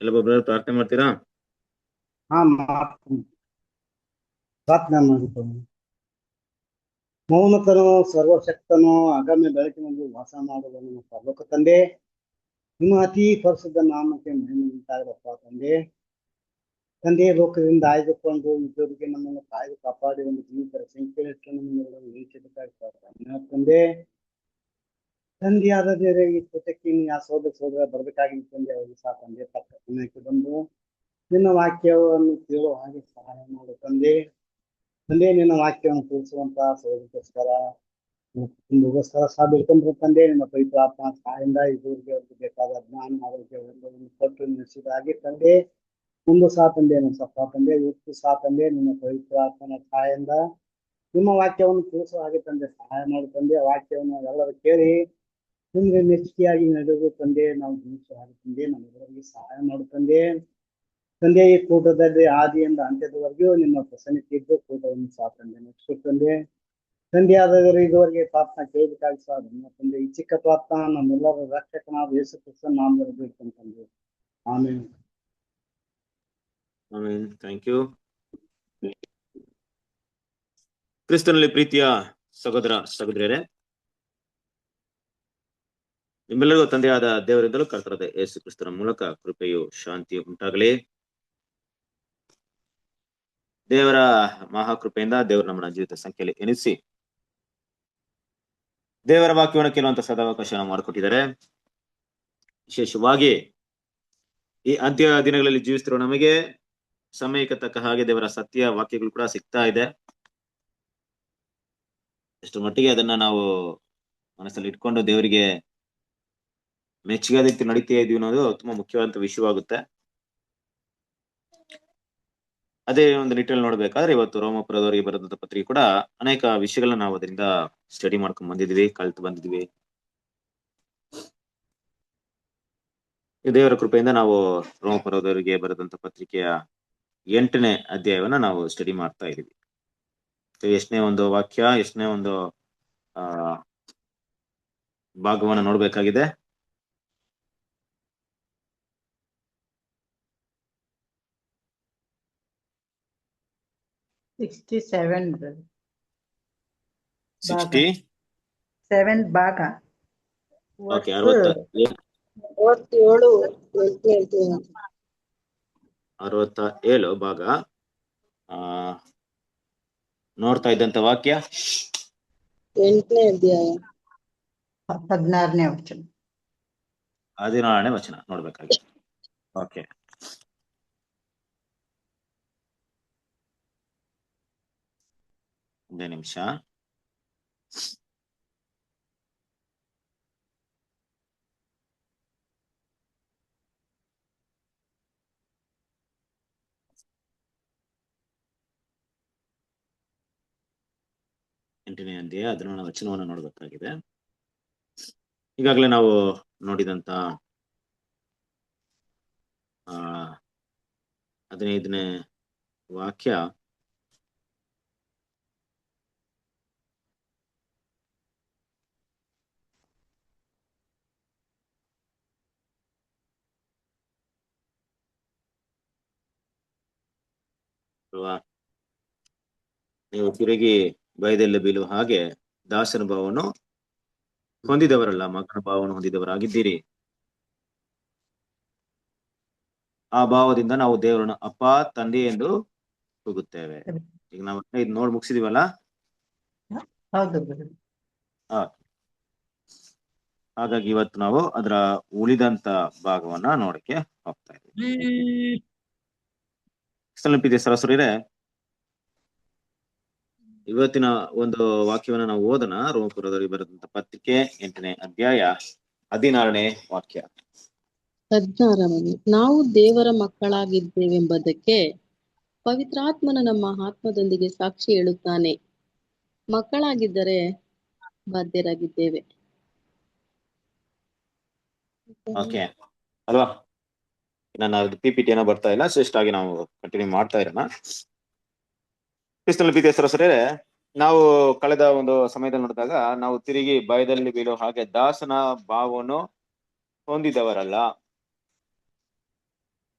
ಎಲ್ಲ ಬ್ರದರ್ ಪ್ರಾರ್ಥನೆ ಮಾಡ್ತೀರಾ? ಹಾ ಮಾಡ್ತೀನಿ. ಪ್ರಾರ್ಥನೆ ಮಾಡಿಕೊಂಡು ಮೌನತನು ಸರ್ವಶಕ್ತನು ಅಗಮ್ಯ ಬೆಳಕಿನಲ್ಲಿ ವಾಸ ಮಾಡುವ ನಮ್ಮ ಪರಲೋಕ ತಂದೆ, ನಿಮ್ಮ ಅತಿ ಪರಿಶುದ್ಧ ನಾಮಕ್ಕೆ ಮಹಿಮೆ ಉಂಟಾಗಪ್ಪ ತಂದೆ. ತಂದೆ, ಲೋಕದಿಂದ ಆಯ್ದುಕೊಂಡು ಇದ್ದವರಿಗೆ ನಮ್ಮನ್ನು ಕಾಯ್ದು ಕಾಪಾಡಿ ಒಂದು ಜೀವಿತರ ಸಂಖ್ಯೆಯಷ್ಟು ನಮ್ಮನ್ನು ಉಳಿಸಿದ್ದಕ್ಕಾಗಿ ತಂದೆ. ತಂದೆಯಾದ ದೇವರೇ, ಈ ಪುಟಕ್ಕೆ ಆ ಸೋದರ ಬರಬೇಕಾಗಿ ತಂದೆ ಅವರಿಗೆ ಸಹ ತಂದೆ ತಕ್ಕ ಸಮಯಕ್ಕೆ ಬಂದು ನಿನ್ನ ವಾಕ್ಯವನ್ನು ಕೇಳುವ ಹಾಗೆ ಸಹಾಯ ಮಾಡು ತಂದೆ. ತಂದೆ, ನಿನ್ನ ವಾಕ್ಯವನ್ನು ತಿಳಿಸುವಂತಹ ಸೋದರಿಗೋಸ್ಕರ ಸಹ ಬೇಡ್ಕೊಂಡ್ರೆ ತಂದೆ, ನಿನ್ನ ಪವಿತ್ರ ಆತ್ಮ ಸಹಾಯದಿಂದ ಇದುವರೆಗೆ ಅವ್ರಿಗೆ ಬೇಕಾದ ಜ್ಞಾನ ಆರೋಗ್ಯವನ್ನು ಕೊಟ್ಟು ನಡೆಸಿದ ಹಾಗೆ ತಂದೆ, ಮುಂದೆ ಸಹ ತಂದೆ ಸಹ ತಂದೆ, ಇವತ್ತು ಸಹ ತಂದೆ ನಿನ್ನ ಪವಿತ್ರ ಆತ್ಮನ ಸಹಾಯದಿಂದ ನಿಮ್ಮ ವಾಕ್ಯವನ್ನು ತಿಳಿಸುವ ಹಾಗೆ ತಂದೆ ಸಹಾಯ ಮಾಡು ತಂದೆ. ವಾಕ್ಯವನ್ನು ಎಲ್ಲರೂ ಕೇಳಿ ನಿಮ್ಗೆ ಮೆಚ್ಚುಗೆಯಾಗಿ ನಡೆದು ತಂದೆ ನಾವು ಜೀವಿಸುವ ಹಾಗೆ ತಂದೆ ನಮ್ಮೆಲ್ಲರಿಗೆ ಸಹಾಯ ಮಾಡು ತಂದೆ. ತಂದೆ, ಈ ಕೂಟದಲ್ಲಿ ಆದಿಯಿಂದ ಅಂತ್ಯದವರೆಗೂ ನಿಮ್ಮ ಪ್ರಸನ್ನತೆ ಇದ್ದು ಕೂಟವನ್ನು ಸಹ ತಂದೆ ನಡೆಸಿಕೊಟ್ಟು ತಂದೆ. ತಂದೆಯಾದವರು ಇದುವರೆಗೆ ಪ್ರಾರ್ಥನಾ ಕೇಳಬೇಕಾಗಿ ಸಹ ತಂದೆ, ಈ ಚಿಕ್ಕ ಪ್ರಾರ್ಥನಾ ನಮ್ಮೆಲ್ಲರ ರಕ್ಷಕನಾದ ಯೇಸು ಕ್ರಿಸ್ತನ ನಾಮದಲ್ಲಿ ಬೇಡ್ಕೊಂಡು ತಂದೆ, ಆಮೇಲೆ ಆಮೆನ್. Thank you. ಕ್ರಿಸ್ತನಲ್ಲಿ ಪ್ರೀತಿಯ ಸಹೋದರ ಸಹೋದರಿಯರೇ, ನಿಮ್ಮೆಲ್ಲರಿಗೂ ತಂದೆಯಾದ ದೇವರಿಂದಲೂ ಕರ್ತನಾದ ಯೇಸು ಕ್ರಿಸ್ತನ ಮೂಲಕ ಕೃಪೆಯು ಶಾಂತಿಯು ಉಂಟಾಗಲಿ. ದೇವರ ಮಹಾಕೃಪೆಯಿಂದ ದೇವರು ನಮ್ಮನ್ನ ಜೀವಿತ ಸಂಖ್ಯೆಯಲ್ಲಿ ಎನಿಸಿ ದೇವರ ವಾಕ್ಯವನ್ನು ಕೇಳುವಂತ ಸದಾವಕಾಶ ಮಾಡಿಕೊಟ್ಟಿದ್ದಾರೆ. ವಿಶೇಷವಾಗಿ ಈ ಅಂತ್ಯ ದಿನಗಳಲ್ಲಿ ಜೀವಿಸ್ತಿರೋ ನಮಗೆ ಸಮಯಕ್ಕೆ ತಕ್ಕ ಹಾಗೆ ದೇವರ ಸತ್ಯ ವಾಕ್ಯಗಳು ಕೂಡ ಸಿಗ್ತಾ ಇದೆ. ಎಷ್ಟು ಮಟ್ಟಿಗೆ ಅದನ್ನ ನಾವು ಮನಸ್ಸಲ್ಲಿ ಇಟ್ಕೊಂಡು ದೇವರಿಗೆ ಮೆಚ್ಚುಗೆ ರೀತಿ ನಡೀತಾ ಇದೀವಿ ಅನ್ನೋದು ತುಂಬಾ ಮುಖ್ಯವಾದ ವಿಷಯವಾಗುತ್ತೆ. ಅದೇ ಒಂದು ನಿಟ್ಟಿನಲ್ಲಿ ನೋಡ್ಬೇಕಾದ್ರೆ ಇವತ್ತು ರೋಮಪುರದವರಿಗೆ ಬರೆದಂತ ಪತ್ರಿಕೆ ಕೂಡ ಅನೇಕ ವಿಷಯಗಳನ್ನ ನಾವು ಅದರಿಂದ ಸ್ಟಡಿ ಮಾಡ್ಕೊಂಡ್ ಬಂದಿದ್ವಿ, ಕಲ್ತು ಬಂದಿದ್ವಿ. ದೇವರ ಕೃಪೆಯಿಂದ ನಾವು ರೋಮಪುರದವರಿಗೆ ಬರೆದಂತ ಪತ್ರಿಕೆಯ 8ನೇ ಅಧ್ಯಾಯವನ್ನ ನಾವು ಸ್ಟಡಿ ಮಾಡ್ತಾ ಇದೀವಿ. ಎಷ್ಟನೇ ಒಂದು ವಾಕ್ಯ, ಎಷ್ಟನೇ ಒಂದು ಭಾಗವನ್ನ ನೋಡ್ಬೇಕಾಗಿದೆ? 67 67 ಭಾಗ. ಓಕೆ, 67 ಭಾಗ. ನೋಡ್ತಾ ಇದ್ದಂತ ವಾಕ್ಯ 8ನೇ ಅಧ್ಯಾಯ 16ನೇ ವಚನ. 16ನೇ ವಚನ ನೋಡ್ಬೇಕಾಗಿದೆ. ಓಕೆ, ಒಂದೇ ನಿಮಿಷ. ಎಂಟನೇ ಅಧ್ಯಾಯ 16ನೇ ವಚನವನ್ನು ನೋಡ್ಬೇಕಾಗಿದೆ. ಈಗಾಗಲೇ ನಾವು ನೋಡಿದಂತ 15ನೇ ವಾಕ್ಯ ನೀವು ತಿರುಗಿ ಭಯದಲ್ಲಿ ಬೀಳುವ ಹಾಗೆ ದಾಸನ ಭಾವವನ್ನು ಹೊಂದಿದವರಲ್ಲ, ಮಗನ ಭಾವವನ್ನು ಹೊಂದಿದವರಾಗಿದ್ದೀರಿ. ಆ ಭಾವದಿಂದ ನಾವು ದೇವರನ್ನು ಅಪ್ಪ, ತಂದೆ ಎಂದು ಕೂಗುತ್ತೇವೆ. ಈಗ ನಾವು ಇದು ನೋಡಿ ಮುಗಿಸಿದೀವಲ್ಲ. ಹೌದು. ಹಾಗಾಗಿ ಇವತ್ತು ನಾವು ಅದರ ಉಳಿದಂತ ಭಾಗವನ್ನ ನೋಡಕ್ಕೆ ಹೋಗ್ತಾ ಇದ್ದೀವಿ. ಸರಸ್ವರಿರೇ, ಇವತ್ತಿನ ಒಂದು ವಾಕ್ಯವನ್ನ ನಾವು ಓದೋಣ. ರೋಮಪುರದವರಿಗೆ ಬರೆದಂತ ಪತ್ರಿಕೆ 8ನೇ ಅಧ್ಯಾಯ 16ನೇ ವಾಕ್ಯ. 16ನೇ, ನಾವು ದೇವರ ಮಕ್ಕಳಾಗಿದ್ದೇವೆಂಬುದಕ್ಕೆ ಪವಿತ್ರಾತ್ಮನ ನಮ್ಮ ಆತ್ಮದೊಂದಿಗೆ ಸಾಕ್ಷಿ ಹೇಳುತ್ತಾನೆ. ಮಕ್ಕಳಾಗಿದ್ದರೆ ಬಾಧ್ಯರಾಗಿದ್ದೇವೆ. ಓಕೆ ಅಲ್ವಾ? ನನ್ನ PPT ಏನೋ ಬರ್ತಾ ಇಲ್ಲ, ಶ್ರೇಷ್ಠಾಗಿ ನಾವು ಕಂಟಿನ್ಯೂ ಮಾಡ್ತಾ ಇರೋಣ. ಕ್ರಿಸ್ತನಲ್ಲಿ ಪ್ರೀತಿಯ ಸಹೋದರರೇ, ನಾವು ಕಳೆದ ಒಂದು ಸಮಯದಲ್ಲಿ ನೋಡಿದಾಗ ನಾವು ತಿರುಗಿ ಭಯದಲ್ಲಿ ಬೀಳೋ ಹಾಗೆ ದಾಸನ ಭಾವವನ್ನು ಹೊಂದಿದವರಲ್ಲ.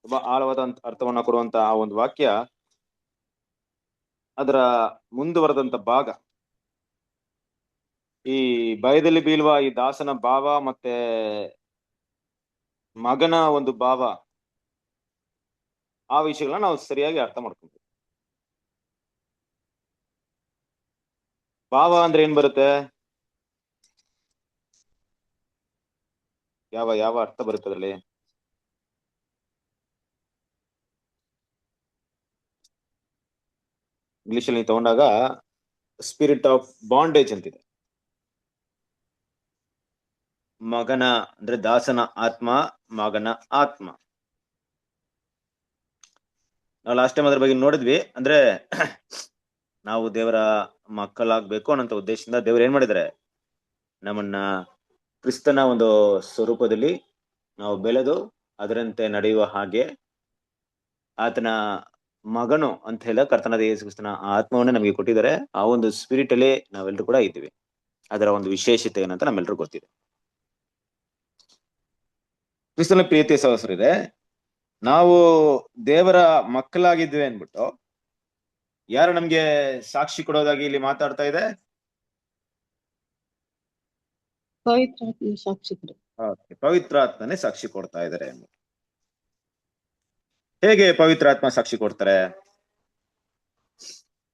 ತುಂಬಾ ಆಳವಾದ ಅರ್ಥವನ್ನ ಕೊಡುವಂತ ಆ ಒಂದು ವಾಕ್ಯ, ಅದರ ಮುಂದುವರೆದಂತ ಭಾಗ, ಈ ಭಯದಲ್ಲಿ ಬೀಳುವ ಈ ದಾಸನ ಭಾವ ಮತ್ತೆ ಮಗನ ಒಂದು ಭಾವ, ಆ ವಿಷಯಗಳನ್ನ ನಾವು ಸರಿಯಾಗಿ ಅರ್ಥ ಮಾಡ್ಕೊಂತೀವಿ. ಭಾವ ಅಂದ್ರೆ ಏನ್ ಬರುತ್ತೆ? ಯಾವ ಯಾವ ಅರ್ಥ ಬರುತ್ತೆ ಅದ್ರಲ್ಲಿ? ಇಂಗ್ಲಿಷ್ ಅಲ್ಲಿ ತಗೊಂಡಾಗ ಸ್ಪಿರಿಟ್ ಆಫ್ ಬಾಂಡೇಜ್ ಅಂತಿದೆ. ಮಗನ ಅಂದ್ರೆ ದಾಸನ ಆತ್ಮ, ಮಗನ ಆತ್ಮ. ನಾವು ಲಾಸ್ಟ್ ಟೈಮ್ ಅದ್ರ ಬಗ್ಗೆ ನೋಡಿದ್ವಿ. ಅಂದ್ರೆ ನಾವು ದೇವರ ಮಕ್ಕಳಾಗ್ಬೇಕು ಅನ್ನೋ ಉದ್ದೇಶದಿಂದ ದೇವರು ಏನ್ ಮಾಡಿದ್ದಾರೆ, ನಮ್ಮನ್ನ ಕ್ರಿಸ್ತನ ಒಂದು ಸ್ವರೂಪದಲ್ಲಿ ನಾವು ಬೆಳೆದು ಅದರಂತೆ ನಡೆಯುವ ಹಾಗೆ ಆತನ ಮಗನು ಅಂತ ಹೇಳ ಕರ್ತನಾದ ಯೇಸು ಕ್ರಿಸ್ತನ ಆತ್ಮವನ್ನೇ ನಮಗೆ ಕೊಟ್ಟಿದ್ದಾರೆ. ಆ ಒಂದು ಸ್ಪಿರಿಟ್ ಅಲ್ಲಿ ನಾವೆಲ್ಲರೂ ಕೂಡ ಇದ್ದೀವಿ. ಅದರ ಒಂದು ವಿಶೇಷತೆ ಏನಂತ ನಮ್ಮೆಲ್ಲರೂ ಗೊತ್ತಿದೆ. ಕ್ರಿಸ್ತನ ಪ್ರೀತಿಯ ಸಹೋದರರೇ, ನಾವು ದೇವರ ಮಕ್ಕಳಾಗಿದ್ವಿ ಅನ್ಬಿಟ್ಟು ಯಾರು ನಮ್ಗೆ ಸಾಕ್ಷಿ ಕೊಡೋದಾಗಿ ಇಲ್ಲಿ ಮಾತಾಡ್ತಾ ಇದೆ? ಪವಿತ್ರಾತ್ಮ ಸಾಕ್ಷಿ ಕೊಡು. ಪವಿತ್ರಾತ್ಮನೇ ಸಾಕ್ಷಿ ಕೊಡ್ತಾ ಇದ್ದಾರೆ. ಹೇಗೆ ಪವಿತ್ರಾತ್ಮ ಸಾಕ್ಷಿ ಕೊಡ್ತಾರೆ?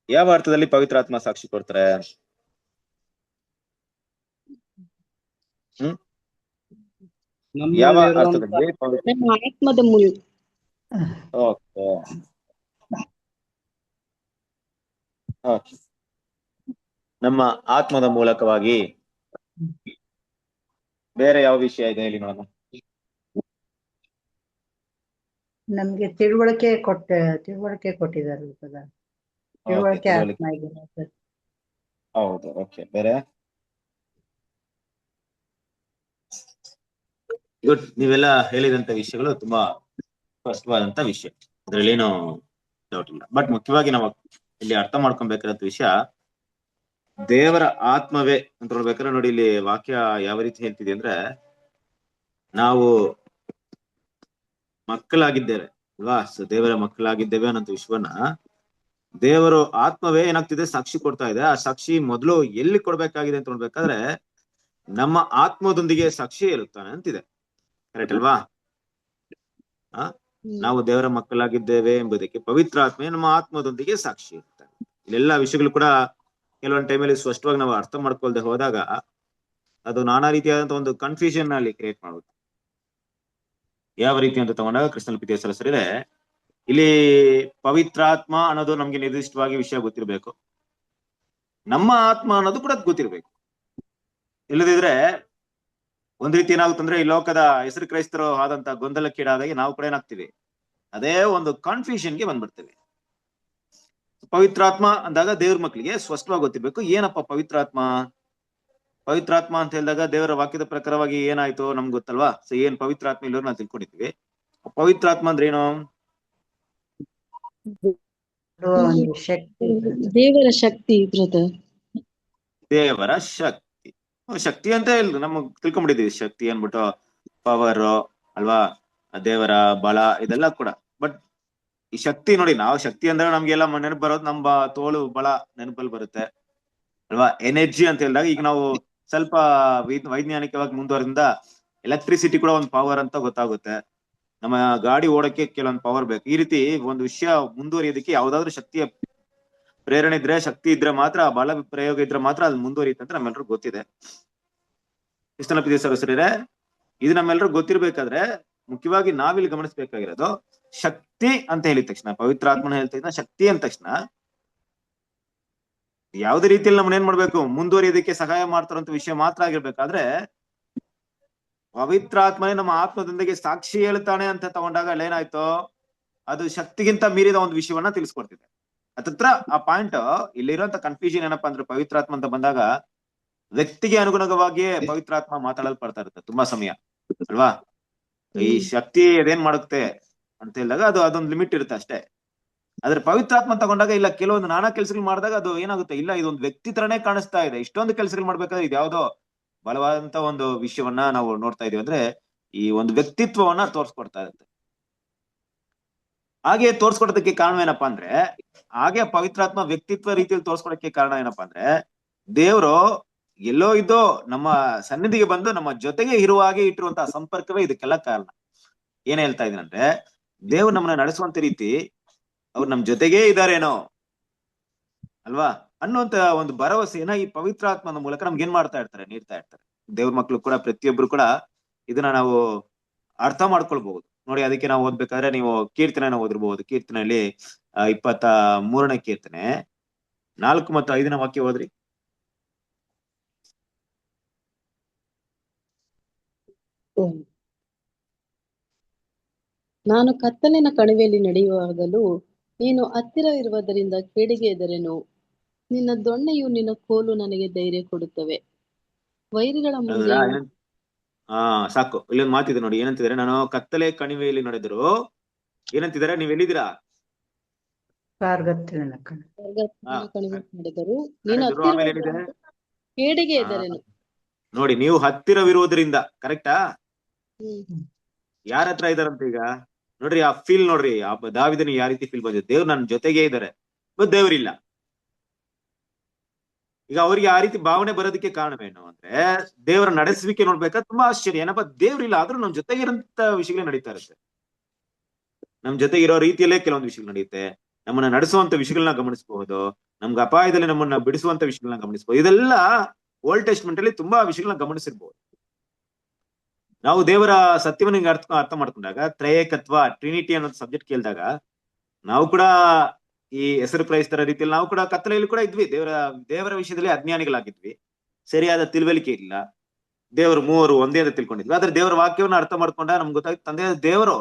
ಯಾವ ಅರ್ಥದಲ್ಲಿ ಪವಿತ್ರಾತ್ಮ ಸಾಕ್ಷಿ ಕೊಡ್ತಾರೆ? ಯಾವ ಅರ್ಥದಲ್ಲಿ? ನಮ್ಮ ಆತ್ಮದ ಮೂಲಕ. ಓಕೆ, ನಮ್ಮ ಆತ್ಮದ ಮೂಲಕವಾಗಿ. ಬೇರೆ ಯಾವ ವಿಷಯ ಇದೆ ಇಲ್ಲಿ ನೋಡೋಣ. ನಮ್ಗೆ ತಿಳುವಳಿಕೆ ಕೊಟ್ಟಿದ್ದಾರೆ. ತಿಳುವಳಿಕೆ ಆತ್ಮ ಇದೆ. ಹೌದು, ಓಕೆ. ಬೇರೆ ಗುಡ್. ನೀವೆಲ್ಲ ಹೇಳಿದಂತ ವಿಷಯಗಳು ತುಂಬಾ ಸ್ಪಷ್ಟವಾದಂತ ವಿಷಯ, ಅದ್ರಲ್ಲಿ ಏನು ಡೌಟ್ ಇಲ್ಲ. ಬಟ್ ಮುಖ್ಯವಾಗಿ ನಾವು ಇಲ್ಲಿ ಅರ್ಥ ಮಾಡ್ಕೊಬೇಕಾದಂತ ವಿಷಯ ದೇವರ ಆತ್ಮವೇ ಅಂತ ಹೇಳ್ಬೇಕಾದ್ರೆ ನೋಡಿ, ಇಲ್ಲಿ ವಾಕ್ಯ ಯಾವ ರೀತಿ ಹೇಳ್ತಿದೆ ಅಂದ್ರೆ, ನಾವು ಮಕ್ಕಳಾಗಿದ್ದೇವೆ ಅಲ್ವಾ, ದೇವರ ಮಕ್ಕಳಾಗಿದ್ದೇವೆ ಅನ್ನೋ ವಿಶ್ವನ ದೇವರು ಆತ್ಮವೇ ಏನಾಗ್ತಿದೆ, ಸಾಕ್ಷಿ ಕೊಡ್ತಾ ಇದೆ. ಆ ಸಾಕ್ಷಿ ಮೊದಲು ಎಲ್ಲಿ ಕೊಡ್ಬೇಕಾಗಿದೆ ಅಂತ ನೋಡ್ಬೇಕಾದ್ರೆ ನಮ್ಮ ಆತ್ಮದೊಂದಿಗೆ ಸಾಕ್ಷಿ ಇರುತ್ತಾನೆ ಅಂತಿದೆ. ಕರೆಕ್ಟ್ ಅಲ್ವಾ? ನಾವು ದೇವರ ಮಕ್ಕಳಾಗಿದ್ದೇವೆ ಎಂಬುದಕ್ಕೆ ಪವಿತ್ರ ಆತ್ಮೆ ನಮ್ಮ ಆತ್ಮದೊಂದಿಗೆ ಸಾಕ್ಷಿ ಇರ್ತಾನೆ. ಇಲ್ಲೆಲ್ಲ ವಿಷಯಗಳು ಕೂಡ ಕೆಲವೊಂದು ಟೈಮಲ್ಲಿ ಸ್ಪಷ್ಟವಾಗಿ ನಾವು ಅರ್ಥ ಮಾಡ್ಕೊಳ್ದೆ ಹೋದಾಗ ಅದು ನಾನಾ ರೀತಿಯಾದಂತ ಒಂದು ಕನ್ಫ್ಯೂಷನ್ ಅಲ್ಲಿ ಕ್ರಿಯೇಟ್ ಮಾಡುತ್ತೆ. ಯಾವ ರೀತಿ ಅಂತ ತಗೊಂಡಾಗ ಕ್ರಿಸ್ತನ ಪ್ರೀತಿಯ ಸಹೋದರರೇ, ಇಲ್ಲಿ ಪವಿತ್ರಾತ್ಮ ಅನ್ನೋದು ನಮ್ಗೆ ನಿರ್ದಿಷ್ಟವಾಗಿ ವಿಷಯ ಗೊತ್ತಿರ್ಬೇಕು. ನಮ್ಮ ಆತ್ಮ ಅನ್ನೋದು ಕೂಡ ಗೊತ್ತಿರ್ಬೇಕು. ಇಲ್ಲದಿದ್ರೆ ಒಂದ್ ರೀತಿ ಏನಾಗುತ್ತಂದ್ರೆ, ಈ ಲೋಕದ ಹೆಸರು ಕ್ರೈಸ್ತರು ಆದಂತ ಗೊಂದಲಕ್ಕೀಡಾದಾಗೆ ನಾವು ಕೂಡ ಏನಾಗ್ತೀವಿ, ಅದೇ ಒಂದು ಕನ್ಫ್ಯೂಷನ್ಗೆ ಬಂದ್ಬಿಡ್ತೇವೆ. ಪವಿತ್ರಾತ್ಮ ಅಂದಾಗ ದೇವ್ರ ಮಕ್ಕಳಿಗೆ ಸ್ಪಷ್ಟವಾಗಿ ಗೊತ್ತಿರ್ಬೇಕು, ಏನಪ್ಪ ಪವಿತ್ರಾತ್ಮ. ಪವಿತ್ರಾತ್ಮ ಅಂತ ಹೇಳಿದಾಗ ದೇವರ ವಾಕ್ಯದ ಪ್ರಕಾರವಾಗಿ ಏನಾಯ್ತು ನಮ್ಗೆ ಗೊತ್ತಲ್ವಾ. ಸೊ ಏನ್ ಪವಿತ್ರಾತ್ಮ ಇಲ್ಲರೂ ನಾವು ತಿಳ್ಕೊಂಡಿದ್ವಿ. ಪವಿತ್ರಾತ್ಮ ಅಂದ್ರೆ ಏನು? ದೇವರ ಶಕ್ತಿ ಬ್ರದರ್. ದೇವರ ಶಕ್ತಿ. ಶಕ್ತಿ ಅಂತ ಇಲ್ಲ ನಮಗ್ ತಿಳ್ಕೊಂಡ್ಬಿಟ್ಟಿದೀವಿ. ಶಕ್ತಿ ಅನ್ಬಿಟ್ಟು ಪವರ್ ಅಲ್ವಾ, ದೇವರ ಬಲ, ಇದೆಲ್ಲ ಕೂಡ. ಬಟ್ ಈ ಶಕ್ತಿ ನೋಡಿ, ನಾವು ಶಕ್ತಿ ಅಂದ್ರೆ ನಮ್ಗೆಲ್ಲ ನೆನಪು ಬರೋದು ನಮ್ಮ ತೋಳು ಬಲ ನೆನಪಲ್ಲಿ ಬರುತ್ತೆ ಅಲ್ವಾ. ಎನರ್ಜಿ ಅಂತ ಹೇಳಿದಾಗ ಈಗ ನಾವು ಸ್ವಲ್ಪ ವೈಜ್ಞಾನಿಕವಾಗಿ ಮುಂದುವರೆದಿಂದ ಎಲೆಕ್ಟ್ರಿಸಿಟಿ ಕೂಡ ಒಂದು ಪವರ್ ಅಂತ ಗೊತ್ತಾಗುತ್ತೆ. ನಮ್ಮ ಗಾಡಿ ಓಡಕ್ಕೆ ಕೆಲವೊಂದು ಪವರ್ ಬೇಕು. ಈ ರೀತಿ ಒಂದು ವಿಷಯ ಮುಂದುವರಿಯೋದಕ್ಕೆ ಯಾವ್ದಾದ್ರು ಶಕ್ತಿಯ ಪ್ರೇರಣೆ ಇದ್ರೆ, ಶಕ್ತಿ ಇದ್ರೆ ಮಾತ್ರ, ಬಲ ಪ್ರಯೋಗ ಇದ್ರೆ ಮಾತ್ರ ಅದು ಮುಂದುವರಿಯುತ್ತೆ ಅಂತ ನಮ್ಮೆಲ್ಲರಿಗೂ ಗೊತ್ತಿದೆ. ಕ್ರಿಸ್ತನ ಪ್ರೀತಿಯ ಸಹೋದರರೇ, ಇದು ನಮ್ಮೆಲ್ಲರೂ ಗೊತ್ತಿರ್ಬೇಕಾದ್ರೆ ಮುಖ್ಯವಾಗಿ ನಾವಿಲ್ಲಿ ಗಮನಿಸಬೇಕಾಗಿರೋದು ಶಕ್ತಿ ಅಂತ ಹೇಳಿದ ತಕ್ಷಣ, ಪವಿತ್ರಾತ್ಮನ ಹೇಳ್ತಾ ಇದ್ದ ಶಕ್ತಿ ಅಂದ ತಕ್ಷಣ ಯಾವುದೇ ರೀತಿಯಲ್ಲಿ ನಮ್ಮನ್ನ ಏನ್ ಮಾಡ್ಬೇಕು, ಮುಂದುವರಿಯೋದಕ್ಕೆ ಸಹಾಯ ಮಾಡ್ತಾರಂತ ವಿಷಯ ಮಾತ್ರ ಆಗಿರ್ಬೇಕಾದ್ರೆ, ಪವಿತ್ರಾತ್ಮನೇ ನಮ್ಮ ಆತ್ಮದೊಂದಿಗೆ ಸಾಕ್ಷಿ ಹೇಳ್ತಾನೆ ಅಂತ ತಗೊಂಡಾಗ ಅಲ್ಲೇನಾಯ್ತು, ಅದು ಶಕ್ತಿಗಿಂತ ಮೀರಿದ ಒಂದು ವಿಷಯವನ್ನ ತಿಳಿಸ್ಕೊಡ್ತಿದೆ. ಹತ್ತತ್ರ ಆ ಪಾಯಿಂಟ್ ಇಲ್ಲಿರುವಂತ ಕನ್ಫ್ಯೂಷನ್ ಏನಪ್ಪಾ ಅಂದ್ರೆ, ಪವಿತ್ರಾತ್ಮ ಅಂತ ಬಂದಾಗ ವ್ಯಕ್ತಿಗೆ ಅನುಗುಣವಾಗಿಯೇ ಪವಿತ್ರಾತ್ಮ ಮಾತಾಡಲ್ಪಡ್ತಾ ಇರುತ್ತೆ ತುಂಬಾ ಸಮಯ ಅಲ್ವಾ. ಈ ಶಕ್ತಿ ಅದೇನ್ ಮಾಡುತ್ತೆ ಅಂತ ಹೇಳಿದಾಗ ಅದೊಂದು ಲಿಮಿಟ್ ಇರುತ್ತೆ ಅಷ್ಟೇ. ಆದ್ರೆ ಪವಿತ್ರಾತ್ಮ ತಗೊಂಡಾಗ ಇಲ್ಲ, ಕೆಲವೊಂದು ನಾನಾ ಕೆಲಸಗಳು ಮಾಡಿದಾಗ ಅದು ಏನಾಗುತ್ತೆ, ಇಲ್ಲ ಇದೊಂದು ವ್ಯಕ್ತಿ ತರನೇ ಕಾಣಿಸ್ತಾ ಇದೆ. ಇಷ್ಟೊಂದು ಕೆಲಸಗಳು ಮಾಡ್ಬೇಕಾದ್ರೆ ಇದ್ಯಾವುದೋ ಬಲವಾದಂತ ಒಂದು ವಿಷಯವನ್ನ ನಾವು ನೋಡ್ತಾ ಇದೀವಿ. ಅಂದ್ರೆ ಈ ಒಂದು ವ್ಯಕ್ತಿತ್ವವನ್ನ ತೋರ್ಸ್ಕೊಡ್ತಾ ಇರುತ್ತೆ. ಹಾಗೆ ತೋರ್ಸ್ಕೊಡೋದಕ್ಕೆ ಕಾರಣ ಏನಪ್ಪಾ ಅಂದ್ರೆ, ಹಾಗೆ ಪವಿತ್ರಾತ್ಮ ವ್ಯಕ್ತಿತ್ವ ರೀತಿಯಲ್ಲಿ ತೋರ್ಸ್ಕೊಡಕ್ಕೆ ಕಾರಣ ಏನಪ್ಪಾ ಅಂದ್ರೆ, ದೇವ್ರು ಎಲ್ಲೋ ಇದ್ದೋ ನಮ್ಮ ಸನ್ನಿಧಿಗೆ ಬಂದು ನಮ್ಮ ಜೊತೆಗೆ ಇರುವ ಹಾಗೆ ಇಟ್ಟಿರುವಂತಹ ಸಂಪರ್ಕವೇ ಇದಕ್ಕೆಲ್ಲ ಕಾರಣ. ಏನ್ ಹೇಳ್ತಾ ಇದೀನಂದ್ರೆ, ದೇವ್ರು ನಮ್ಮನ್ನ ನಡೆಸುವಂತ ರೀತಿ ಅವ್ರು ನಮ್ ಜೊತೆಗೇ ಇದಾರೇನೋ ಅಲ್ವಾ ಅನ್ನುವಂತ ಒಂದು ಭರವಸೆಯನ್ನ ಈ ಪವಿತ್ರಾತ್ಮನ ಮೂಲಕ ನಮ್ಗೆ ಏನ್ ಮಾಡ್ತಾ ಇರ್ತಾರೆ, ನೀಡ್ತಾ ಇರ್ತಾರೆ. ದೇವ್ರ ಮಕ್ಳು ಕೂಡ, ಪ್ರತಿಯೊಬ್ರು ಕೂಡ ಇದನ್ನ ನಾವು ಅರ್ಥ ಮಾಡ್ಕೊಳ್ಬಹುದು. ನೋಡಿ, ಅದಕ್ಕೆ ನಾವು ಓದ್ಬೇಕಾದ್ರೆ ನೀವು ಕೀರ್ತನೆನ ಓದಿರ್ಬಹುದು. ಕೀರ್ತನೆಯಲ್ಲಿ 23ನೇ ಕೀರ್ತನೆ 4 ಮತ್ತು 5ನೇ ವಾಕ್ಯ ಓದ್ರಿ. ನಾನು ಕತ್ತಲಿನ ಕಣಿವೆಯಲ್ಲಿ ನಡೆಯುವಾಗಲೂ ನೀನು ಹತ್ತಿರ ಇರುವುದರಿಂದ ಕೇಡಿಗೆ ಹೆದರೆನು. ನಿನ್ನ ದೊಣ್ಣೆಯು ನಿನ್ನ ಕೋಲು ನನಗೆ ಧೈರ್ಯ ಕೊಡುತ್ತವೆ. ವೈರಿಗಳ ಮುಂದೆ ಸಾಕು. ಇಲ್ಲೊಂದು ಮಾತಿದೆ ನೋಡಿ, ಏನಂತಿದ್ದಾರೆ, ನಾನು ಕತ್ತಲೆ ಕಣಿವೆಯಲ್ಲಿ ನಡೆದ್ರು ಏನಂತಿದ್ದಾರೆ, ನೀವ್ ಎಲ್ಲಿದ್ದೀರಾ? ನಡೆದರು ನೀನು ಆಮೇಲೆ ಏನಿದೆ, ಕೇಡಿಗೆ ಹೆದರೆನು. ನೋಡಿ, ನೀವು ಹತ್ತಿರವಿರುವುದರಿಂದ, ಕರೆಕ್ಟಾ? ಯಾರ ಹತ್ರ ಇದಾರಂತ ಈಗ ನೋಡ್ರಿ, ಆ ಫೀಲ್ ನೋಡ್ರಿ, ಆ ದಾವಿದನಿಗೆ ಯಾವ ರೀತಿ ಫೀಲ್ ಬಂದಿದೆ, ದೇವ್ರು ನನ್ನ ಜೊತೆಗೆ ಇದ್ದಾರೆ, ದೇವ್ರಿಲ್ಲ. ಈಗ ಅವ್ರಿಗೆ ಆ ರೀತಿ ಭಾವನೆ ಬರೋದಕ್ಕೆ ಕಾರಣವೇನು ಅಂದ್ರೆ, ದೇವರ ನಡೆಸುವಿಕೆ ನೋಡ್ಬೇಕಾ ತುಂಬಾ ಆಶ್ಚರ್ಯ. ಏನಪ್ಪಾ, ದೇವ್ರಿಲ್ಲ ಆದ್ರೂ ನಮ್ ಜೊತೆಗೆ ಇರೋಂತ ವಿಷಯಗಳು ನಡೀತಾ ಇರುತ್ತೆ. ನಮ್ ಜೊತೆಗೆ ಇರೋ ರೀತಿಯಲ್ಲೇ ಕೆಲವೊಂದು ವಿಷಯಗಳು ನಡೆಯುತ್ತೆ. ನಮ್ಮನ್ನ ನಡೆಸುವಂತ ವಿಷಯಗಳನ್ನ ಗಮನಿಸಬಹುದು, ನಮ್ಗೆ ಅಪಾಯದಲ್ಲಿ ನಮ್ಮನ್ನ ಬಿಡಿಸುವಂತ ವಿಷಯಗಳನ್ನ ಗಮನಿಸಬಹುದು. ಇದೆಲ್ಲ ಓಲ್ಡ್ ಟೆಸ್ಟ್ಮೆಂಟ್ ಅಲ್ಲಿ ತುಂಬಾ ವಿಷಯಗಳನ್ನ ಗಮನಿಸಿರ್ಬಹುದು. ನಾವು ದೇವರ ಸತ್ಯವನ್ನ ಅರ್ಥ ಮಾಡ್ಕೊಂಡಾಗ, ತ್ರಯೇಕತ್ವ, ಟ್ರಿನಿಟಿ ಅನ್ನೋ ಸಬ್ಜೆಕ್ಟ್ ಕೇಳಿದಾಗ, ನಾವು ಕೂಡ ಈ ಹೆಸರು ಕ್ರೈಸ್ತರ ರೀತಿಯಲ್ಲಿ ನಾವು ಕೂಡ ಕತ್ತಲೆಯಲ್ಲಿ ಕೂಡ ಇದ್ವಿ. ದೇವರ ವಿಷಯದಲ್ಲಿ ಅಜ್ಞಾನಿಗಳಾಗಿದ್ವಿ, ಸರಿಯಾದ ತಿಳುವಳಿಕೆ ಇಲ್ಲ, ದೇವರು ಮೂವರು ಒಂದೇ ಅಂತ ತಿಳ್ಕೊಂಡಿದ್ವಿ. ಆದ್ರೆ ದೇವರ ವಾಕ್ಯವನ್ನ ಅರ್ಥ ಮಾಡ್ಕೊಂಡ ನಮ್ಗೆ ಗೊತ್ತಾಯ್ತು, ತಂದೆ ದೇವರು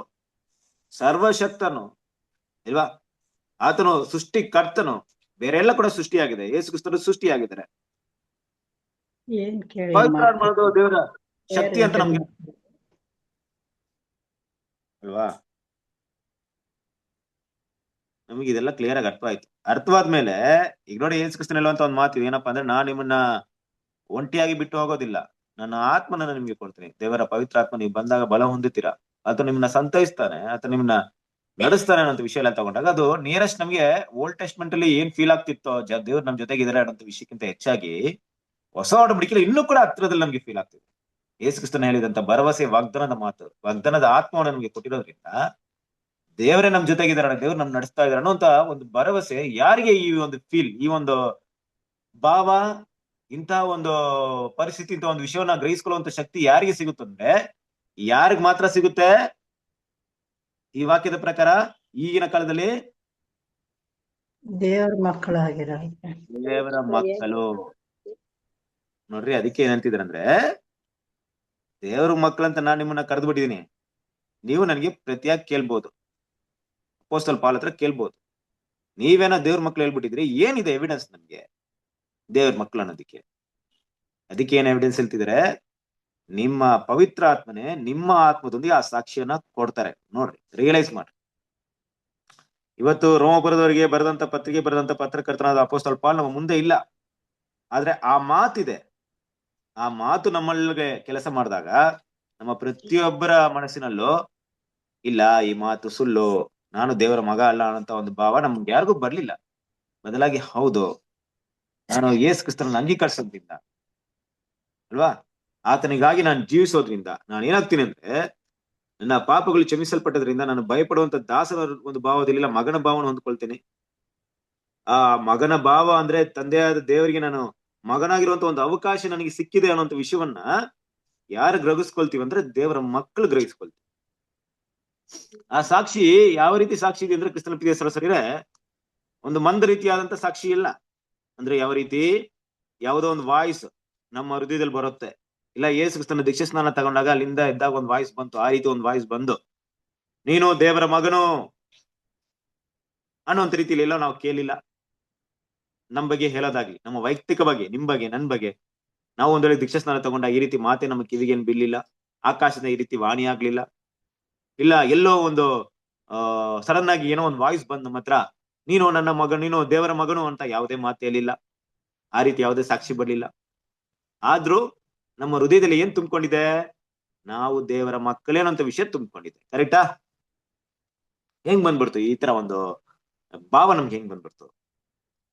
ಸರ್ವಶಕ್ತನು ಇಲ್ವಾ, ಆತನು ಸೃಷ್ಟಿ ಕರ್ತನು, ಬೇರೆ ಎಲ್ಲ ಕೂಡ ಸೃಷ್ಟಿಯಾಗಿದೆ, ಯೇಸು ಕ್ರಿಸ್ತರು ಸೃಷ್ಟಿಯಾಗಿದ್ದಾರೆ. ಮಾಡೋದು ದೇವರ ಶಕ್ತಿ ಅಂತ ನಮ್ಗೆ ಅಲ್ವಾ. ನಮಗೆ ಇದೆಲ್ಲ ಕ್ಲಿಯರ್ ಆಗಿ ಅರ್ಥ ಆಯ್ತು. ಅರ್ಥವಾದ್ಮೇಲೆ ಈಗ ನೋಡಿ, ಯೇಸು ಕ್ರಿಸ್ತನ ಹೇಳುವಂತ ಒಂದು ಮಾತು ಏನಪ್ಪಾ ಅಂದ್ರೆ, ನಾನ್ ನಿಮ್ಮನ್ನ ಒಂಟಿಯಾಗಿ ಬಿಟ್ಟು ಹೋಗೋದಿಲ್ಲ, ನನ್ನ ಆತ್ಮನನ್ನ ನಿಮ್ಗೆ ಕೊಡ್ತೀನಿ. ದೇವರ ಪವಿತ್ರ ಆತ್ಮ ನೀವು ಬಂದಾಗ ಬಲ ಹೊಂದುತ್ತೀರಾ, ಆತ ನಿಮ್ಮನ್ನ ಸಂತೈಸ್ತಾನೆ, ಆತ ನಿಮ್ಮನ್ನ ನಡೆಸ್ತಾನೆ ಅನ್ನೋ ವಿಷಯ ಎಲ್ಲ ತಗೊಂಡಾಗ, ಅದು ನಿಯರೆಸ್ಟ್ ನಮ್ಗೆ ಓಲ್ಡ್ ಟೆಸ್ಟ್ಮೆಂಟ್ ಅಲ್ಲಿ ಏನ್ ಫೀಲ್ ಆಗ್ತಿತ್ತೋ, ದೇವ್ರು ನಮ್ ಜೊತೆಗೆ ಇದಾರೆ ಅನ್ನೋ ವಿಷಯಕ್ಕಿಂತ ಹೆಚ್ಚಾಗಿ ಹೊಸ ಒಡಂಬಡಿಕೆಯಲ್ಲಿ ಇನ್ನೂ ಕೂಡ ಹತ್ರದಲ್ಲಿ ನಮ್ಗೆ ಫೀಲ್ ಆಗ್ತಿದೆ. ಯೇಸು ಕ್ರಿಸ್ತನ ಹೇಳಿದಂತ ಭರವಸೆ, ವಾಗ್ದಾನದ ಮಾತು, ವಾಗ್ದಾನದ ಆತ್ಮವನ್ನು ನಮ್ಗೆ ಕೊಟ್ಟಿರೋದ್ರಿಂದ ದೇವರೇ ನಮ್ ಜೊತೆಗಿದಾರೆ, ದೇವ್ರು ನಮ್ ನಡೆಸ್ತಾ ಇದಾರೆ ಅನ್ನೋಂತ ಒಂದು ಭರವಸೆ ಯಾರಿಗೆ ಈ ಒಂದು ಫೀಲ್, ಈ ಒಂದು ಭಾವ, ಇಂತಹ ಒಂದು ಪರಿಸ್ಥಿತಿ, ಇಂತಹ ಒಂದು ವಿಷಯವನ್ನ ಗ್ರಹಿಸ್ಕೊಳ್ಳುವಂತ ಶಕ್ತಿ ಯಾರಿಗೆ ಸಿಗುತ್ತಂದ್ರೆ, ಯಾರಿಗ್ ಮಾತ್ರ ಸಿಗುತ್ತೆ ಈ ವಾಕ್ಯದ ಪ್ರಕಾರ? ಈಗಿನ ಕಾಲದಲ್ಲಿ ದೇವರ ಮಕ್ಕಳಾಗಿರೋ ದೇವರ ಮಕ್ಕಳು ನೋಡ್ರಿ. ಅದಕ್ಕೆ ಏನಂತಿದ್ರಂದ್ರೆ, ದೇವ್ರ ಮಕ್ಕಳಂತ ನಾನ್ ನಿಮ್ಮನ್ನ ಕರೆದು ಬಿಟ್ಟಿದೀನಿ, ನೀವು ನನಗೆ ಪ್ರತಿಯಾಗಿ ಕೇಳ್ಬೋದು, ಅಪೊಸ್ತಲ ಪಾಲ್ ಹತ್ರ ಕೇಳ್ಬೋದು, ನೀವೇನೋ ದೇವ್ರ ಮಕ್ಳು ಹೇಳ್ಬಿಟ್ಟಿದ್ರಿ, ಏನಿದೆ ಎವಿಡೆನ್ಸ್ ನಮ್ಗೆ ದೇವ್ರ ಮಕ್ಳು ಅನ್ನೋದಕ್ಕೆ? ಅದಕ್ಕೆ ಏನ್ ಎವಿಡೆನ್ಸ್ ಹೇಳ್ತಿದ್ರೆ, ನಿಮ್ಮ ಪವಿತ್ರ ಆತ್ಮನೆ ನಿಮ್ಮ ಆತ್ಮದೊಂದಿಗೆ ಆ ಸಾಕ್ಷಿಯನ್ನ ಕೊಡ್ತಾರೆ. ನೋಡ್ರಿ, ರಿಯಲೈಸ್ ಮಾಡ್ರಿ. ಇವತ್ತು ರೋಮಪುರದವರಿಗೆ ಬರೆದಂತ ಪತ್ರಿಕೆ ಬರೆದಂತ ಪತ್ರಕರ್ತನಾದ ಅಪೊಸ್ತಲ ಪಾಲ್ ನಮ್ಮ ಮುಂದೆ ಇಲ್ಲ, ಆದ್ರೆ ಆ ಮಾತಿದೆ. ಆ ಮಾತು ನಮ್ಮಲ್ಲಿಗೆ ಕೆಲಸ ಮಾಡಿದಾಗ ನಮ್ಮ ಪ್ರತಿಯೊಬ್ಬರ ಮನಸ್ಸಿನಲ್ಲೂ, ಇಲ್ಲ ಈ ಮಾತು ಸುಳ್ಳು, ನಾನು ದೇವರ ಮಗ ಅಲ್ಲ ಅನ್ನೋಂತ ಒಂದು ಭಾವ ನಮ್ಗೆ ಯಾರಿಗೂ ಬರ್ಲಿಲ್ಲ. ಬದಲಾಗಿ, ಹೌದು, ನಾನು ಯೇಸು ಕ್ರಿಸ್ತನನ್ನ ಅಂಗೀಕರಿಸೋದ್ರಿಂದ ಅಲ್ವಾ, ಆತನಿಗಾಗಿ ನಾನು ಜೀವಿಸೋದ್ರಿಂದ ನಾನು ಏನಾಗ್ತೀನಿ ಅಂದ್ರೆ, ನನ್ನ ಪಾಪಗಳು ಕ್ಷಮಿಸಲ್ಪಟ್ಟದ್ರಿಂದ ನಾನು ಭಯಪಡುವಂತ ದಾಸನ ಒಂದು ಭಾವದಲ್ಲಿಲ್ಲ, ಮಗನ ಭಾವನ ಹೊಂದ್ಕೊಳ್ತೇನೆ. ಆ ಮಗನ ಭಾವ ಅಂದ್ರೆ, ತಂದೆಯಾದ ದೇವರಿಗೆ ನಾನು ಮಗನಾಗಿರುವಂತ ಒಂದು ಅವಕಾಶ ನನಗೆ ಸಿಕ್ಕಿದೆ ಅನ್ನೋಂಥ ವಿಷಯವನ್ನ ಯಾರು ಗ್ರಹಿಸ್ಕೊಳ್ತೀವಿ ಅಂದ್ರೆ, ದೇವರ ಮಕ್ಕಳು ಗ್ರಹಿಸ್ಕೊಳ್ತೀವಿ. ಆ ಸಾಕ್ಷಿ ಯಾವ ರೀತಿ ಸಾಕ್ಷಿ ಇದೆ ಅಂದ್ರೆ, ಕ್ರಿಸ್ತನ ಪ್ರಿಯ ಸರಸರಿರೆ, ಒಂದು ಮಂದ ರೀತಿಯಾದಂತ ಸಾಕ್ಷಿ ಇಲ್ಲ. ಅಂದ್ರೆ ಯಾವ ರೀತಿ, ಯಾವುದೋ ಒಂದು ವಾಯ್ಸ್ ನಮ್ಮ ಹೃದಯದಲ್ಲಿ ಬರುತ್ತೆ, ಇಲ್ಲ ಯೇಸು ಕ್ರಿಸ್ತನ ದೀಕ್ಷಾ ಸ್ನಾನ ತಗೊಂಡಾಗ ಅಲ್ಲಿಂದ ಇದ್ದಾಗ ಒಂದು ವಾಯ್ಸ್ ಬಂತು, ಆ ರೀತಿ ಒಂದು ವಾಯ್ಸ್ ಬಂದು ನೀನು ದೇವರ ಮಗನು ಅನ್ನುವಂತ ರೀತಿಯಲ್ಲಿ ಎಲ್ಲ ನಾವು ಕೇಳಿಲ್ಲ. ನಮ್ ಬಗ್ಗೆ ಹೇಳೋದಾಗ್ಲಿ, ನಮ್ಮ ವೈಯಕ್ತಿಕ ಬಗ್ಗೆ, ನಿಮ್ ಬಗ್ಗೆ, ನನ್ ಬಗ್ಗೆ ನಾವು ಒಂದ್ ವೇಳೆ ದೀಕ್ಷಾ ಸ್ನಾನ ತಗೊಂಡ ಈ ರೀತಿ ಮಾತೆ ನಮ್ಮ ಕಿವಿಗೇನು ಬೀಳಿಲ್ಲ, ಆಕಾಶದ ಈ ರೀತಿ ವಾಣಿ ಆಗ್ಲಿಲ್ಲ, ಇಲ್ಲ ಎಲ್ಲೋ ಒಂದು ಸಡನ್ ಆಗಿ ಏನೋ ಒಂದು ವಾಯ್ಸ್ ಬಂದ್ ನಮ್ಮ ಹತ್ರ, ನೀನು ನನ್ನ ಮಗನು, ನೀನು ದೇವರ ಮಗನು ಅಂತ ಯಾವುದೇ ಮಾತು ಹೇಳಿಲ್ಲ, ಆ ರೀತಿ ಯಾವುದೇ ಸಾಕ್ಷಿ ಬರ್ಲಿಲ್ಲ. ಆದ್ರೂ ನಮ್ಮ ಹೃದಯದಲ್ಲಿ ಏನ್ ತುಂಬಿಕೊಂಡಿದೆ, ನಾವು ದೇವರ ಮಕ್ಕಳೇನಂತ ವಿಷಯ ತುಂಬಿಕೊಂಡಿದೆ. ಕರೆಕ್ಟಾ? ಹೆಂಗ್ ಬಂದ್ಬಿಡ್ತು ಈ ತರ ಒಂದು ಭಾವ ನಮ್ಗೆ ಹೆಂಗ್ ಬಂದ್ಬಿಡ್ತು?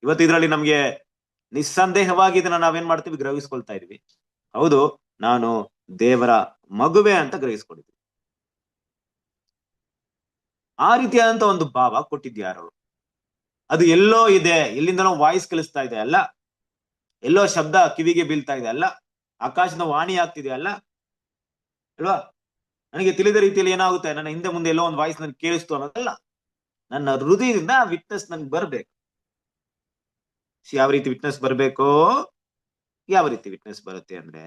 ಇವತ್ತು ಇದ್ರಲ್ಲಿ ನಮ್ಗೆ ನಿಸ್ಸಂದೇಹವಾಗಿ ಇದನ್ನ ನಾವೇನ್ ಮಾಡ್ತೀವಿ, ಗ್ರಹಿಸ್ಕೊಳ್ತಾ ಇದೀವಿ. ಹೌದು, ನಾನು ದೇವರ ಮಗುವೆ ಅಂತ ಗ್ರಹಿಸ್ಕೊಂಡಿದ್ವಿ. ಆ ರೀತಿಯಾದಂತ ಒಂದು ಭಾವ ಕೊಟ್ಟಿದ್ಯಾರು? ಅದು ಎಲ್ಲೋ ಇದೆ, ಎಲ್ಲಿಂದನೋ ವಾಯ್ಸ್ ಕೇಳಿಸ್ತಾ ಇದೆ ಅಲ್ಲ, ಎಲ್ಲೋ ಶಬ್ದ ಕಿವಿಗೆ ಬೀಳ್ತಾ ಇದೆ ಅಲ್ಲ, ಆಕಾಶದ ವಾಣಿ ಆಗ್ತಿದೆ ಅಲ್ಲ, ಅಲ್ವಾ? ನನಗೆ ತಿಳಿದ ರೀತಿಯಲ್ಲಿ ಏನಾಗುತ್ತೆ, ನನ್ನ ಹಿಂದೆ ಮುಂದೆ ಎಲ್ಲೋ ಒಂದು ವಾಯ್ಸ್ ನನ್ಗೆ ಕೇಳಿಸ್ತು ಅನ್ನೋದಲ್ಲ, ನನ್ನ ಹೃದಯದಿಂದ ವಿಟ್ನೆಸ್ ನನ್ಗೆ ಬರ್ಬೇಕು. ಯಾವ ರೀತಿ ವಿಟ್ನೆಸ್ ಬರ್ಬೇಕು? ಯಾವ ರೀತಿ ವಿಟ್ನೆಸ್ ಬರುತ್ತೆ ಅಂದ್ರೆ,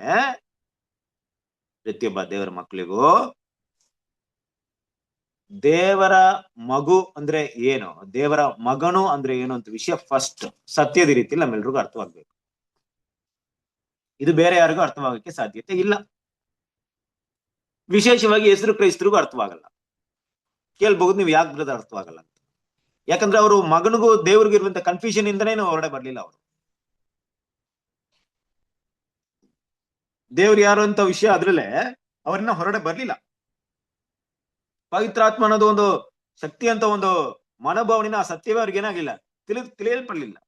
ಪ್ರತಿಯೊಬ್ಬ ದೇವರ ಮಕ್ಕಳಿಗೂ ದೇವರ ಮಗು ಅಂದ್ರೆ ಏನು, ದೇವರ ಮಗನು ಅಂದ್ರೆ ಏನು ಅಂತ ವಿಷಯ ಫಸ್ಟ್ ಸತ್ಯದ ರೀತಿಯಲ್ಲಿ ನಮ್ಮೆಲ್ರಿಗೂ ಅರ್ಥವಾಗ್ಬೇಕು. ಇದು ಬೇರೆ ಯಾರಿಗೂ ಅರ್ಥವಾಗಕ್ಕೆ ಸಾಧ್ಯತೆ ಇಲ್ಲ. ವಿಶೇಷವಾಗಿ ಹೆಸರು ಕ್ರೈಸ್ತರಿಗೂ ಅರ್ಥವಾಗಲ್ಲ. ಕೇಳ್ಬಹುದು ನೀವು ಯಾಕೆ ಬ್ರದರ್ ಅರ್ಥವಾಗಲ್ಲ ಅಂತ. ಯಾಕಂದ್ರೆ ಅವರು ಮಗನಿಗೂ ದೇವ್ರಿಗೂ ಇರುವಂತ ಕನ್ಫ್ಯೂಷನ್ ಇಂದನೇ ಹೊರಗಡೆ ಬರ್ಲಿಲ್ಲ. ಅವರು ದೇವ್ರು ಯಾರು ಅಂತ ವಿಷಯ ಅದ್ರಲ್ಲೇ ಅವ್ರನ್ನ ಹೊರಗಡೆ ಬರ್ಲಿಲ್ಲ. ಪವಿತ್ರಾತ್ಮ ಅನ್ನೋದು ಒಂದು ಶಕ್ತಿ ಅಂತ ಒಂದು ಮನೋಭಾವನೆನ ಆ ಸತ್ಯವೇ ಅವ್ರಿಗೆ ಏನಾಗ್ಲಿಲ್ಲ,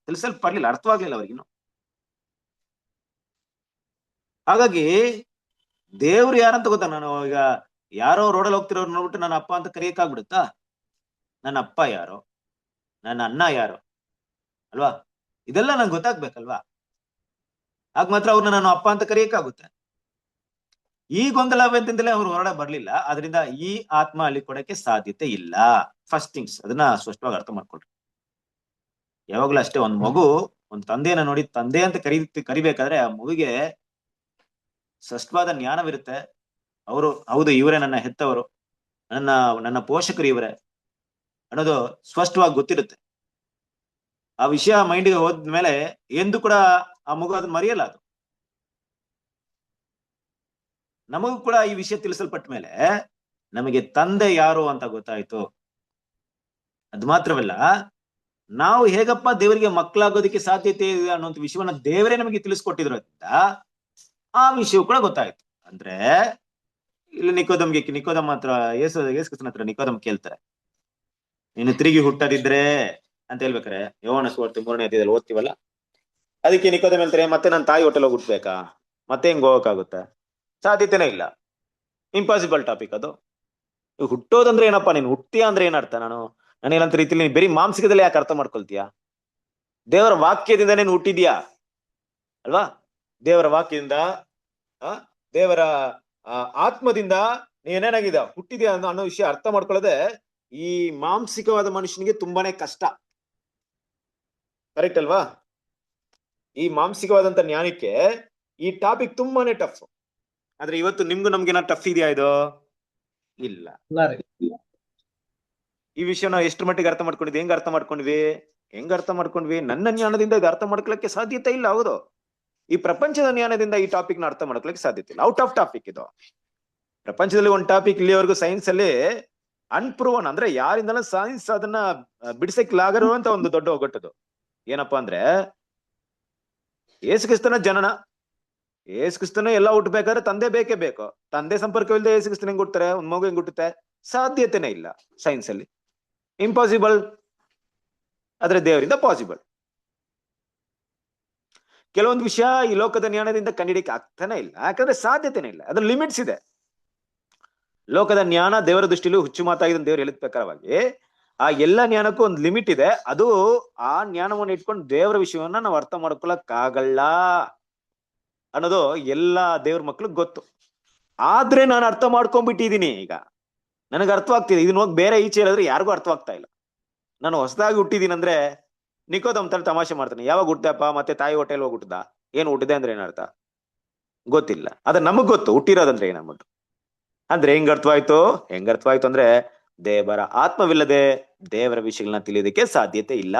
ತಿಳಿಸಲ್ಪಡ್ಲಿಲ್ಲ, ಅರ್ಥವಾಗ್ಲಿಲ್ಲ ಅವ್ರಿಗಿನ್ನು. ಹಾಗಾಗಿ ದೇವ್ರು ಯಾರಂತ ಗೊತ್ತಾ? ನಾನು ಈಗ ಯಾರೋ ರೋಡಲ್ಲಿ ಹೋಗ್ತಿರೋರು ನೋಡ್ಬಿಟ್ಟು ನನ್ನ ಅಪ್ಪ ಅಂತ ಕರೆಯಕ್ಕಾಗ್ಬಿಡುತ್ತಾ? ನನ್ನ ಅಪ್ಪ ಯಾರೋ, ನನ್ನ ಅಣ್ಣ ಯಾರೋ, ಅಲ್ವಾ? ಇದೆಲ್ಲ ನಂಗೆ ಗೊತ್ತಾಗ್ಬೇಕಲ್ವಾ? ಆಗ ಮಾತ್ರ ಅವ್ರನ್ನ ನಾನು ಅಪ್ಪ ಅಂತ ಕರೆಯಕ್ಕಾಗುತ್ತೆ. ಈ ಗೊಂದಲದಿಂದಲೇ ಅವ್ರು ಹೊರಗಡೆ ಬರ್ಲಿಲ್ಲ. ಅದರಿಂದ ಈ ಆತ್ಮ ಅಲ್ಲಿ ಕೊಡಕ್ಕೆ ಸಾಧ್ಯತೆ ಇಲ್ಲ. ಫಸ್ಟ್ ಥಿಂಗ್ಸ್ ಅದನ್ನ ಸ್ಪಷ್ಟವಾಗಿ ಅರ್ಥ ಮಾಡ್ಕೊಳ್ರಿ. ಯಾವಾಗ್ಲೂ ಅಷ್ಟೇ, ಒಂದ್ ಮಗು ಒಂದ್ ತಂದೆಯನ್ನ ನೋಡಿ ತಂದೆ ಅಂತ ಕರಿಬೇಕಾದ್ರೆ ಆ ಮಗುಗೆ ಸ್ಪಷ್ಟವಾದ ಜ್ಞಾನವಿರುತ್ತೆ. ಅವರು ಹೌದು ಇವರೇ ನನ್ನ ಹೆತ್ತವರು, ನನ್ನ ಪೋಷಕರು ಇವರೇ ಅನ್ನೋದು ಸ್ಪಷ್ಟವಾಗಿ ಗೊತ್ತಿರುತ್ತೆ. ಆ ವಿಷಯ ಮೈಂಡ್ಗೆ ಹೋದ್ಮೇಲೆ ಎಂದು ಕೂಡ ಆ ಮಗು ಅದನ್ನ ಮರೆಯಲ್ಲ. ಅದು ನಮಗೂ ಕೂಡ ಈ ವಿಷಯ ತಿಳಿಸಲ್ಪಟ್ಟ ಮೇಲೆ ನಮಗೆ ತಂದೆ ಯಾರು ಅಂತ ಗೊತ್ತಾಯ್ತು. ಅದು ಮಾತ್ರವಲ್ಲ, ನಾವು ಹೇಗಪ್ಪ ದೇವರಿಗೆ ಮಕ್ಕಳಾಗೋದಕ್ಕೆ ಸಾಧ್ಯತೆ ಇದೆ ಅನ್ನೋಂಥ ವಿಷಯವನ್ನ ದೇವರೇ ನಮಗೆ ತಿಳಿಸ್ಕೊಟ್ಟಿದ್ರಿಂದ ಆ ವಿಷಯ ಕೂಡ ಗೊತ್ತಾಯ್ತು. ಅಂದ್ರೆ ಇಲ್ಲಿ ನಿಕೋದಮ್ ಹತ್ರ ಯೇಸು ಕ್ರಿಸ್ತನ ಹತ್ರ ನಿಕೋದಮ್ ಕೇಳ್ತಾರೆ, ನೀನು ತಿರುಗಿ ಹುಟ್ಟದಿದ್ರೆ ಅಂತ ಹೇಳ್ಬೇಕಾರೆ, ಯೋಹಾನ ಸುವಾರ್ತೆ 3ನೇ ಅಧ್ಯಾಯದಲ್ಲಿ ಓದ್ತೀವಲ್ಲ, ಅದಕ್ಕೆ ನಿಕೋದಮ್ ಹೇಳ್ತಾರೆ, ಮತ್ತೆ ನನ್ನ ತಾಯಿ ಹೊಟ್ಟೆಲ್ ಹುಟ್ಬೇಕಾ? ಮತ್ತೆ ಹೆಂಗ್ ಹೋಗಕ್ಕಾಗುತ್ತೆ? ಸಾಧ್ಯತೆನೇ ಇಲ್ಲ, ಇಂಪಾಸಿಬಲ್ ಟಾಪಿಕ್ ಅದು. ಹುಟ್ಟೋದಂದ್ರೆ ಏನಪ್ಪಾ? ನೀನು ಹುಟ್ಟಿಯಾ ಅಂದ್ರೆ ಏನರ್ಥ? ನನಗೇನಂತ ರೀತಿಯಲ್ಲಿ ನೀನು ಬರೀ ಮಾಂಸಿಕದಲ್ಲಿ ಯಾಕೆ ಅರ್ಥ ಮಾಡ್ಕೊಳ್ತೀಯಾ? ದೇವರ ವಾಕ್ಯದಿಂದ ನೀನು ಹುಟ್ಟಿದ್ಯಾ ಅಲ್ವಾ? ದೇವರ ವಾಕ್ಯದಿಂದ, ದೇವರ ಆತ್ಮದಿಂದ ನೀನೇನಾಗಿದೆ ಹುಟ್ಟಿದ್ಯಾ ಅನ್ನೋ ವಿಷಯ ಅರ್ಥ ಮಾಡ್ಕೊಳ್ಳೋದೆ ಈ ಮಾಂಸಿಕವಾದ ಮನುಷ್ಯನಿಗೆ ತುಂಬಾನೇ ಕಷ್ಟ. ಕರೆಕ್ಟ್ ಅಲ್ವಾ? ಈ ಮಾಂಸಿಕವಾದಂತ ಜ್ಞಾನಕ್ಕೆ ಈ ಟಾಪಿಕ್ ತುಂಬಾನೇ ಟಫ್. ಆದ್ರೆ ಇವತ್ತು ನಿಮ್ಗೂ ನಮ್ಗೇನ ಟಫ್ ಇದೆಯಾ? ಇದು ಇಲ್ಲ. ಈ ವಿಷಯ ನಾವು ಎಷ್ಟು ಮಟ್ಟಿಗೆ ಅರ್ಥ ಮಾಡ್ಕೊಂಡಿದ್ವಿ? ಹೆಂಗ್ ಅರ್ಥ ಮಾಡ್ಕೊಂಡ್ವಿ? ನನ್ನ ಜ್ಞಾನದಿಂದ ಇದು ಅರ್ಥ ಮಾಡ್ಕೊಳಕ್ಕೆ ಸಾಧ್ಯತೆ ಇಲ್ಲ. ಹೌದು, ಈ ಪ್ರಪಂಚದ ಜ್ಞಾನದಿಂದ ಈ ಟಾಪಿಕ್ ನ ಅರ್ಥ ಮಾಡ್ಕೊಳಕ್ಕೆ ಸಾಧ್ಯತೆ ಇಲ್ಲ. ಔಟ್ ಆಫ್ ಟಾಪಿಕ್ ಇದು. ಪ್ರಪಂಚದಲ್ಲಿ ಒಂದು ಟಾಪಿಕ್ ಇಲ್ಲಿವರೆಗೂ ಸೈನ್ಸ್ ಅಲ್ಲಿ ಅನ್ಪ್ರೂವನ್, ಅಂದ್ರೆ ಯಾರಿಂದಲೂ ಸೈನ್ಸ್ ಅದನ್ನ ಬಿಡಿಸಕ್ಲಾಗಿರುವಂತ ಒಂದು ದೊಡ್ಡ ಒಗ್ಗಟ್ಟದು ಏನಪ್ಪಾ ಅಂದ್ರೆ, ಯೇಸುಕ್ರಿಸ್ತನ ಜನನ. ಯೇಸುಕ್ರಿಸ್ತನ ಎಲ್ಲ ಹುಟ್ಟಬೇಕಾದ್ರೆ ತಂದೆ ಬೇಕೇ ಬೇಕು. ತಂದೆ ಸಂಪರ್ಕವಿಲ್ಲದೆ ಯೇಸುಕ್ರಿಸ್ತನ ಹೆಂಗ್ ಹುಡ್ತಾರೆ? ಒಂದ್ ಮಗು ಹೆಂಗ್ ಹುಟ್ಟುತ್ತೆ? ಸಾಧ್ಯತೆನೇ ಇಲ್ಲ ಸೈನ್ಸ್ ಅಲ್ಲಿ. ಇಂಪಾಸಿಬಲ್. ಆದ್ರೆ ದೇವರಿಂದ ಪಾಸಿಬಲ್. ಕೆಲವೊಂದು ವಿಷಯ ಈ ಲೋಕದ ಜ್ಞಾನದಿಂದ ಕಂಡಿಡಿಯಕ್ಕೆ ಆಗ್ತಾನೆ ಇಲ್ಲ, ಯಾಕಂದ್ರೆ ಸಾಧ್ಯತೆನೇ ಇಲ್ಲ, ಅದ್ರ ಲಿಮಿಟ್ಸ್ ಇದೆ. ಲೋಕದ ಜ್ಞಾನ ದೇವರ ದೃಷ್ಟಿಯಲ್ಲಿ ಹುಚ್ಚು ಮಾತಾಗಿದೆ ದೇವರು ಹೇಳಿದ ಪ್ರಕಾರವಾಗಿ ಆ ಎಲ್ಲ ಜ್ಞಾನಕ್ಕೂ ಒಂದು ಲಿಮಿಟ್ ಇದೆ. ಅದು ಆ ಜ್ಞಾನವನ್ನು ಇಟ್ಕೊಂಡು ದೇವರ ವಿಷಯವನ್ನ ನಾವು ಅರ್ಥ ಮಾಡ್ಕೊಳಕ್ಕಾಗಲ್ಲ ಅನ್ನೋದು ಎಲ್ಲಾ ದೇವ್ರ ಮಕ್ಳಿಗೆ ಗೊತ್ತು. ಆದ್ರೆ ನಾನು ಅರ್ಥ ಮಾಡ್ಕೊಂಡ್ಬಿಟ್ಟಿದೀನಿ. ಈಗ ನನಗೆ ಅರ್ಥವಾಗ್ತಿದೆ. ಇದನ್ನ ಹೋಗಿ ಬೇರೆ ಈಚೆ ಹೇಳಿದ್ರೆ ಯಾರಿಗೂ ಅರ್ಥವಾಗ್ತಾ ಇಲ್ಲ. ನಾನು ಹೊಸದಾಗಿ ಹುಟ್ಟಿದೀನಿ ಅಂದ್ರೆ ನಿಕೋದಮ್ ತರ ತಮಾಷೆ ಮಾಡ್ತಾನೆ, ಯಾವಾಗ ಹುಟ್ಟದಪ್ಪ? ಮತ್ತೆ ತಾಯಿ ಹೊಟ್ಟೆಲ್ ಹೋಗಿ ಹುಟ್ಟದ? ಏನ್ ಹುಟ್ಟಿದೆ ಅಂದ್ರೆ ಏನರ್ಥ ಗೊತ್ತಿಲ್ಲ. ಆದ್ರೆ ನಮಗ್ ಗೊತ್ತು ಹುಟ್ಟಿರೋದಂದ್ರೆ ಏನಂದ್ಬಿಟ್ಟು. ಅಂದ್ರೆ ಹೆಂಗ್ ಅರ್ಥವಾಯ್ತು ಅಂದ್ರೆ, ದೇವರ ಆತ್ಮವಿಲ್ಲದೆ ದೇವರ ವಿಷಯಗಳನ್ನ ತಿಳಿಯೋದಕ್ಕೆ ಸಾಧ್ಯತೆ ಇಲ್ಲ.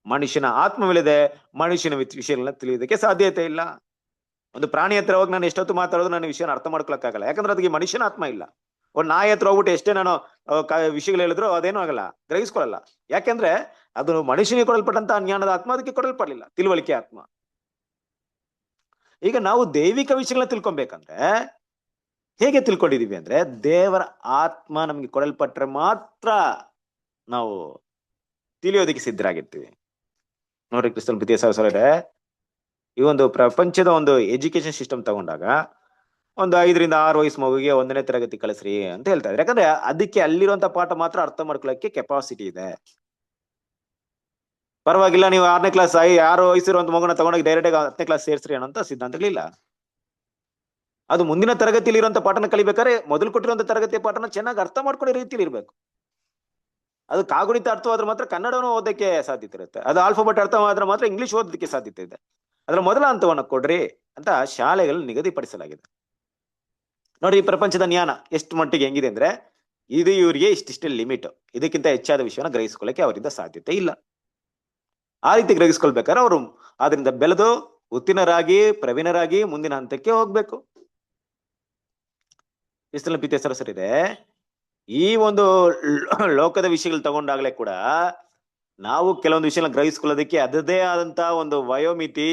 ಮನುಷ್ಯನ ಆತ್ಮವಿಲ್ಲದೆ ಮನುಷ್ಯನ ವಿಷಯಗಳನ್ನ ತಿಳಿಯೋದಕ್ಕೆ ಸಾಧ್ಯತೆ ಇಲ್ಲ. ಒಂದು ಪ್ರಾಣಿ ಹತ್ರ ಹೋಗಿ ನಾನು ಎಷ್ಟೊತ್ತು ಮಾತಾಡೋದು ನನ್ನ ವಿಷಯನ ಅರ್ಥ ಮಾಡ್ಕೊಳಕ್ಕಾಗಲ್ಲ, ಯಾಕಂದ್ರೆ ಅದಕ್ಕೆ ಮನುಷ್ಯನ ಆತ್ಮ ಇಲ್ಲ. ಒಂದ್ ನಾಯಿ ಹತ್ರ ಹೋಗ್ಬಿಟ್ಟು ಎಷ್ಟೇ ನಾನು ವಿಷಯಗಳು ಹೇಳಿದ್ರು ಅದೇನೂ ಆಗಲ್ಲ, ಗ್ರಹಿಸ್ಕೊಳ್ಳಲ್ಲ. ಯಾಕೆಂದ್ರೆ ಅದು ಮನುಷ್ಯನಿಗೆ ಕೊಡಲ್ಪಟ್ಟಂತ ಜ್ಞಾನದ ಆತ್ಮ ಅದಕ್ಕೆ ಕೊಡಲ್ಪಡಲಿಲ್ಲ, ತಿಳುವಳಿಕೆ ಆತ್ಮ. ಈಗ ನಾವು ದೈವಿಕ ವಿಷಯಗಳನ್ನ ತಿಳ್ಕೊಬೇಕಂದ್ರೆ ಹೇಗೆ ತಿಳ್ಕೊಂಡಿದೀವಿ ಅಂದ್ರೆ ದೇವರ ಆತ್ಮ ನಮ್ಗೆ ಕೊಡಲ್ಪಟ್ರೆ ಮಾತ್ರ ನಾವು ತಿಳಿಯೋದಕ್ಕೆ ಸಿದ್ಧರಾಗಿರ್ತೀವಿ. ನೋಡ್ರಿ ಕ್ರಿಸ್ತನ್ ಪ್ರೀತಿಯ ಸಹೋದರರೇ, ಈ ಒಂದು ಪ್ರಪಂಚದ ಒಂದು ಎಜುಕೇಶನ್ ಸಿಸ್ಟಮ್ ತಗೊಂಡಾಗ ಒಂದು 5 ರಿಂದ 6 ವಯಸ್ಸು ಮಗುವಿಗೆ 1ನೇ ತರಗತಿ ಕಳಿಸ್ರಿ ಅಂತ ಹೇಳ್ತಾ ಇದ್ದಾರೆ. ಯಾಕಂದ್ರೆ ಅದಕ್ಕೆ ಅಲ್ಲಿರುವಂತ ಪಾಠ ಮಾತ್ರ ಅರ್ಥ ಮಾಡ್ಕೊಳ್ಳಕ್ಕೆ ಕೆಪಾಸಿಟಿ ಇದೆ. ಪರವಾಗಿಲ್ಲ, ನೀವು 6ನೇ ಕ್ಲಾಸ್ 6 ವಯಸ್ಸಿರುವಂತ ಮಗುನ ತಗೊಂಡೋಗಿ ಡೈರೆಕ್ಟ್ ಆಗಿ 10ನೇ ಕ್ಲಾಸ್ ಸೇರಿಸ್ರಿ ಅನ್ನೋಂತ ಸಿದ್ಧಾಂತಗಳಿಲ್ಲ. ಅದು ಮುಂದಿನ ತರಗತಿಯಲ್ಲಿ ಇರುವಂತ ಪಾಠನ ಕಲಿಬೇಕಾದ್ರೆ ಮೊದಲು ಕೊಟ್ಟಿರುವಂತ ತರಗತಿಯ ಪಾಠನ ಚೆನ್ನಾಗಿ ಅರ್ಥ ಮಾಡ್ಕೊಳ್ಳೋ ರೀತಿಯಲ್ಲಿ ಇರ್ಬೇಕು. ಅದು ಕಾಗುಣಿತ ಅರ್ಥವಾದ್ರೆ ಮಾತ್ರ ಕನ್ನಡವನ್ನು ಓದಕ್ಕೆ ಸಾಧ್ಯತೆ ಇರುತ್ತೆ. ಅದು ಆಲ್ಫಾಬೆಟ್ ಅರ್ಥವಾದ್ರೆ ಮಾತ್ರ ಇಂಗ್ಲಿಷ್ ಓದೋದಕ್ಕೆ ಸಾಧ್ಯತೆ ಇದೆ. ಅದರ ಮೊದಲ ಹಂತವನ್ನ ಕೊಡ್ರಿ ಅಂತ ಶಾಲೆಗಳಲ್ಲಿ ನಿಗದಿಪಡಿಸಲಾಗಿದೆ. ನೋಡಿ, ಈ ಪ್ರಪಂಚದ ಜ್ಞಾನ ಎಷ್ಟು ಮಟ್ಟಿಗೆ ಹೆಂಗಿದೆ ಅಂದ್ರೆ ಇದು ಇವರಿಗೆ ಇಷ್ಟಿಷ್ಟೇ ಲಿಮಿಟ್, ಇದಕ್ಕಿಂತ ಹೆಚ್ಚಾದ ವಿಷಯನ ಗ್ರಹಿಸ್ಕೊಳ್ಳಕ್ಕೆ ಅವರಿಂದ ಸಾಧ್ಯತೆ ಇಲ್ಲ. ಆ ರೀತಿ ಗ್ರಹಿಸ್ಕೊಳ್ಬೇಕಾದ್ರೆ ಅವರು ಅದರಿಂದ ಬೆಳೆದು ಉತ್ತೀರ್ಣರಾಗಿ ಪ್ರವೀಣರಾಗಿ ಮುಂದಿನ ಹಂತಕ್ಕೆ ಹೋಗ್ಬೇಕು. ಕ್ರಿಸ್ತನ ಪ್ರೀತಿಯ ಸಹೋದರರೇ, ಈ ಒಂದು ಲೋಕದ ವಿಷಯಗಳು ತಗೊಂಡಾಗ್ಲೇ ಕೂಡ ನಾವು ಕೆಲವೊಂದು ವಿಷಯನ ಗ್ರಹಿಸ್ಕೊಳ್ಳೋದಕ್ಕೆ ಅದರದೇ ಆದಂತ ಒಂದು ವಯೋಮಿತಿ,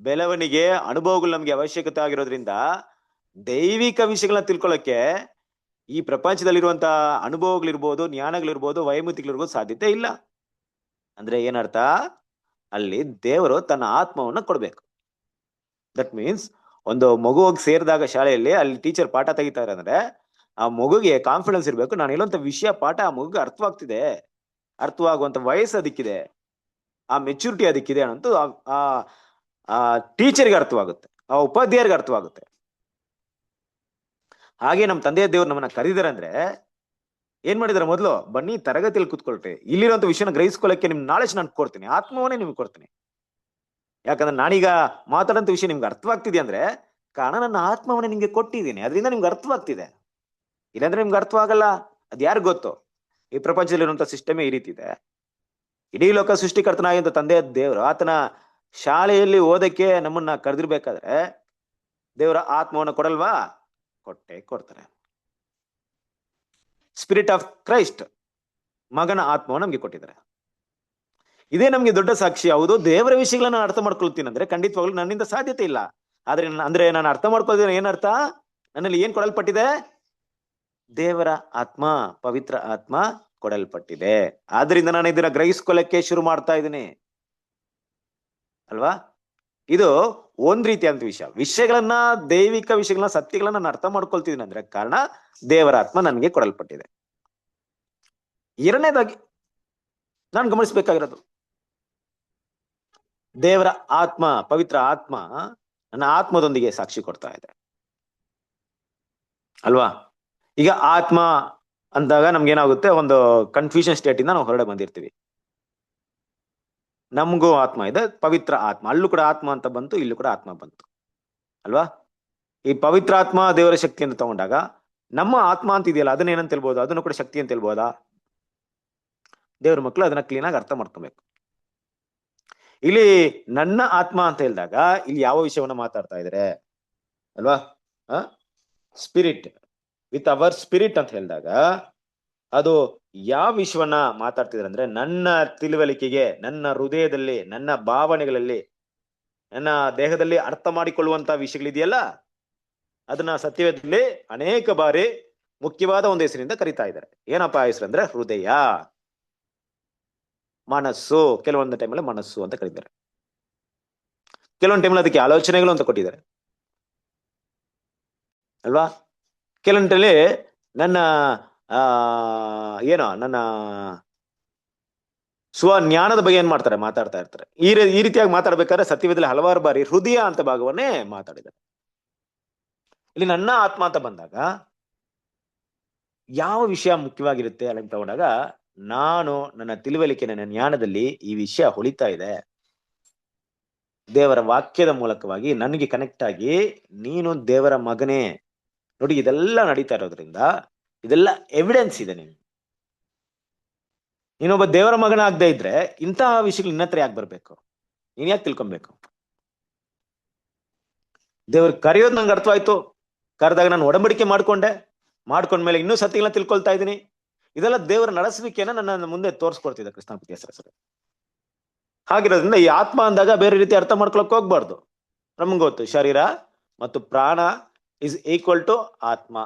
ಬೆಳವಣಿಗೆ, ಅನುಭವಗಳು ನಮ್ಗೆ ಅವಶ್ಯಕತೆ ಆಗಿರೋದ್ರಿಂದ ದೈವಿಕ ವಿಷಯಗಳನ್ನ ತಿಳ್ಕೊಳ್ಳೋಕೆ ಈ ಪ್ರಪಂಚದಲ್ಲಿರುವಂತ ಅನುಭವಗಳಿರ್ಬೋದು, ಜ್ಞಾನಗಳಿರ್ಬೋದು, ವಯೋಮಿತಿಗಳಿರ್ಬೋದು ಸಾಧ್ಯತೆ ಇಲ್ಲ. ಅಂದ್ರೆ ಏನರ್ಥ? ಅಲ್ಲಿ ದೇವರು ತನ್ನ ಆತ್ಮವನ್ನ ಕೊಡ್ಬೇಕು. ದಟ್ ಮೀನ್ಸ್ ಒಂದು ಮಗು ಹೋಗಿ ಸೇರಿದಾಗ ಶಾಲೆಯಲ್ಲಿ ಅಲ್ಲಿ ಟೀಚರ್ ಪಾಠ ತೆಗಿತಾರೆ ಅಂದ್ರೆ ಆ ಮಗುಗೆ ಕಾನ್ಫಿಡೆನ್ಸ್ ಇರ್ಬೇಕು. ನಾನು ಹೇಳುವಂತ ವಿಷಯ ಪಾಠ ಆ ಮಗುಗೆ ಅರ್ಥವಾಗ್ತಿದೆ, ಅರ್ಥವಾಗುವಂತ ವಯಸ್ಸು ಅದಕ್ಕಿದೆ, ಆ ಮೆಚುರಿಟಿ ಅದಕ್ಕಿದೆ ಅನ್ನೋದು ಆ ಟೀಚರ್ಗೆ ಅರ್ಥವಾಗುತ್ತೆ, ಆ ಉಪಾಧ್ಯಾಯರಿಗೆ ಅರ್ಥವಾಗುತ್ತೆ. ಹಾಗೆ ನಮ್ಮ ತಂದೆಯ ದೇವ್ರು ನಮ್ಮನ್ನ ಕರೀದಾರೆ ಅಂದ್ರೆ ಏನ್ ಮಾಡಿದಾರೆ? ಮೊದಲು ಬನ್ನಿ ತರಗತಿಯಲ್ಲಿ ಕೂತ್ಕೊಳ್ರಿ, ಇಲ್ಲಿರುವಂತ ವಿಷಯನ ಗ್ರಹಿಸ್ಕೊಳ್ಳಕ್ಕೆ ನಿಮ್ ನಾಲೆಜ್ ನಾನು ಕೊಡ್ತೀನಿ, ಆತ್ಮವನ್ನೇ ನಿಮ್ಗೆ ಕೊಡ್ತೀನಿ. ಯಾಕಂದ್ರೆ ನಾನೀಗ ಮಾತಾಡೋಂಥ ವಿಷಯ ನಿಮ್ಗೆ ಅರ್ಥವಾಗ್ತಿದೆ ಅಂದ್ರೆ ಕಾರಣ ನನ್ನ ಆತ್ಮವನ್ನ ನಿಮ್ಗೆ ಕೊಟ್ಟಿದ್ದೀನಿ, ಅದರಿಂದ ನಿಮ್ಗೆ ಅರ್ಥವಾಗ್ತಿದೆ. ಇಲ್ಲಾಂದ್ರೆ ನಿಮ್ಗೆ ಅರ್ಥವಾಗಲ್ಲ. ಅದ್ ಯಾರಿಗ್ ಗೊತ್ತು? ಈ ಪ್ರಪಂಚದಲ್ಲಿರುವಂತ ಸಿಸ್ಟಮೇ ಈ ರೀತಿ ಇದೆ. ಇಡೀ ಲೋಕ ಸೃಷ್ಟಿಕರ್ತನಾಗಿಂತ ತಂದೆಯ ದೇವರು ಆತನ ಶಾಲೆಯಲ್ಲಿ ಓದಕ್ಕೆ ನಮ್ಮನ್ನ ಕರೆದಿರ್ಬೇಕಾದ್ರೆ ದೇವರ ಆತ್ಮವನ್ನ ಕೊಡಲ್ವಾ? ಕೊಟ್ಟೆ ಕೊಡ್ತಾರೆ. ಸ್ಪಿರಿಟ್ ಆಫ್ ಕ್ರೈಸ್ಟ್, ಮಗನ ಆತ್ಮವನ್ನು ನಮ್ಗೆ ಕೊಟ್ಟಿದ್ದಾರೆ. ಇದೇ ನಮ್ಗೆ ದೊಡ್ಡ ಸಾಕ್ಷಿ. ಹೌದು, ದೇವರ ವಿಷಯಗಳನ್ನ ನಾನು ಅರ್ಥ ಮಾಡ್ಕೊಳ್ತೀನಿ ಅಂದ್ರೆ ಖಂಡಿತವಾಗ್ಲೂ ನನ್ನಿಂದ ಸಾಧ್ಯತೆ ಇಲ್ಲ. ಆದ್ರೆ ಅಂದ್ರೆ ನಾನು ಅರ್ಥ ಮಾಡ್ಕೊಳ್ಳೋದೇನು ಏನರ್ಥ? ನನ್ನಲ್ಲಿ ಏನ್ ಕೊಡಲ್ಪಟ್ಟಿದೆ? ದೇವರ ಆತ್ಮ, ಪವಿತ್ರ ಆತ್ಮ ಕೊಡಲ್ಪಟ್ಟಿದೆ. ಆದ್ರಿಂದ ನಾನು ಇದನ್ನ ಗ್ರಹಿಸ್ಕೊಳ್ಳಕ್ಕೆ ಶುರು ಮಾಡ್ತಾ ಇದ್ದೀನಿ ಅಲ್ವಾ? ಇದು ಒಂದ್ ರೀತಿಯಾದಂತ ವಿಷಯಗಳನ್ನ, ದೈವಿಕ ವಿಷಯಗಳನ್ನ, ಸತ್ಯಗಳನ್ನ ನಾನು ಅರ್ಥ ಮಾಡ್ಕೊಳ್ತಿದ್ದೀನಿ ಅಂದ್ರೆ ಕಾರಣ ದೇವರ ಆತ್ಮ ನನಗೆ ಕೊಡಲ್ಪಟ್ಟಿದೆ. ಎರಡನೇದಾಗಿ ನಾನು ಗಮನಿಸ್ಬೇಕಾಗಿರೋದು, ದೇವರ ಆತ್ಮ, ಪವಿತ್ರ ಆತ್ಮ ನನ್ನ ಆತ್ಮದೊಂದಿಗೆ ಸಾಕ್ಷಿ ಕೊಡ್ತಾ ಇದೆ ಅಲ್ವಾ? ಈಗ ಆತ್ಮ ಅಂದಾಗ ನಮ್ಗೇನಾಗುತ್ತೆ? ಒಂದು ಕನ್ಫ್ಯೂಷನ್ ಸ್ಟೇಟ್ ಇಂದ ನಾವು ಹೊರಡೆ ಬಂದಿರ್ತೀವಿ. ನಮಗೂ ಆತ್ಮ ಇದೆ, ಪವಿತ್ರ ಆತ್ಮ, ಅಲ್ಲೂ ಕೂಡ ಆತ್ಮ ಅಂತ ಬಂತು, ಇಲ್ಲೂ ಕೂಡ ಆತ್ಮ ಬಂತು ಅಲ್ವಾ? ಈ ಪವಿತ್ರ ಆತ್ಮ ದೇವರ ಶಕ್ತಿ ಅಂತ ತಗೊಂಡಾಗ ನಮ್ಮ ಆತ್ಮ ಅಂತ ಇದೆಯಲ್ಲ, ಅದನ್ನ ಏನಂತ ಹೇಳ್ಬೋದು? ಅದನ್ನು ಕೂಡ ಶಕ್ತಿ ಅಂತ ಹೇಳ್ಬೋದಾ? ದೇವ್ರ ಮಕ್ಕಳು ಅದನ್ನ ಕ್ಲೀನ್ ಆಗಿ ಅರ್ಥ ಮಾಡ್ಕೊಬೇಕು. ಇಲ್ಲಿ ನನ್ನ ಆತ್ಮ ಅಂತ ಹೇಳಿದಾಗ ಇಲ್ಲಿ ಯಾವ ವಿಷಯವನ್ನ ಮಾತಾಡ್ತಾ ಇದ್ದಾರೆ ಅಲ್ವಾ? ಸ್ಪಿರಿಟ್, ವಿತ್ ಅವರ್ ಸ್ಪಿರಿಟ್ ಅಂತ ಹೇಳಿದಾಗ ಅದು ಯಾವ ವಿಷಯವನ್ನ ಮಾತಾಡ್ತಿದ್ದಾರೆ ಅಂದ್ರೆ ನನ್ನ ತಿಳುವಳಿಕೆಗೆ, ನನ್ನ ಹೃದಯದಲ್ಲಿ, ನನ್ನ ಭಾವನೆಗಳಲ್ಲಿ, ನನ್ನ ದೇಹದಲ್ಲಿ ಅರ್ಥ ಮಾಡಿಕೊಳ್ಳುವಂತ ವಿಷಯಗಳಿದೆಯಲ್ಲ, ಅದನ್ನ ಸತ್ಯವೇದದಲ್ಲಿ ಅನೇಕ ಬಾರಿ ಮುಖ್ಯವಾದ ಒಂದು ಹೆಸರಿಂದ ಕರೀತಾ ಇದ್ದಾರೆ. ಏನಪ್ಪಾ ಹೆಸರು ಅಂದ್ರೆ ಹೃದಯ, ಮನಸ್ಸು. ಕೆಲವೊಂದು ಟೈಮಲ್ಲಿ ಮನಸ್ಸು ಅಂತ ಕರೀತಾರೆ, ಕೆಲವೊಂದು ಟೈಮಲ್ಲಿ ಅದಕ್ಕೆ ಆಲೋಚನೆಗಳು ಅಂತ ಕೊಟ್ಟಿದ್ದಾರೆ ಅಲ್ವಾ? ಕೆಲವೊಂದಲ್ಲಿ ನನ್ನ ನನ್ನ ಸ್ವಜ್ಞಾನದ ಬಗ್ಗೆ ಏನ್ ಮಾಡ್ತಾರೆ? ಮಾತಾಡ್ತಾ ಇರ್ತಾರೆ. ಈ ರೀತಿಯಾಗಿ ಮಾತಾಡ್ಬೇಕಾದ್ರೆ ಸತ್ಯವೇದದಲ್ಲಿ ಹಲವಾರು ಬಾರಿ ಹೃದಯ ಅಂತ ಭಾಗವನ್ನೇ ಮಾತಾಡಿದ್ದಾರೆ. ಇಲ್ಲಿ ನನ್ನ ಆತ್ಮ ಅಂತ ಬಂದಾಗ ಯಾವ ವಿಷಯ ಮುಖ್ಯವಾಗಿರುತ್ತೆ ಅಂತ ತಗೊಂಡಾಗ, ನಾನು ನನ್ನ ತಿಳುವಳಿಕೆ, ನನ್ನ ಜ್ಞಾನದಲ್ಲಿ ಈ ವಿಷಯ ಹೊಳಿತಾ ಇದೆ, ದೇವರ ವಾಕ್ಯದ ಮೂಲಕವಾಗಿ ನನಗೆ ಕನೆಕ್ಟ್ ಆಗಿ ನೀನು ದೇವರ ಮಗನೇ. ನೋಡಿ, ಇದೆಲ್ಲ ನಡೀತಾ ಇರೋದ್ರಿಂದ ಇದೆಲ್ಲ ಎವಿಡೆನ್ಸ್ ಇದೆ. ನೀನೊಬ್ಬ ದೇವರ ಮಗನ ಆಗದೆ ಇದ್ರೆ ಇಂತಹ ವಿಷಯಗಳು ನಿನ್ನ ಹತ್ರ ಯಾಕೆ ಬರ್ಬೇಕು? ನೀನ್ ಯಾಕೆ ತಿಳ್ಕೊಬೇಕು? ದೇವ್ರ ಕರೆಯೋದು ನಂಗೆ ಅರ್ಥವಾಯ್ತು, ಕರೆದಾಗ ನಾನು ಒಡಂಬಡಿಕೆ ಮಾಡ್ಕೊಂಡ್ಮೇಲೆ ಇನ್ನೂ ಸತ್ಯಗಳನ್ನ ತಿಳ್ಕೊಳ್ತಾ ಇದ್ದೀನಿ. ಇದೆಲ್ಲ ದೇವರ ನಡೆಸುವಿಕೆನ ನನ್ನ ಮುಂದೆ ತೋರಿಸ್ಕೊಡ್ತಿದ್ದೆ ಕ್ರಿಸ್ತನ ಪ್ರೀತಿಯ ಸಹೋದರರೇ. ಹಾಗಿರೋದ್ರಿಂದ ಈ ಆತ್ಮ ಅಂದಾಗ ಬೇರೆ ರೀತಿ ಅರ್ಥ ಮಾಡ್ಕೊಳಕ್ ಹೋಗ್ಬಾರ್ದು. ನಮ್ಗೆ ಗೊತ್ತು, ಶರೀರ ಮತ್ತು ಪ್ರಾಣ ಇಸ್ ಈಕ್ವಲ್ ಟು ಆತ್ಮ.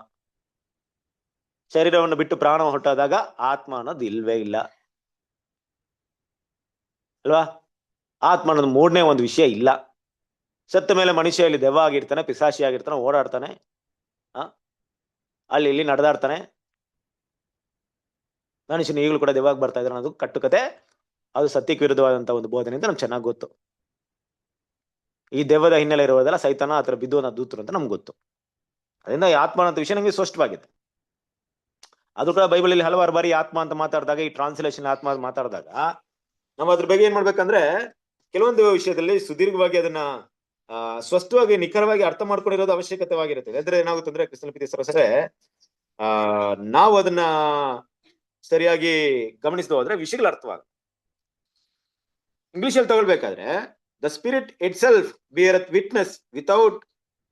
ಶರೀರವನ್ನು ಬಿಟ್ಟು ಪ್ರಾಣ ಹೊರಟಾದಾಗ ಆತ್ಮ ಅನ್ನೋದು ಇಲ್ವೇ ಇಲ್ಲ ಅಲ್ವಾ? ಆತ್ಮ ಅನ್ನೋದು ಮೂರನೇ ಒಂದು ವಿಷಯ ಇಲ್ಲ. ಸತ್ತ ಮೇಲೆ ಮನುಷ್ಯ ಇಲ್ಲಿ ದೆವ್ವ ಆಗಿರ್ತಾನೆ, ಪಿಸಾಶಿ ಆಗಿರ್ತಾನೆ, ಓಡಾಡ್ತಾನೆ, ಅಲ್ಲಿ ಇಲ್ಲಿ ನಡೆದಾಡ್ತಾನೆ. ಮನುಷ್ಯನ ಈಗಲೂ ಕೂಡ ದೆವ್ವಾಗಿ ಬರ್ತಾ ಇದ್ರೆ ಅನ್ನೋದು ಕಟ್ಟುಕತೆ, ಅದು ಸತ್ಯಕ್ಕೆ ವಿರುದ್ಧವಾದಂತಹ ಒಂದು ಬೋಧನೆ ಅಂತ ನಮ್ಗೆ ಚೆನ್ನಾಗಿ ಗೊತ್ತು. ಈ ದೆವ್ವದ ಹಿನ್ನೆಲೆ ಇರುವುದಲ್ಲ ಸೈತಾನ ಆತರ ಬಿದ್ದು ದೂತರು ಅಂತ ನಮ್ಗೆ ಗೊತ್ತು. ಅದರಿಂದ ಈ ಆತ್ಮ ಅನ್ನೋ ವಿಷಯ ನಮಗೆ ಸ್ಪಷ್ಟವಾಗಿದೆ. ಅದು ಕೂಡ ಬೈಬಲಲ್ಲಿ ಹಲವಾರು ಬಾರಿ ಆತ್ಮ ಅಂತ ಮಾತಾಡಿದಾಗ, ಈ ಟ್ರಾನ್ಸ್ಲೇಷನ್ ಆತ್ಮ ಮಾತಾಡಿದಾಗ ನಾವು ಅದ್ರ ಬಗ್ಗೆ ಏನ್ ಮಾಡ್ಬೇಕಂದ್ರೆ ಕೆಲವೊಂದು ವಿಷಯದಲ್ಲಿ ಸುದೀರ್ಘವಾಗಿ ಅದನ್ನ ಸ್ಪಷ್ಟವಾಗಿ ನಿಖರವಾಗಿ ಅರ್ಥ ಮಾಡ್ಕೊಂಡಿರೋದು ಅವಶ್ಯಕತೆವಾಗಿರುತ್ತದೆ. ಅಂದ್ರೆ ಏನಾಗುತ್ತೆ ಅಂದ್ರೆ ಕ್ರಿಸ್ತನ ಪ್ರೀತಿ ಸರಸರೆ ನಾವು ಅದನ್ನ ಸರಿಯಾಗಿ ಗಮನಿಸಿದ ಹೋದ್ರೆ ವಿಷಯಗಳು ಅರ್ಥವಾಗ. ಇಂಗ್ಲಿಷ್ ಅಲ್ಲಿ ತಗೊಳ್ಬೇಕಾದ್ರೆ the spirit itself beareth witness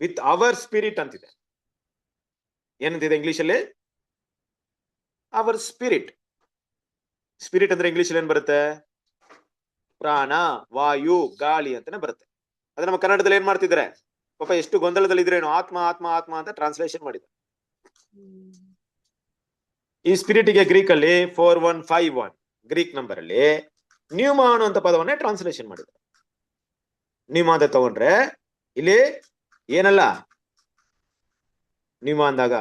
with our spirit ಅಂತಿದೆ. ಏನಂತಿದೆ ಇಂಗ್ಲಿಷ್ ಅಲ್ಲಿ? Our spirit. ಸ್ಪಿರಿಟ್ ಅಂದ್ರೆ ಇಂಗ್ಲಿಷ್ ಅಲ್ಲಿ ಏನ್ ಬರುತ್ತೆ? ಪ್ರಾಣ, ವಾಯು, ಗಾಳಿ ಅಂತಾನೆ ಬರುತ್ತೆ. ಅದ್ರ ನಮ್ಮ ಕನ್ನಡದಲ್ಲಿ ಏನ್ ಮಾಡ್ತಿದ್ರೆ ಪಾಪ ಎಷ್ಟು ಗೊಂದಲದಲ್ಲಿ ಇದ್ರೇನು ಆತ್ಮ ಆತ್ಮ ಆತ್ಮ ಅಂತ ಟ್ರಾನ್ಸ್ಲೇಷನ್ ಮಾಡಿದ್ರು. ಈ ಸ್ಪಿರಿಟ್ ಗೆ ಗ್ರೀಕ್ ಅಲ್ಲಿ 4151 ಗ್ರೀಕ್ ನಂಬರ್ ಅಲ್ಲಿ ನ್ಯೂಮಾ ಅನ್ನುವಂತ ಪದವನ್ನೇ ಟ್ರಾನ್ಸ್ಲೇಷನ್ ಮಾಡಿದ್ರು. ನ್ಯೂಮಾ ಅಂತ ತಗೊಂಡ್ರೆ ಇಲ್ಲಿ ಏನಲ್ಲ, ನ್ಯೂಮಾ ಅಂದಾಗ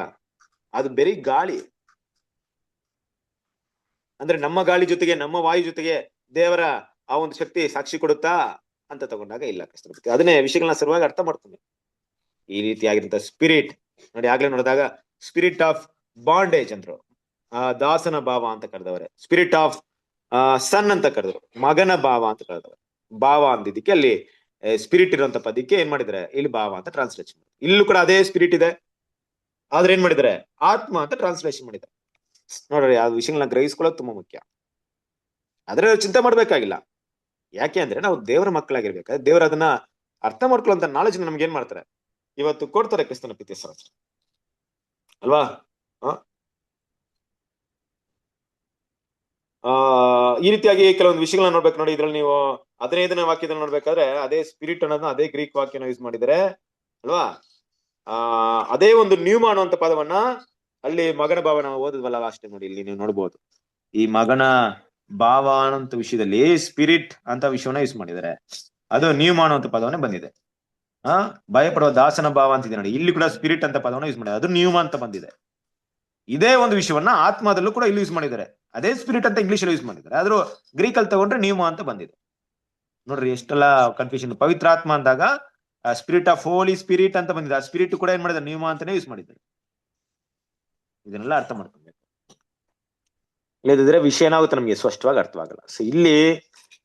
ಅದು ಬರೀ ಗಾಳಿ. ಅಂದ್ರೆ ನಮ್ಮ ಗಾಳಿ ಜೊತೆಗೆ ನಮ್ಮ ವಾಯು ಜೊತೆಗೆ ದೇವರ ಆ ಒಂದು ಶಕ್ತಿ ಸಾಕ್ಷಿ ಕೊಡುತ್ತಾ ಅಂತ ತಗೊಂಡಾಗ ಇಲ್ಲ. ಅದನ್ನೇ ವಿಷಯಗಳನ್ನ ಸರಿಯಾಗಿ ಅರ್ಥ ಮಾಡ್ಕೊಂಡು ಈ ರೀತಿಯಾಗಿರಂತ ಸ್ಪಿರಿಟ್ ನೋಡಿ, ಆಗ್ಲೇ ನೋಡಿದಾಗ ಸ್ಪಿರಿಟ್ ಆಫ್ ಬಾಂಡೇಜ್ ಅಂದ್ರು, ದಾಸನ ಭಾವ ಅಂತ ಕರೆದವ್ರೆ. ಸ್ಪಿರಿಟ್ ಆಫ್ ಸನ್ ಅಂತ ಕರೆದ್ರು, ಮಗನ ಭಾವ ಅಂತ ಕರೆದವ್ರೆ. ಭಾವ ಅಂದಿದ್ದಕ್ಕೆ ಅಲ್ಲಿ ಸ್ಪಿರಿಟ್ ಇರುವಂತ ಪದಕ್ಕೆ ಏನ್ ಮಾಡಿದ್ರೆ ಇಲ್ಲಿ ಭಾವ ಅಂತ ಟ್ರಾನ್ಸ್ಲೇಷನ್. ಇಲ್ಲೂ ಕೂಡ ಅದೇ ಸ್ಪಿರಿಟ್ ಇದೆ, ಆದ್ರೆ ಏನ್ ಮಾಡಿದ್ರೆ ಆತ್ಮ ಅಂತ ಟ್ರಾನ್ಸ್ಲೇಷನ್ ಮಾಡಿದ್ದಾರೆ. ನೋಡ್ರಿ, ಆ ವಿಷಯಗಳನ್ನ ಗ್ರಹಿಸ್ಕೊಳ್ಳೋದು ತುಂಬಾ ಮುಖ್ಯ. ಆದ್ರೆ ಚಿಂತೆ ಮಾಡ್ಬೇಕಾಗಿಲ್ಲ. ಯಾಕೆ ಅಂದ್ರೆ ನಾವು ದೇವರ ಮಕ್ಕಳಾಗಿರ್ಬೇಕಾದ್ರೆ ದೇವರ ಅದನ್ನ ಅರ್ಥ ಮಾಡ್ಕೊಳ್ಳುವಂತ ನಾಲೆಜ್ ನಮ್ಗೆ ಏನ್ ಮಾಡ್ತಾರೆ ಇವತ್ತು ಕೊಡ್ತಾರೆ ಕ್ರಿಸ್ತನ ಪ್ರೀತಿ ಶಾಸ್ತ್ರ ಅಲ್ವಾ? ಈ ರೀತಿಯಾಗಿ ಕೆಲವೊಂದು ವಿಷಯಗಳನ್ನ ನೋಡ್ಬೇಕು. ನೋಡಿ, ಇದ್ರಲ್ಲಿ ನೀವು 15ನೇ ವಾಕ್ಯದಲ್ಲಿ ನೋಡ್ಬೇಕಾದ್ರೆ ಅದೇ ಸ್ಪಿರಿಟ್ ಅನ್ನೋದನ್ನ ಅದೇ ಗ್ರೀಕ್ ವಾಕ್ಯನ ಯೂಸ್ ಮಾಡಿದ್ದಾರೆ ಅಲ್ವಾ? ಅದೇ ಒಂದು ನ್ಯೂಮಾ ಅನ್ನುವಂತ ಪದವನ್ನ ಅಲ್ಲಿ ಮಗನ ಭಾವ ನಾವು ಓದಿದ್ವಲ್ಲ ಅಷ್ಟೇ. ನೋಡಿ, ಇಲ್ಲಿ ನೀವು ನೋಡ್ಬೋದು ಈ ಮಗನ ಭಾವ ಅನ್ನೋಂತ ವಿಷಯದಲ್ಲಿ ಸ್ಪಿರಿಟ್ ಅಂತ ವಿಷಯವನ್ನ ಯೂಸ್ ಮಾಡಿದ್ದಾರೆ. ಅದು ನ್ಯೂಮಾ ಅನ್ನುವಂತ ಪದವನ್ನೇ ಬಂದಿದೆ. ಭಯಪಡುವ ದಾಸನ ಭಾವ ಅಂತಿದೆ ನೋಡಿ, ಇಲ್ಲಿ ಕೂಡ ಸ್ಪಿರಿಟ್ ಅಂತ ಪದವನ್ನ ಯೂಸ್ ಮಾಡಿದ್ದಾರೆ, ಅದು ನ್ಯೂಮಾ ಅಂತ ಬಂದಿದೆ. ಇದೇ ಒಂದು ವಿಷಯವನ್ನ ಆತ್ಮದಲ್ಲೂ ಕೂಡ ಇಲ್ಲಿ ಯೂಸ್ ಮಾಡಿದ್ದಾರೆ. ಅದೇ ಸ್ಪಿರಿಟ್ ಅಂತ ಇಂಗ್ಲಿಷ್ ಅಲ್ಲಿ ಯೂಸ್ ಮಾಡಿದ್ದಾರೆ, ಆದ್ರೂ ಗ್ರೀಕ್ ಅಲ್ಲಿ ತಗೊಂಡ್ರೆ ನ್ಯೂಮಾ ಅಂತ ಬಂದಿದೆ. ನೋಡ್ರಿ ಎಷ್ಟೆಲ್ಲ ಕನ್ಫ್ಯೂಷನ್. ಪವಿತ್ರಾತ್ಮ ಅಂದಾಗ ಸ್ಪಿರಿಟ್ ಆಫ್ ಹೋಲಿ ಸ್ಪಿರಿಟ್ ಅಂತ ಬಂದಿದೆ, ಆ ಸ್ಪಿರಿಟ್ ಕೂಡ ಏನ್ ಮಾಡಿದ್ದಾರೆ ನ್ಯೂಮಾ ಅಂತಾನೆ ಯೂಸ್ ಮಾಡಿದ್ದಾರೆ. ಇದನ್ನೆಲ್ಲ ಅರ್ಥ ಮಾಡ್ಕೊಬೇಕು. ಇಲ್ಲದಿದ್ರೆ ವಿಷಯ ಏನಾಗುತ್ತೆ ನಮ್ಗೆ ಸ್ಪಷ್ಟವಾಗಿ ಅರ್ಥವಾಗಲ್ಲ. ಸೊ ಇಲ್ಲಿ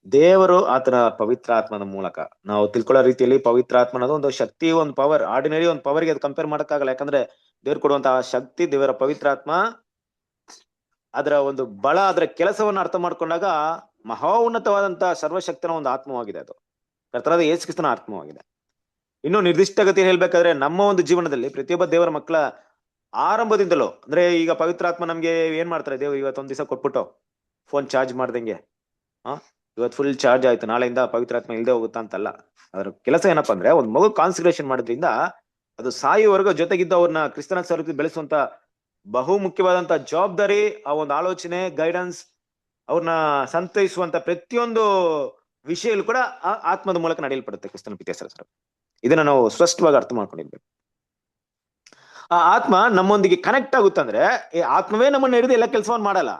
ದೇವರು ಆತನ ಪವಿತ್ರಾತ್ಮನ ಮೂಲಕ ನಾವು ತಿಳ್ಕೊಳ್ಳೋ ರೀತಿಯಲ್ಲಿ ಪವಿತ್ರಾತ್ಮ ಅನ್ನೋದು ಒಂದು ಶಕ್ತಿ, ಒಂದು ಪವರ್. ಆರ್ಡಿನರಿ ಒಂದು ಪವರ್ಗೆ ಅದು ಕಂಪೇರ್ ಮಾಡಕ್ಕಾಗಲ್ಲ. ಯಾಕಂದ್ರೆ ದೇವ್ರು ಕೊಡುವಂತಹ ಶಕ್ತಿ, ದೇವರ ಪವಿತ್ರಾತ್ಮ, ಅದರ ಒಂದು ಬಲ, ಅದರ ಕೆಲಸವನ್ನು ಅರ್ಥ ಮಾಡ್ಕೊಂಡಾಗ ಮಹಾ ಉನ್ನತವಾದಂತಹ ಸರ್ವಶಕ್ತನ ಒಂದು ಆತ್ಮವಾಗಿದೆ. ಅದು ಕರ್ತನಾದ ಯೇಸು ಕ್ರಿಸ್ತನ ಆತ್ಮವಾಗಿದೆ. ಇನ್ನು ನಿರ್ದಿಷ್ಟ ಗತಿಯಲ್ಲಿ ಹೇಳ್ಬೇಕಾದ್ರೆ ನಮ್ಮ ಒಂದು ಜೀವನದಲ್ಲಿ ಪ್ರತಿಯೊಬ್ಬ ದೇವರ ಮಕ್ಕಳ ಆರಂಭದಿಂದಲೂ, ಅಂದ್ರೆ ಈಗ ಪವಿತ್ರಾತ್ಮ ನಮ್ಗೆ ಏನ್ ಮಾಡ್ತಾರೆ ದೇವ್ರು ಇವತ್ತೊಂದ್ ದಿವಸ ಕೊಟ್ಬಿಟ್ಟು ಫೋನ್ ಚಾರ್ಜ್ ಮಾಡ್ದಂಗೆ ಇವತ್ತು ಫುಲ್ ಚಾರ್ಜ್ ಆಯ್ತು, ನಾಳೆಯಿಂದ ಪವಿತ್ರಾತ್ಮ ಇಲ್ದೆ ಹೋಗುತ್ತಾ ಅಂತಲ್ಲ. ಅದ್ರ ಕೆಲಸ ಏನಪ್ಪಾ ಅಂದ್ರೆ ಒಂದು ಮಗು ಕಾನ್ಸಂಟ್ರೇಷನ್ ಮಾಡೋದ್ರಿಂದ ಅದು ಸಾಯುವವರೆಗೂ ಜೊತೆಗಿದ್ದ ಅವ್ರನ್ನ ಕ್ರಿಸ್ತನ ಸ್ವರೂಪದಲ್ಲಿ ಬೆಳೆಸುವಂತ ಬಹು ಮುಖ್ಯವಾದಂತ ಜವಾಬ್ದಾರಿ, ಆ ಒಂದು ಆಲೋಚನೆ, ಗೈಡೆನ್ಸ್, ಅವ್ರನ್ನ ಸಂತೈಸುವಂತ ಪ್ರತಿಯೊಂದು ವಿಷಯಲ್ಲೂ ಕೂಡ ಆ ಆತ್ಮದ ಮೂಲಕ ನಡೆಯಲ್ಪಡುತ್ತೆ ಕ್ರಿಸ್ತನ ಪ್ರೀತಿಯ. ಇದನ್ನ ನಾವು ಸ್ಪಷ್ಟವಾಗಿ ಅರ್ಥ ಮಾಡ್ಕೊಂಡಿರ್ಬೇಕು. ಆ ಆತ್ಮ ನಮ್ಮೊಂದಿಗೆ ಕನೆಕ್ಟ್ ಆಗುತ್ತಂದ್ರೆ ಈ ಆತ್ಮವೇ ನಮ್ಮನ್ನ ಹಿಡಿದು ಎಲ್ಲ ಕೆಲಸವನ್ನು ಮಾಡಲ್ಲ.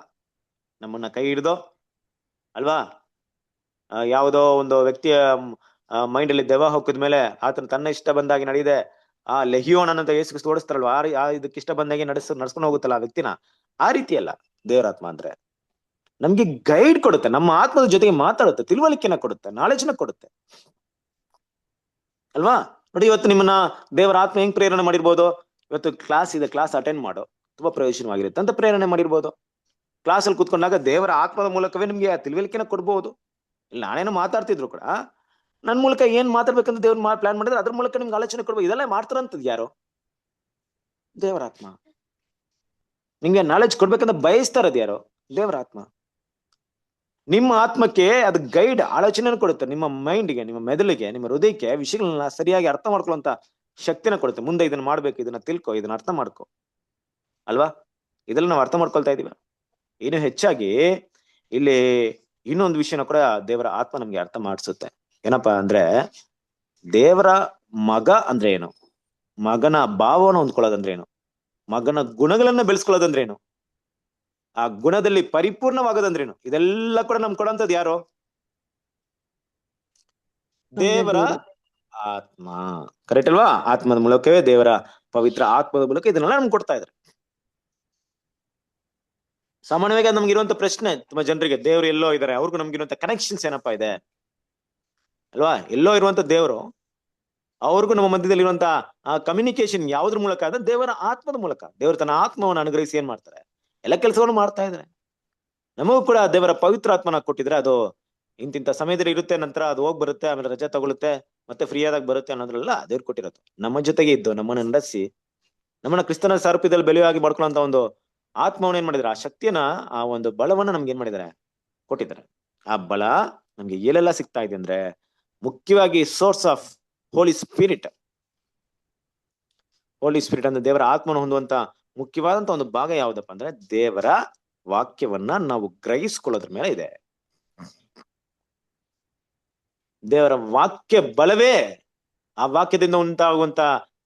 ನಮ್ಮನ್ನ ಕೈ ಹಿಡ್ದೋ ಅಲ್ವಾ, ಯಾವುದೋ ಒಂದು ವ್ಯಕ್ತಿಯ ಮೈಂಡ್ ಅಲ್ಲಿ ದೆವ್ವ ಹೋಗಿದ್ಮೇಲೆ ಆತನ ತನ್ನ ಇಷ್ಟ ಬಂದಾಗಿ ನಡೆಯದೆ ಆ ಲೆಹಿಯೋನ್ ಅನ್ನಂತ ಯೇಸು ಕ್ರಿಸ್ತ ಓಡಿಸ್ತಾರಲ್ವಾ, ಇದಕ್ಕೆ ಇಷ್ಟ ಬಂದಾಗೆ ನಡ್ಸ್ಕೊಂಡು ಹೋಗುತ್ತಲ್ಲ ಆ ವ್ಯಕ್ತಿನ, ಆ ರೀತಿ ಅಲ್ಲ ದೇವರಾತ್ಮ ಅಂದ್ರೆ. ನಮ್ಗೆ ಗೈಡ್ ಕೊಡುತ್ತೆ, ನಮ್ಮ ಆತ್ಮದ ಜೊತೆಗೆ ಮಾತಾಡುತ್ತೆ, ತಿಳುವಳಿಕೆನ ಕೊಡುತ್ತೆ, ನಾಲೆಜ್ನ ಕೊಡುತ್ತೆ ಅಲ್ವಾ? ನೋಡಿ, ಇವತ್ತು ನಿಮ್ಮನ್ನ ದೇವರ ಆತ್ಮ ಹೆಂಗ್ ಪ್ರೇರಣೆ ಮಾಡಿರ್ಬೋದು, ಇವತ್ತು ಕ್ಲಾಸ್ ಇದೆ, ಕ್ಲಾಸ್ ಅಟೆಂಡ್ ಮಾಡೋ, ತುಂಬಾ ಪ್ರಯೋಜನವಾಗಿರುತ್ತೆ ಅಂತ ಪ್ರೇರಣೆ ಮಾಡಿರ್ಬೋದು. ಕ್ಲಾಸಲ್ಲಿ ಕೂತ್ಕೊಂಡಾಗ ದೇವರ ಆತ್ಮದ ಮೂಲಕವೇ ನಿಮ್ಗೆ ತಿಳುವಳಿಕೆನ ಕೊಡ್ಬೋದು. ಇಲ್ಲಿ ನಾನೇನೋ ಮಾತಾಡ್ತಿದ್ರು ಕೂಡ ನನ್ ಮೂಲಕ ಏನ್ ಮಾತಾಡ್ಬೇಕಂತ ದೇವ್ರ ಪ್ಲಾನ್ ಮಾಡಿದ್ರೆ ಅದ್ರ ಮೂಲಕ ನಿಮ್ಗೆ ಆಲೋಚನೆ ಕೊಡ್ಬೋದು. ಇದೆಲ್ಲ ಮಾಡ್ತಾರಂತದ್ ಯಾರು? ದೇವರಾತ್ಮ. ನಿಮ್ಗೆ ನಾಲೆಜ್ ಕೊಡ್ಬೇಕಂತ ಬಯಸ್ತಾ ಇರೋದು ಯಾರು? ದೇವರಾತ್ಮ. ನಿಮ್ಮ ಆತ್ಮಕ್ಕೆ ಅದು ಗೈಡ್, ಆಲೋಚನೆ ಕೊಡುತ್ತೆ. ನಿಮ್ಮ ಮೈಂಡ್ಗೆ, ನಿಮ್ಮ ಮೆದುಳಿಗೆ, ನಿಮ್ಮ ಹೃದಯಕ್ಕೆ ವಿಷಯಗಳನ್ನ ಸರಿಯಾಗಿ ಅರ್ಥ ಮಾಡ್ಕೊಳ್ಳುವಂತ ಶಕ್ತಿನ ಕೊಡುತ್ತೆ. ಮುಂದೆ ಇದನ್ನ ಮಾಡ್ಬೇಕು, ಇದನ್ನ ತಿಳ್ಕೊ, ಇದನ್ನ ಅರ್ಥ ಮಾಡ್ಕೊ, ಅಲ್ವಾ? ಇದೆಲ್ಲ ನಾವು ಅರ್ಥ ಮಾಡ್ಕೊಳ್ತಾ ಇದೀವ. ಇನ್ನು ಹೆಚ್ಚಾಗಿ ಇಲ್ಲಿ ಇನ್ನೊಂದು ವಿಷಯನ ಕೂಡ ದೇವರ ಆತ್ಮ ನಮ್ಗೆ ಅರ್ಥ ಮಾಡಿಸುತ್ತೆ. ಏನಪ್ಪಾ ಅಂದ್ರೆ, ದೇವರ ಮಗ ಅಂದ್ರೆ ಏನು, ಮಗನ ಭಾವವನ್ನು ಹೊಂದ್ಕೊಳ್ಳೋದಂದ್ರೆ ಏನು, ಮಗನ ಗುಣಗಳನ್ನ ಬೆಳೆಸ್ಕೊಳ್ಳೋದಂದ್ರೇನು, ಆ ಗುಣದಲ್ಲಿ ಪರಿಪೂರ್ಣವಾಗೋದಂದ್ರೇನು, ಇದೆಲ್ಲ ಕೂಡ ನಮ್ಗೆ ಕೊಡೋಂಥದ್ದು ಯಾರು? ದೇವರ ಆತ್ಮ. ಕರೆಕ್ಟ್ ಅಲ್ವಾ? ಆತ್ಮದ ಮೂಲಕವೇ, ದೇವರ ಪವಿತ್ರ ಆತ್ಮದ ಮೂಲಕ ಇದನ್ನೆಲ್ಲ ನಮ್ಗೆ ಕೊಡ್ತಾ ಇದ್ದಾರೆ. ಸಾಮಾನ್ಯವಾಗಿ ಅದು ನಮ್ಗೆ ಇರುವಂತ ಪ್ರಶ್ನೆ ತುಂಬಾ ಜನರಿಗೆ, ದೇವ್ರು ಎಲ್ಲೋ ಇದಾರೆ, ಅವ್ರಿಗೂ ನಮ್ಗಿರುವಂತ ಕನೆಕ್ಷನ್ಸ್ ಏನಪ್ಪಾ ಇದೆ ಅಲ್ವಾ? ಎಲ್ಲೋ ಇರುವಂತ ದೇವರು ಅವ್ರಿಗೂ ನಮ್ಮ ಮಧ್ಯದಲ್ಲಿ ಇರುವಂತ ಆ ಕಮ್ಯುನಿಕೇಶನ್ ಯಾವ್ದ್ರ ಮೂಲಕ ಅಂದ್ರೆ ದೇವರ ಆತ್ಮದ ಮೂಲಕ. ದೇವರು ತನ್ನ ಆತ್ಮವನ್ನು ಅನುಗ್ರಹಿಸಿ ಏನ್ ಮಾಡ್ತಾರೆ, ಎಲ್ಲ ಕೆಲಸವನ್ನು ಮಾಡ್ತಾ ಇದ್ದಾರೆ. ನಮಗೂ ಕೂಡ ದೇವರ ಪವಿತ್ರ ಆತ್ಮನ ಕೊಟ್ಟಿದ್ರೆ, ಅದು ಇಂತಿಂತ ಸಮಯದಲ್ಲಿ ಇರುತ್ತೆ, ನಂತರ ಅದು ಹೋಗ್ ಬರುತ್ತೆ, ಆಮೇಲೆ ರಜೆ ತಗೊಳುತ್ತೆ, ಮತ್ತೆ ಫ್ರೀ ಆದಾಗ ಬರುತ್ತೆ ಅನ್ನೋದ್ರಲ್ಲ ದೇವ್ರು ಕೊಟ್ಟಿರೋದು. ನಮ್ಮ ಜೊತೆಗೆ ಇದ್ದು ನಮ್ಮನ್ನ ನಡೆಸಿ ನಮ್ಮನ್ನ ಕ್ರಿಸ್ತನ ಸಾರೂಪ್ಯದಲ್ಲಿ ಬೆಲೆಯಾಗಿ ಮಾಡ್ಕೊಳ್ಳೋಂತ ಒಂದು ಆತ್ಮವನ್ನು ಏನ್ ಮಾಡಿದಾರೆ, ಆ ಶಕ್ತಿಯನ್ನ, ಆ ಒಂದು ಬಲವನ್ನ ನಮ್ಗೆ ಏನ್ ಮಾಡಿದಾರೆ, ಕೊಟ್ಟಿದ್ದಾರೆ. ಆ ಬಲ ನಮ್ಗೆ ಎಲ್ಲೆಲ್ಲ ಸಿಗ್ತಾ ಇದೆ ಅಂದ್ರೆ, ಮುಖ್ಯವಾಗಿ source of holy spirit. Holy spirit ಅಂದ್ರೆ ದೇವರ ಆತ್ಮನ ಹೊಂದುವಂತ ಮುಖ್ಯವಾದಂತ ಒಂದು ಭಾಗ ಯಾವ್ದಪ್ಪ ಅಂದ್ರೆ, ದೇವರ ವಾಕ್ಯವನ್ನ ನಾವು ಗ್ರಹಿಸ್ಕೊಳ್ಳೋದ್ರ ಮೇಲೆ ಇದೆ. ದೇವರ ವಾಕ್ಯ ಬಲವೇ, ಆ ವಾಕ್ಯದಿಂದ ಉಂಟಾಗುವಂತ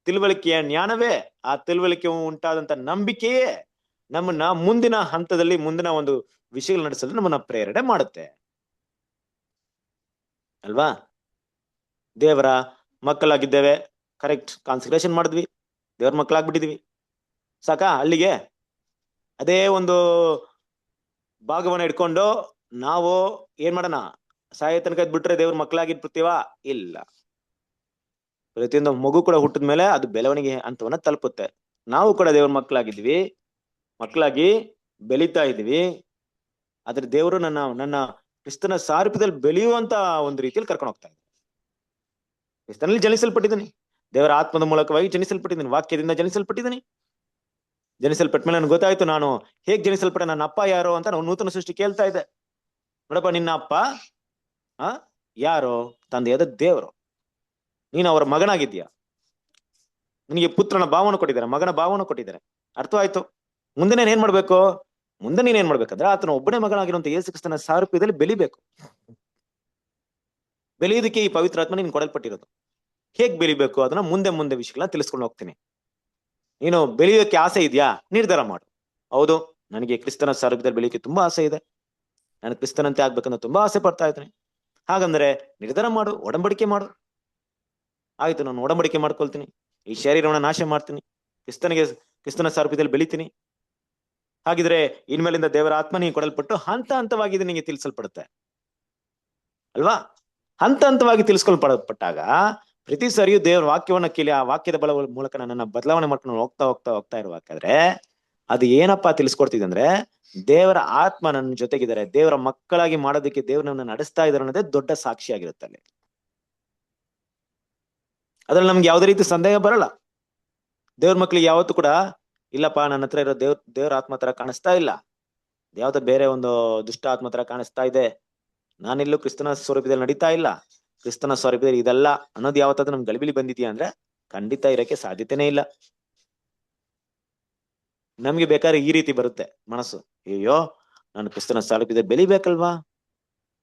ತಿಳುವಳಿಕೆಯ ಜ್ಞಾನವೇ, ಆ ತಿಳುವಳಿಕೆ ಉಂಟಾದಂತ ನಂಬಿಕೆಯೇ ನಮ್ಮನ್ನ ಮುಂದಿನ ಹಂತದಲ್ಲಿ, ಮುಂದಿನ ಒಂದು ವಿಷಯಗಳು ನಡೆಸಲು ನಮ್ಮನ್ನ ಪ್ರೇರಣೆ ಮಾಡುತ್ತೆ, ಅಲ್ವಾ? ದೇವರ ಮಕ್ಕಳಾಗಿದ್ದೇವೆ, ಕರೆಕ್ಟ್, ಕಾನ್ಸಂಟ್ರೇಷನ್ ಮಾಡಿದ್ವಿ, ದೇವ್ರ ಮಕ್ಕಳಾಗ್ಬಿಟ್ಟಿದೀವಿ, ಸಾಕಾ? ಅಲ್ಲಿಗೆ ಅದೇ ಒಂದು ಭಾಗವನ್ನ ಇಟ್ಕೊಂಡು ನಾವು ಏನ್ ಮಾಡೋಣ, ಸಾಯ ತನಕ ಬಿಟ್ರೆ ದೇವ್ರ ಮಕ್ಕಳಾಗಿರ್ತೀವ? ಇಲ್ಲ. ಪ್ರತಿಯೊಂದು ಮಗು ಕೂಡ ಹುಟ್ಟಿದ ಮೇಲೆ ಅದು ಬೆಳವಣಿಗೆ ಹಂತವನ್ನ ತಲುಪುತ್ತೆ. ನಾವು ಕೂಡ ದೇವ್ರ ಮಕ್ಕಳಾಗಿ ಬೆಳೀತಾ ಇದೀವಿ. ಆದ್ರೆ ದೇವರು ನನ್ನ ಕ್ರಿಸ್ತನ ಸಾರೂಪ್ಯದಲ್ಲಿ ಬೆಳೆಯುವಂತ ಒಂದು ರೀತಿಯಲ್ಲಿ ಕರ್ಕೊಂಡು ಹೋಗ್ತಾ ಇದ್ದಾರೆ. ಕ್ರಿಸ್ತನಲ್ಲಿ ಜನಿಸಲ್ಪಟ್ಟಿದ್ದೀನಿ, ದೇವರ ಆತ್ಮದ ಮೂಲಕವಾಗಿ ಜನಿಸಲ್ಪಟ್ಟಿದ್ದೀನಿ, ವಾಕ್ಯದಿಂದ ಜನಿಸಲ್ಪಟ್ಟಿದ್ದೀನಿ. ಜನಿಸಲ್ಪಟ್ಟ ಮೇಲೆ ನನ್ಗೆ ಗೊತ್ತಾಯ್ತು ನಾನು ಹೇಗ್ ಜನಿಸಲ್ಪಟ್ಟೆ, ನನ್ನ ಅಪ್ಪ ಯಾರು ಅಂತ ನಾವು ನೂತನ ಸೃಷ್ಟಿ ಕೇಳ್ತಾ ಇದ್ದೆ. ನೋಡಪ್ಪ, ನಿನ್ನ ಅಪ್ಪ ಯಾರು? ತಂದೆಯಾದ ದೇವರು. ನೀನು ಅವರ ಮಗನಾಗಿದ್ದೀಯ. ನಿನಗೆ ಪುತ್ರನ ಭಾವನ ಕೊಟ್ಟಿದ್ದಾರೆ, ಮಗನ ಭಾವನ ಕೊಟ್ಟಿದ್ದಾರೆ. ಅರ್ಥವಾಯ್ತು? ಮುಂದೆ ನೀನ್ ಏನ್ ಮಾಡ್ಬೇಕು? ಮುಂದೆ ನೀನೇನ್ ಮಾಡ್ಬೇಕಂದ್ರೆ, ಆತನ ಒಬ್ಬನೇ ಮಗನಾಗಿರುವಂತ ಯೇಸು ಕ್ರಿಸ್ತನ ಸಾರೂಪ್ಯದಲ್ಲಿ ಬೆಳಿಬೇಕು. ಬೆಳೆಯೋದಕ್ಕೆ ಈ ಪವಿತ್ರ ಆತ್ಮ ನೀನ್ ಕೊಡಲ್ಪಟ್ಟಿರೋದು. ಹೇಗ್ ಬೆಳಿಬೇಕು ಅದನ್ನ ಮುಂದೆ ವಿಷಯಗಳನ್ನ ತಿಳಿಸ್ಕೊಂಡು ಹೋಗ್ತೀನಿ. ನೀನು ಬೆಳೆಯೋಕೆ ಆಸೆ ಇದೆಯಾ? ನಿರ್ಧಾರ ಮಾಡು. ಹೌದು, ನನಗೆ ಕ್ರಿಸ್ತನ ಸಾರೂಪ್ಯದಲ್ಲಿ ಬೆಳೆಯೋಕೆ ತುಂಬಾ ಆಸೆ ಇದೆ, ನಾನು ಕ್ರಿಸ್ತನಂತೆ ಆಗ್ಬೇಕನ್ನೋ ತುಂಬಾ ಆಸೆ ಪಡ್ತಾ ಇದ್ದೇನೆ. ಹಾಗಂದ್ರೆ ನಿರ್ಧಾರ ಮಾಡು, ಒಡಂಬಡಿಕೆ ಮಾಡು. ಆಯ್ತು, ನಾನು ಒಡಂಬಡಿಕೆ ಮಾಡ್ಕೊಳ್ತೀನಿ, ಈ ಶರೀರವನ್ನ ನಾಶ ಮಾಡ್ತೀನಿ, ಕ್ರಿಸ್ತನ ಸಾರೂಪ್ಯದಲ್ಲಿ ಬೆಳಿತೀನಿ. ಹಾಗಿದ್ರೆ ಇನ್ಮೇಲಿಂದ ದೇವರ ಆತ್ಮ ನೀನು ಕೊಡಲ್ಪಟ್ಟು ಹಂತ ಹಂತವಾಗಿ ನಿನಗೆ ತಿಳಿಸಲ್ಪಡುತ್ತೆ, ಅಲ್ವಾ? ಹಂತ ಹಂತವಾಗಿ ತಿಳಿಸ್ಕೊಳ್ಪಡಪಟ್ಟಾಗ ಪ್ರತಿ ಸರಿಯೂ ದೇವರ ವಾಕ್ಯವನ್ನ ಕೇಳಿ ಆ ವಾಕ್ಯದ ಬಲ ಮೂಲಕ ನನ್ನನ್ನ ಬದಲಾವಣೆ ಮಾಡ್ಕೊಂಡು ಹೋಗ್ತಾ ಇರುವಾದ್ರೆ ಅದು ಏನಪ್ಪಾ ತಿಳಿಸ್ಕೊಡ್ತಿದೆ ಅಂದ್ರೆ, ದೇವರ ಆತ್ಮ ನನ್ನ ಜೊತೆಗಿದ್ದಾರೆ, ದೇವರ ಮಕ್ಕಳಾಗಿ ಮಾಡೋದಕ್ಕೆ ದೇವ್ರು ನನ್ನ ನಡೆಸ್ತಾ ಇದ್ದಾರೆ ಅನ್ನೋದೇ ದೊಡ್ಡ ಸಾಕ್ಷಿಯಾಗಿರುತ್ತೆ ಅಲ್ಲಿ. ಅದ್ರಲ್ಲಿ ನಮ್ಗೆ ಯಾವುದೇ ರೀತಿ ಸಂದೇಹ ಬರಲ್ಲ. ದೇವ್ರ ಮಕ್ಳಿಗೆ ಯಾವತ್ತೂ ಕೂಡ ಇಲ್ಲಪ್ಪ, ನನ್ನ ಹತ್ರ ಇರೋ ದೇವ್ರ ಆತ್ಮ ತರ ಕಾಣಿಸ್ತಾ ಇಲ್ಲ, ಯಾವ್ದೋ ಬೇರೆ ಒಂದು ದುಷ್ಟ ಆತ್ಮ ತರ ಕಾಣಿಸ್ತಾ ಇದೆ, ನಾನೆಲ್ಲೂ ಕ್ರಿಸ್ತನ ಸ್ವರೂಪದಲ್ಲಿ ನಡೀತಾ ಇಲ್ಲ, ಕ್ರಿಸ್ತನ ಸ್ವರೂಪದಲ್ಲಿ ಇದಲ್ಲ ಅನ್ನೋದು ಯಾವತ್ತಾದ್ರೂ ನಮ್ಗೆ ಗಲಿಬಿಲಿ ಬಂದಿದ್ಯಾ ಅಂದ್ರೆ ಖಂಡಿತ ಇರಕ್ಕೆ ಸಾಧ್ಯತೆನೇ ಇಲ್ಲ. ನಮ್ಗೆ ಬೇಕಾದ್ರೆ ಈ ರೀತಿ ಬರುತ್ತೆ ಮನಸ್ಸು, ಅಯ್ಯೋ ನಾನು ಕ್ರಿಸ್ತನ ಸ್ವರೂಪದಲ್ಲಿ ಬೆಳಿಬೇಕಲ್ವಾ,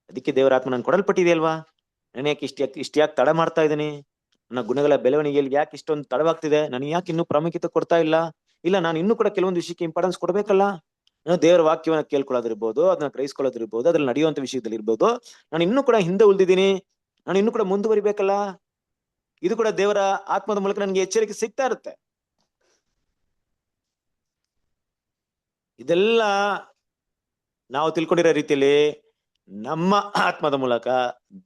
ಅದಕ್ಕೆ ದೇವರ ಆತ್ಮ ನನ್ ಕೊಡಲ್ಪಟ್ಟಿದೆಯಲ್ವಾ, ನಾನು ಯಾಕೆ ಇಷ್ಟ ಯಾಕೆ ತಡ ಮಾಡ್ತಾ ಇದ್ದೀನಿ, ನನ್ನ ಗುಣಗಳ ಬೆಳವಣಿಗೆಯಲ್ಲಿ ಯಾಕೆ ಇಷ್ಟೊಂದು ತಡವಾಗ್ತಿದೆ, ನಾನು ಯಾಕೆ ಇನ್ನೂ ಪ್ರಾಮುಖ್ಯತೆ ಕೊಡ್ತಾ ಇಲ್ಲ, ನಾನು ಇನ್ನೂ ಕೂಡ ಕೆಲವೊಂದು ವಿಷಯಕ್ಕೆ ಇಂಪಾರ್ಟೆನ್ಸ್ ಕೊಡ್ಬೇಕಲ್ಲ, ನಾನು ದೇವರ ವಾಕ್ಯವನ್ನ ಕೇಳ್ಕೊಳ್ಳೋದಿರ್ಬೋದು, ಅದನ್ನ ಗ್ರಹಿಸ್ಕೊಳ್ಳೋದಿರ್ಬೋದು, ಅದ್ರಲ್ಲಿ ನಡೆಯುವಂತ ವಿಷಯದಲ್ಲಿ ಇರ್ಬೋದು, ನಾನು ಇನ್ನೂ ಕೂಡ ಹಿಂದೆ ಉಳಿದಿದ್ದೀನಿ, ನಾನು ಇನ್ನೂ ಕೂಡ ಮುಂದುವರಿಬೇಕಲ್ಲ. ಇದು ಕೂಡ ದೇವರ ಆತ್ಮದ ಮೂಲಕ ನನಗೆ ಎಚ್ಚರಿಕೆ ಸಿಗ್ತಾ ಇರುತ್ತೆ. ಇದೆಲ್ಲ ನಾವು ತಿಳ್ಕೊಂಡಿರೋ ರೀತಿಯಲ್ಲಿ ನಮ್ಮ ಆತ್ಮದ ಮೂಲಕ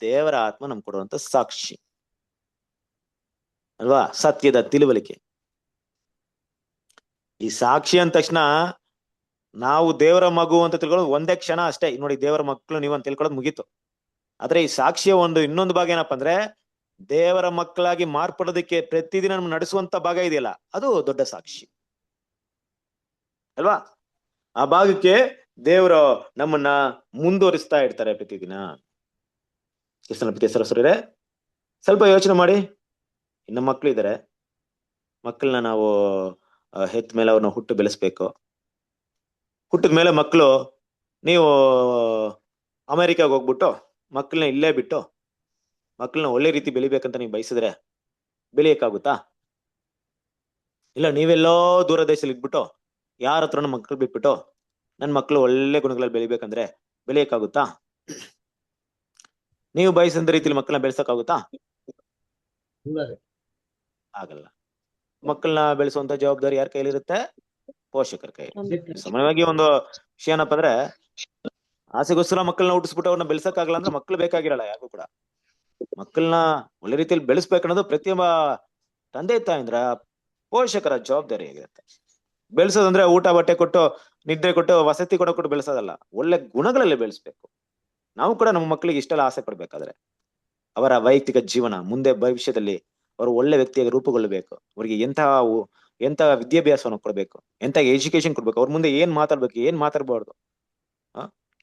ದೇವರ ಆತ್ಮ ನಮ್ಗೆ ಕೊಡುವಂತ ಸಾಕ್ಷಿ ಅಲ್ವಾ, ಸತ್ಯದ ತಿಳುವಳಿಕೆ. ಈ ಸಾಕ್ಷಿ ಅಂದ ತಕ್ಷಣ ನಾವು ದೇವರ ಮಗು ಅಂತ ತಿಳ್ಕೊಳ್ಳೋದು ಒಂದೇ ಕ್ಷಣ ಅಷ್ಟೇ. ನೋಡಿ, ದೇವರ ಮಕ್ಕಳು ನೀವು ಅಂತ ತಿಳ್ಕೊಳ್ಳೋದು ಮುಗೀತು. ಆದ್ರೆ ಈ ಸಾಕ್ಷಿಯ ಇನ್ನೊಂದು ಭಾಗ ಏನಪ್ಪಾ ಅಂದ್ರೆ, ದೇವರ ಮಕ್ಕಳಾಗಿ ಮಾರ್ಪಡೋದಕ್ಕೆ ಪ್ರತಿದಿನ ನಮ್ಗೆ ನಡೆಸುವಂತ ಭಾಗ ಇದೆಯಲ್ಲ, ಅದು ದೊಡ್ಡ ಸಾಕ್ಷಿ ಅಲ್ವಾ. ಆ ಭಾಗಕ್ಕೆ ದೇವರು ನಮ್ಮನ್ನ ಮುಂದುವರಿಸ್ತಾ ಇರ್ತಾರೆ ಪ್ರತಿದಿನ. ಕ್ರಿಸ್ತನ ಪ್ರೀತಿಯ ಸಹೋದರರೇ, ಸ್ವಲ್ಪ ಯೋಚನೆ ಮಾಡಿ. ಇನ್ನ ಮಕ್ಳು ಇದ್ದಾರೆ, ಮಕ್ಕಳನ್ನ ನಾವು ಹೆತ್ತ ಮೇಲೆ ಅವ್ರನ್ನ ಹುಟ್ಟು ಬೆಳೆಸ್ಬೇಕು. ಹುಟ್ಟಿದ ಮೇಲೆ ಮಕ್ಕಳು ನೀವು ಅಮೆರಿಕಾಗ ಹೋಗ್ಬಿಟ್ಟು ಮಕ್ಕಳನ್ನ ಇಲ್ಲೇ ಬಿಟ್ಟು ಮಕ್ಕಳನ್ನ ಒಳ್ಳೆ ರೀತಿ ಬೆಳಿಬೇಕಂತ ನೀವು ಬಯಸಿದ್ರೆ ಬೆಳೆಯಕ್ಕಾಗುತ್ತಾ? ಇಲ್ಲ ನೀವೆಲ್ಲೋ ದೂರ ದೇಶದಲ್ಲಿ ಇದ್ಬಿಟ್ಟು ಯಾರ ಹತ್ರನೂ ಮಕ್ಕಳು ಬಿಟ್ಬಿಟ್ಟು ನನ್ ಮಕ್ಕಳು ಒಳ್ಳೆ ಗುಣಗಳಲ್ಲಿ ಬೆಳಿಬೇಕಂದ್ರೆ ಬೆಳೆಯಕ್ಕಾಗುತ್ತಾ? ನೀವು ಬಯಸಿದ ರೀತಿಯಲ್ಲಿ ಮಕ್ಕಳನ್ನ ಬೆಳೆಸಕ್ಕಾಗುತ್ತಾ? ಇಲ್ಲ ರೀ. ಆಗಲ್ಲ. ಮಕ್ಕಳನ್ನ ಬೆಳೆಸುವಂತ ಜವಾಬ್ದಾರಿ ಯಾರ ಕೈಲಿರುತ್ತೆ? ಪೋಷಕರ ಕೈ. ಸಾಮಾನ್ಯವಾಗಿ ಒಂದು ವಿಷಯ ಏನಪ್ಪ ಅಂದ್ರೆ, ಆಸೆಗೋಸ್ಕರ ಮಕ್ಕಳನ್ನ ಹುಟ್ಟಿಸ್ಬಿಟ್ಟು ಅವ್ರನ್ನ ಬೆಳೆಸಕ್ಕಾಗಲ್ಲ ಅಂದ್ರೆ ಮಕ್ಕಳು ಬೇಕಾಗಿರಲ್ಲ ಯಾರಿಗೂ ಕೂಡ. ಮಕ್ಕಳನ್ನ ಒಳ್ಳೆ ರೀತಿಯಲ್ಲಿ ಬೆಳೆಸ್ಬೇಕನ್ನೋದು ಪ್ರತಿಯೊಬ್ಬ ತಂದೆ ತಾಯಂದ್ರ ಪೋಷಕರ ಜವಾಬ್ದಾರಿ ಆಗಿರುತ್ತೆ. ಬೆಳೆಸೋದಂದ್ರೆ ಊಟ ಬಟ್ಟೆ ಕೊಟ್ಟು ನಿದ್ರೆ ಕೊಟ್ಟು ವಸತಿ ಕೊಟ್ಟು ಬೆಳೆಸೋದಲ್ಲ, ಒಳ್ಳೆ ಗುಣಗಳಲ್ಲಿ ಬೆಳೆಸ್ಬೇಕು. ನಾವು ಕೂಡ ನಮ್ಮ ಮಕ್ಕಳಿಗೆ ಇಷ್ಟೆಲ್ಲ ಆಸೆ ಪಡ್ಬೇಕಾದ್ರೆ ಅವರ ವೈಯಕ್ತಿಕ ಜೀವನ ಮುಂದೆ ಭವಿಷ್ಯದಲ್ಲಿ ಅವರು ಒಳ್ಳೆ ವ್ಯಕ್ತಿಯಾಗಿ ರೂಪುಗೊಳ್ಳಬೇಕು. ಅವ್ರಿಗೆ ಎಂತ ವಿದ್ಯಾಭ್ಯಾಸವನ್ನು ಕೊಡ್ಬೇಕು, ಎಂತ ಎಜುಕೇಶನ್ ಕೊಡ್ಬೇಕು, ಅವ್ರ ಮುಂದೆ ಏನ್ ಮಾತಾಡ್ಬೇಕು, ಏನ್ ಮಾತಾಡ್ಬಾರ್ದು,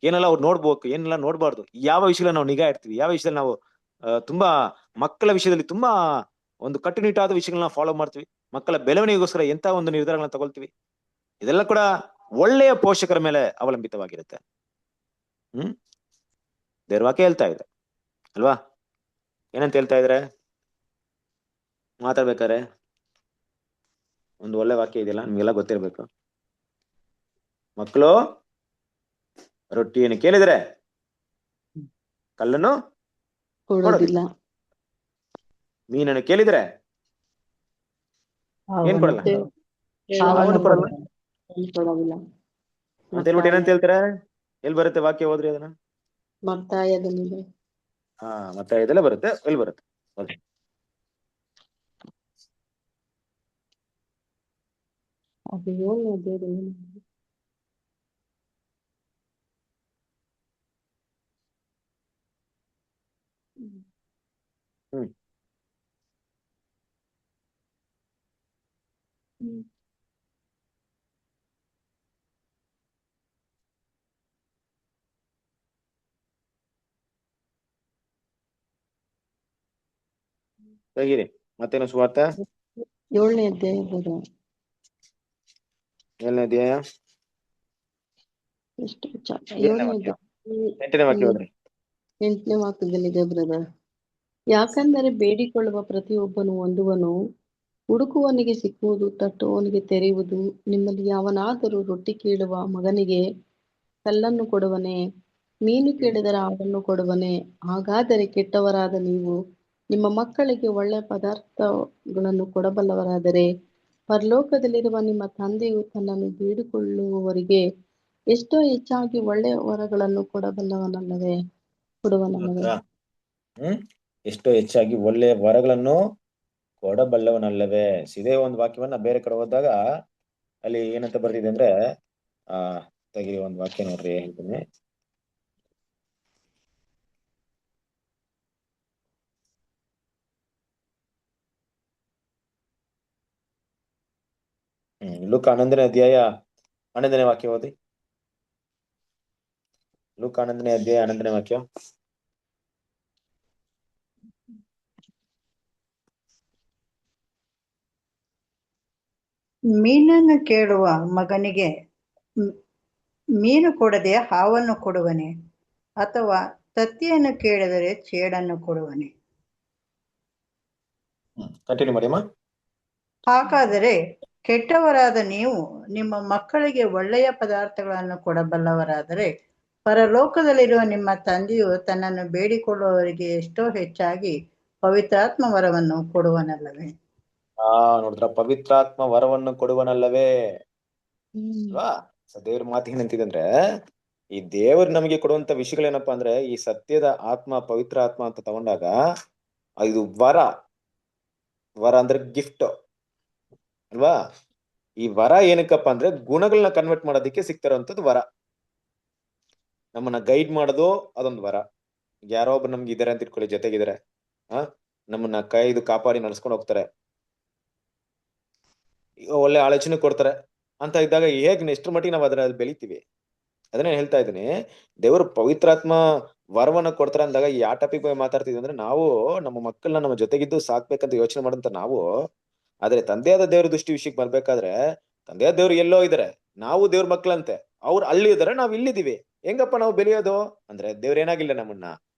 ಏನೆಲ್ಲ ಅವ್ರು ನೋಡ್ಬೇಕು, ಏನೆಲ್ಲ ನೋಡ್ಬಾರ್ದು, ಯಾವ ವಿಷಯದಲ್ಲಿ ನಾವು ನಿಗಾ ಇಡ್ತೀವಿ, ಯಾವ ವಿಷಯದಲ್ಲಿ ನಾವು ತುಂಬಾ ಮಕ್ಕಳ ವಿಷಯದಲ್ಲಿ ತುಂಬಾ ಒಂದು ಕಟ್ಟುನಿಟ್ಟಾದ ವಿಷಯಗಳನ್ನ ಫಾಲೋ ಮಾಡ್ತೀವಿ, ಮಕ್ಕಳ ಬೆಳವಣಿಗೆಗೋಸ್ಕರ ಎಂತ ಒಂದು ನಿರ್ಧಾರಗಳನ್ನ ತಗೊಳ್ತೀವಿ, ಇದೆಲ್ಲ ಕೂಡ ಒಳ್ಳೆಯ ಪೋಷಕರ ಮೇಲೆ ಅವಲಂಬಿತವಾಗಿರುತ್ತೆ. ದೇವ್ರ ವಾಕ್ಯ ಹೇಳ್ತಾ ಇದೆ ಅಲ್ವಾ? ಏನಂತ ಹೇಳ್ತಾ ಇದ್ರೆ ಮಾತಾಡ್ಬೇಕಾರೆ ಒಂದು ಒಳ್ಳೆ ವಾಕ್ಯ ಇದೆಯಲ್ಲ, ನಿಮ್ಗೆಲ್ಲ ಗೊತ್ತಿರ್ಬೇಕು. ಮಕ್ಕಳು ರೊಟ್ಟಿಯನ್ನು ಕೇಳಿದ್ರೆ ಕಲ್ಲನ್ನು ಕೊಡೋದಿಲ್ಲ. ಮೀನನ್ನು ಕೇಳಿದ್ರೆ ಏನ್ ಕೊಡಲ್ಲ? ಹಾವನ್ನು ಕೊಡಲ್ಲ ಕೊಡೋದಿಲ್ಲ. ಅಂತ ಹೇಳ್ಬಿಟ್ಟು ಏನಂತ ಹೇಳ್ತಾರೆ? ಎಲ್ಲಿ ಬರುತ್ತೆ ವಾಕ್ಯ? ಹೋದ್ರಿ ಅದನ್ನ. ಮತ್ತಾಯದಲ್ಲಿದೆ. ಮತ್ತೆ ಇದೆಲ್ಲ ಬರುತ್ತೆ. ಎಲ್ಲಿ ಬರುತ್ತೆ? ಅದು 7ನೇ ಅಧ್ಯಾಯದಲ್ಲಿ. ಹೇಗಿದೆ ಮತ್ತೇನು ಸುವಾರ್ತೆ? 7ನೇ ಅಧ್ಯಾಯ ಬರೋ 7ನೇ ಅಧ್ಯಾಯ ಎಷ್ಟು 7ನೇ ಅಧ್ಯಾಯ 8ನೇ ವಾಕ್ಯ ಹೋದ್ರಿ. 8ನೇ ವಾಕ್ಯದಲ್ಲಿದೆ ಬ್ರದರ್. ಯಾಕಂದರೆ ಬೇಡಿಕೊಳ್ಳುವ ಪ್ರತಿಯೊಬ್ಬನು ಹೊಂದುವನು, ಹುಡುಕುವವನಿಗೆ ಸಿಕ್ಕುವುದು, ತಟ್ಟುವವನಿಗೆ ತೆರೆಯುವುದು. ನಿಮ್ಮಲ್ಲಿ ಯಾವನಾದರೂ ರೊಟ್ಟಿ ಕೇಳುವ ಮಗನಿಗೆ ಕಲ್ಲನ್ನು ಕೊಡುವನೇ? ಮೀನು ಕೇಳಿದರೆ ಹಾವನ್ನು ಕೊಡುವನೇ? ಹಾಗಾದರೆ ಕೆಟ್ಟವರಾದ ನೀವು ನಿಮ್ಮ ಮಕ್ಕಳಿಗೆ ಒಳ್ಳೆಯ ಪದಾರ್ಥಗಳನ್ನು ಕೊಡಬಲ್ಲವರಾದರೆ ಪರಲೋಕದಲ್ಲಿರುವ ನಿಮ್ಮ ತಂದೆಯು ತನ್ನನ್ನು ಬೇಡಿಕೊಳ್ಳುವವರಿಗೆ ಎಷ್ಟೋ ಹೆಚ್ಚಾಗಿ ಒಳ್ಳೆಯ ವರಗಳನ್ನು ಕೊಡುವನಲ್ಲವೇ? ಎಷ್ಟೋ ಹೆಚ್ಚಾಗಿ ಒಳ್ಳೆಯ ವರಗಳನ್ನು ಕೊಡಬಲ್ಲವನಲ್ಲವೇ? ಇದೇ ಒಂದು ವಾಕ್ಯವನ್ನ ಬೇರೆ ಕಡೆ ಹೋದಾಗ ಅಲ್ಲಿ ಏನಂತ ಬರ್ತಿದೆ ಅಂದ್ರೆ, ತೆಗಿರಿ ಒಂದು ವಾಕ್ಯ ನೋಡ್ರಿ, ಹೇಳ್ತೀನಿ. ಲೂಕ 11ನೇ ಅಧ್ಯಾಯ 11ನೇ ವಾಕ್ಯ ಓದಿ. ಲೂಕ 11ನೇ ಅಧ್ಯಾಯ 11ನೇ ವಾಕ್ಯ. ಮೀನನ್ನು ಕೇಳುವ ಮಗನಿಗೆ ಮೀನು ಕೊಡದೆ ಹಾವನ್ನು ಕೊಡುವನೆ? ಅಥವಾ ತತ್ತಿಯನ್ನು ಕೇಳಿದರೆ ಚೇಡನ್ನು ಕೊಡುವನೆ? ಕಂಟಿನ್ಯೂ ಮಾಡಿಮ್ಮ. ಹಾಗಾದರೆ ಕೆಟ್ಟವರಾದ ನೀವು ನಿಮ್ಮ ಮಕ್ಕಳಿಗೆ ಒಳ್ಳೆಯ ಪದಾರ್ಥಗಳನ್ನು ಕೊಡಬಲ್ಲವರಾದರೆ ಪರಲೋಕದಲ್ಲಿರುವ ನಿಮ್ಮ ತಂದೆಯು ತನ್ನನ್ನು ಬೇಡಿಕೊಳ್ಳುವವರಿಗೆ ಎಷ್ಟೋ ಹೆಚ್ಚಾಗಿ ಪವಿತ್ರಾತ್ಮ ವರವನ್ನು ಕೊಡುವನಲ್ಲವೇ? ನೋಡಿದ್ರ, ಪವಿತ್ರಾತ್ಮ ವರವನ್ನು ಕೊಡುವನಲ್ಲವೇ ಅಲ್ವಾ? ದೇವ್ರ ಮಾತು ಏನಂತಿದೆ ಅಂದ್ರೆ, ಈ ದೇವರು ನಮಗೆ ಕೊಡುವಂತ ವಿಷಯಗಳೇನಪ್ಪಾ ಅಂದ್ರೆ, ಈ ಸತ್ಯದ ಆತ್ಮ, ಪವಿತ್ರ ಆತ್ಮ ಅಂತ ತಗೊಂಡಾಗ ಇದು ವರ ಅಂದ್ರೆ ಗಿಫ್ಟ್ ಅಲ್ವಾ? ಈ ವರ ಏನಕ್ಕಪ್ಪ ಅಂದ್ರೆ ಗುಣಗಳನ್ನ ಕನ್ವರ್ಟ್ ಮಾಡೋದಕ್ಕೆ ಸಿಗ್ತಾರಂಥದ್ದು ವರ. ನಮ್ಮನ್ನ ಗೈಡ್ ಮಾಡೋದು ಅದೊಂದು ವರ. ಯಾರೋ ಒಬ್ರು ನಮ್ಗೆ ಇದಾರೆ ಅಂತ ಇಟ್ಕೊಳ್ಳಿ, ಜೊತೆಗಿದ್ದಾರೆ, ನಮ್ಮನ್ನ ಕೈದು ಕಾಪಾಡಿ ನಡ್ಸ್ಕೊಂಡು ಹೋಗ್ತಾರೆ, ಒಳ್ಳೆ ಆಲೋಚನೆ ಕೊಡ್ತಾರೆ ಅಂತ ಇದ್ದಾಗ ಹೇಗ್ ಎಷ್ಟ್ರ ಮಟ್ಟಿಗೆ ನಾವು ಅದ್ರಲ್ಲಿ ಬೆಳಿತೀವಿ? ಅದನ್ನೇ ಹೇಳ್ತಾ ಇದ್ದೀನಿ. ದೇವರು ಪವಿತ್ರಾತ್ಮ ವರವನ್ನ ಕೊಡ್ತಾರೆ ಅಂದಾಗ ಯಾವ ಟಾಪಿಕ್ ಬಗ್ಗೆ ಮಾತಾಡ್ತಿದ್ವಿ ಅಂದ್ರೆ, ನಾವು ನಮ್ಮ ಮಕ್ಕಳನ್ನ ನಮ್ಮ ಜೊತೆಗಿದ್ದು ಸಾಕ್ಬೇಕಂತ ಯೋಚನೆ ಮಾಡಂತ ನಾವು ಆದ್ರೆ ತಂದೆಯಾದ ದೇವ್ರ ದೃಷ್ಟಿ ವಿಷಯಕ್ಕೆ ಬರ್ಬೇಕಾದ್ರೆ ತಂದೆಯಾದ ದೇವ್ರು ಎಲ್ಲೋ ಇದಾರೆ, ನಾವು ದೇವ್ರ ಮಕ್ಳಂತೆ, ಅವ್ರು ಅಲ್ಲಿ ಇದಾರೆ, ನಾವ್ ಇಲ್ಲಿದೀವಿ. ಹೆಂಗಪ್ಪ ನಾವು ಬೆಳೆಯೋದು ಅಂದ್ರೆ ದೇವ್ರ ಏನಾಗಿಲ್ಲ ನಮ್ಮನ್ನ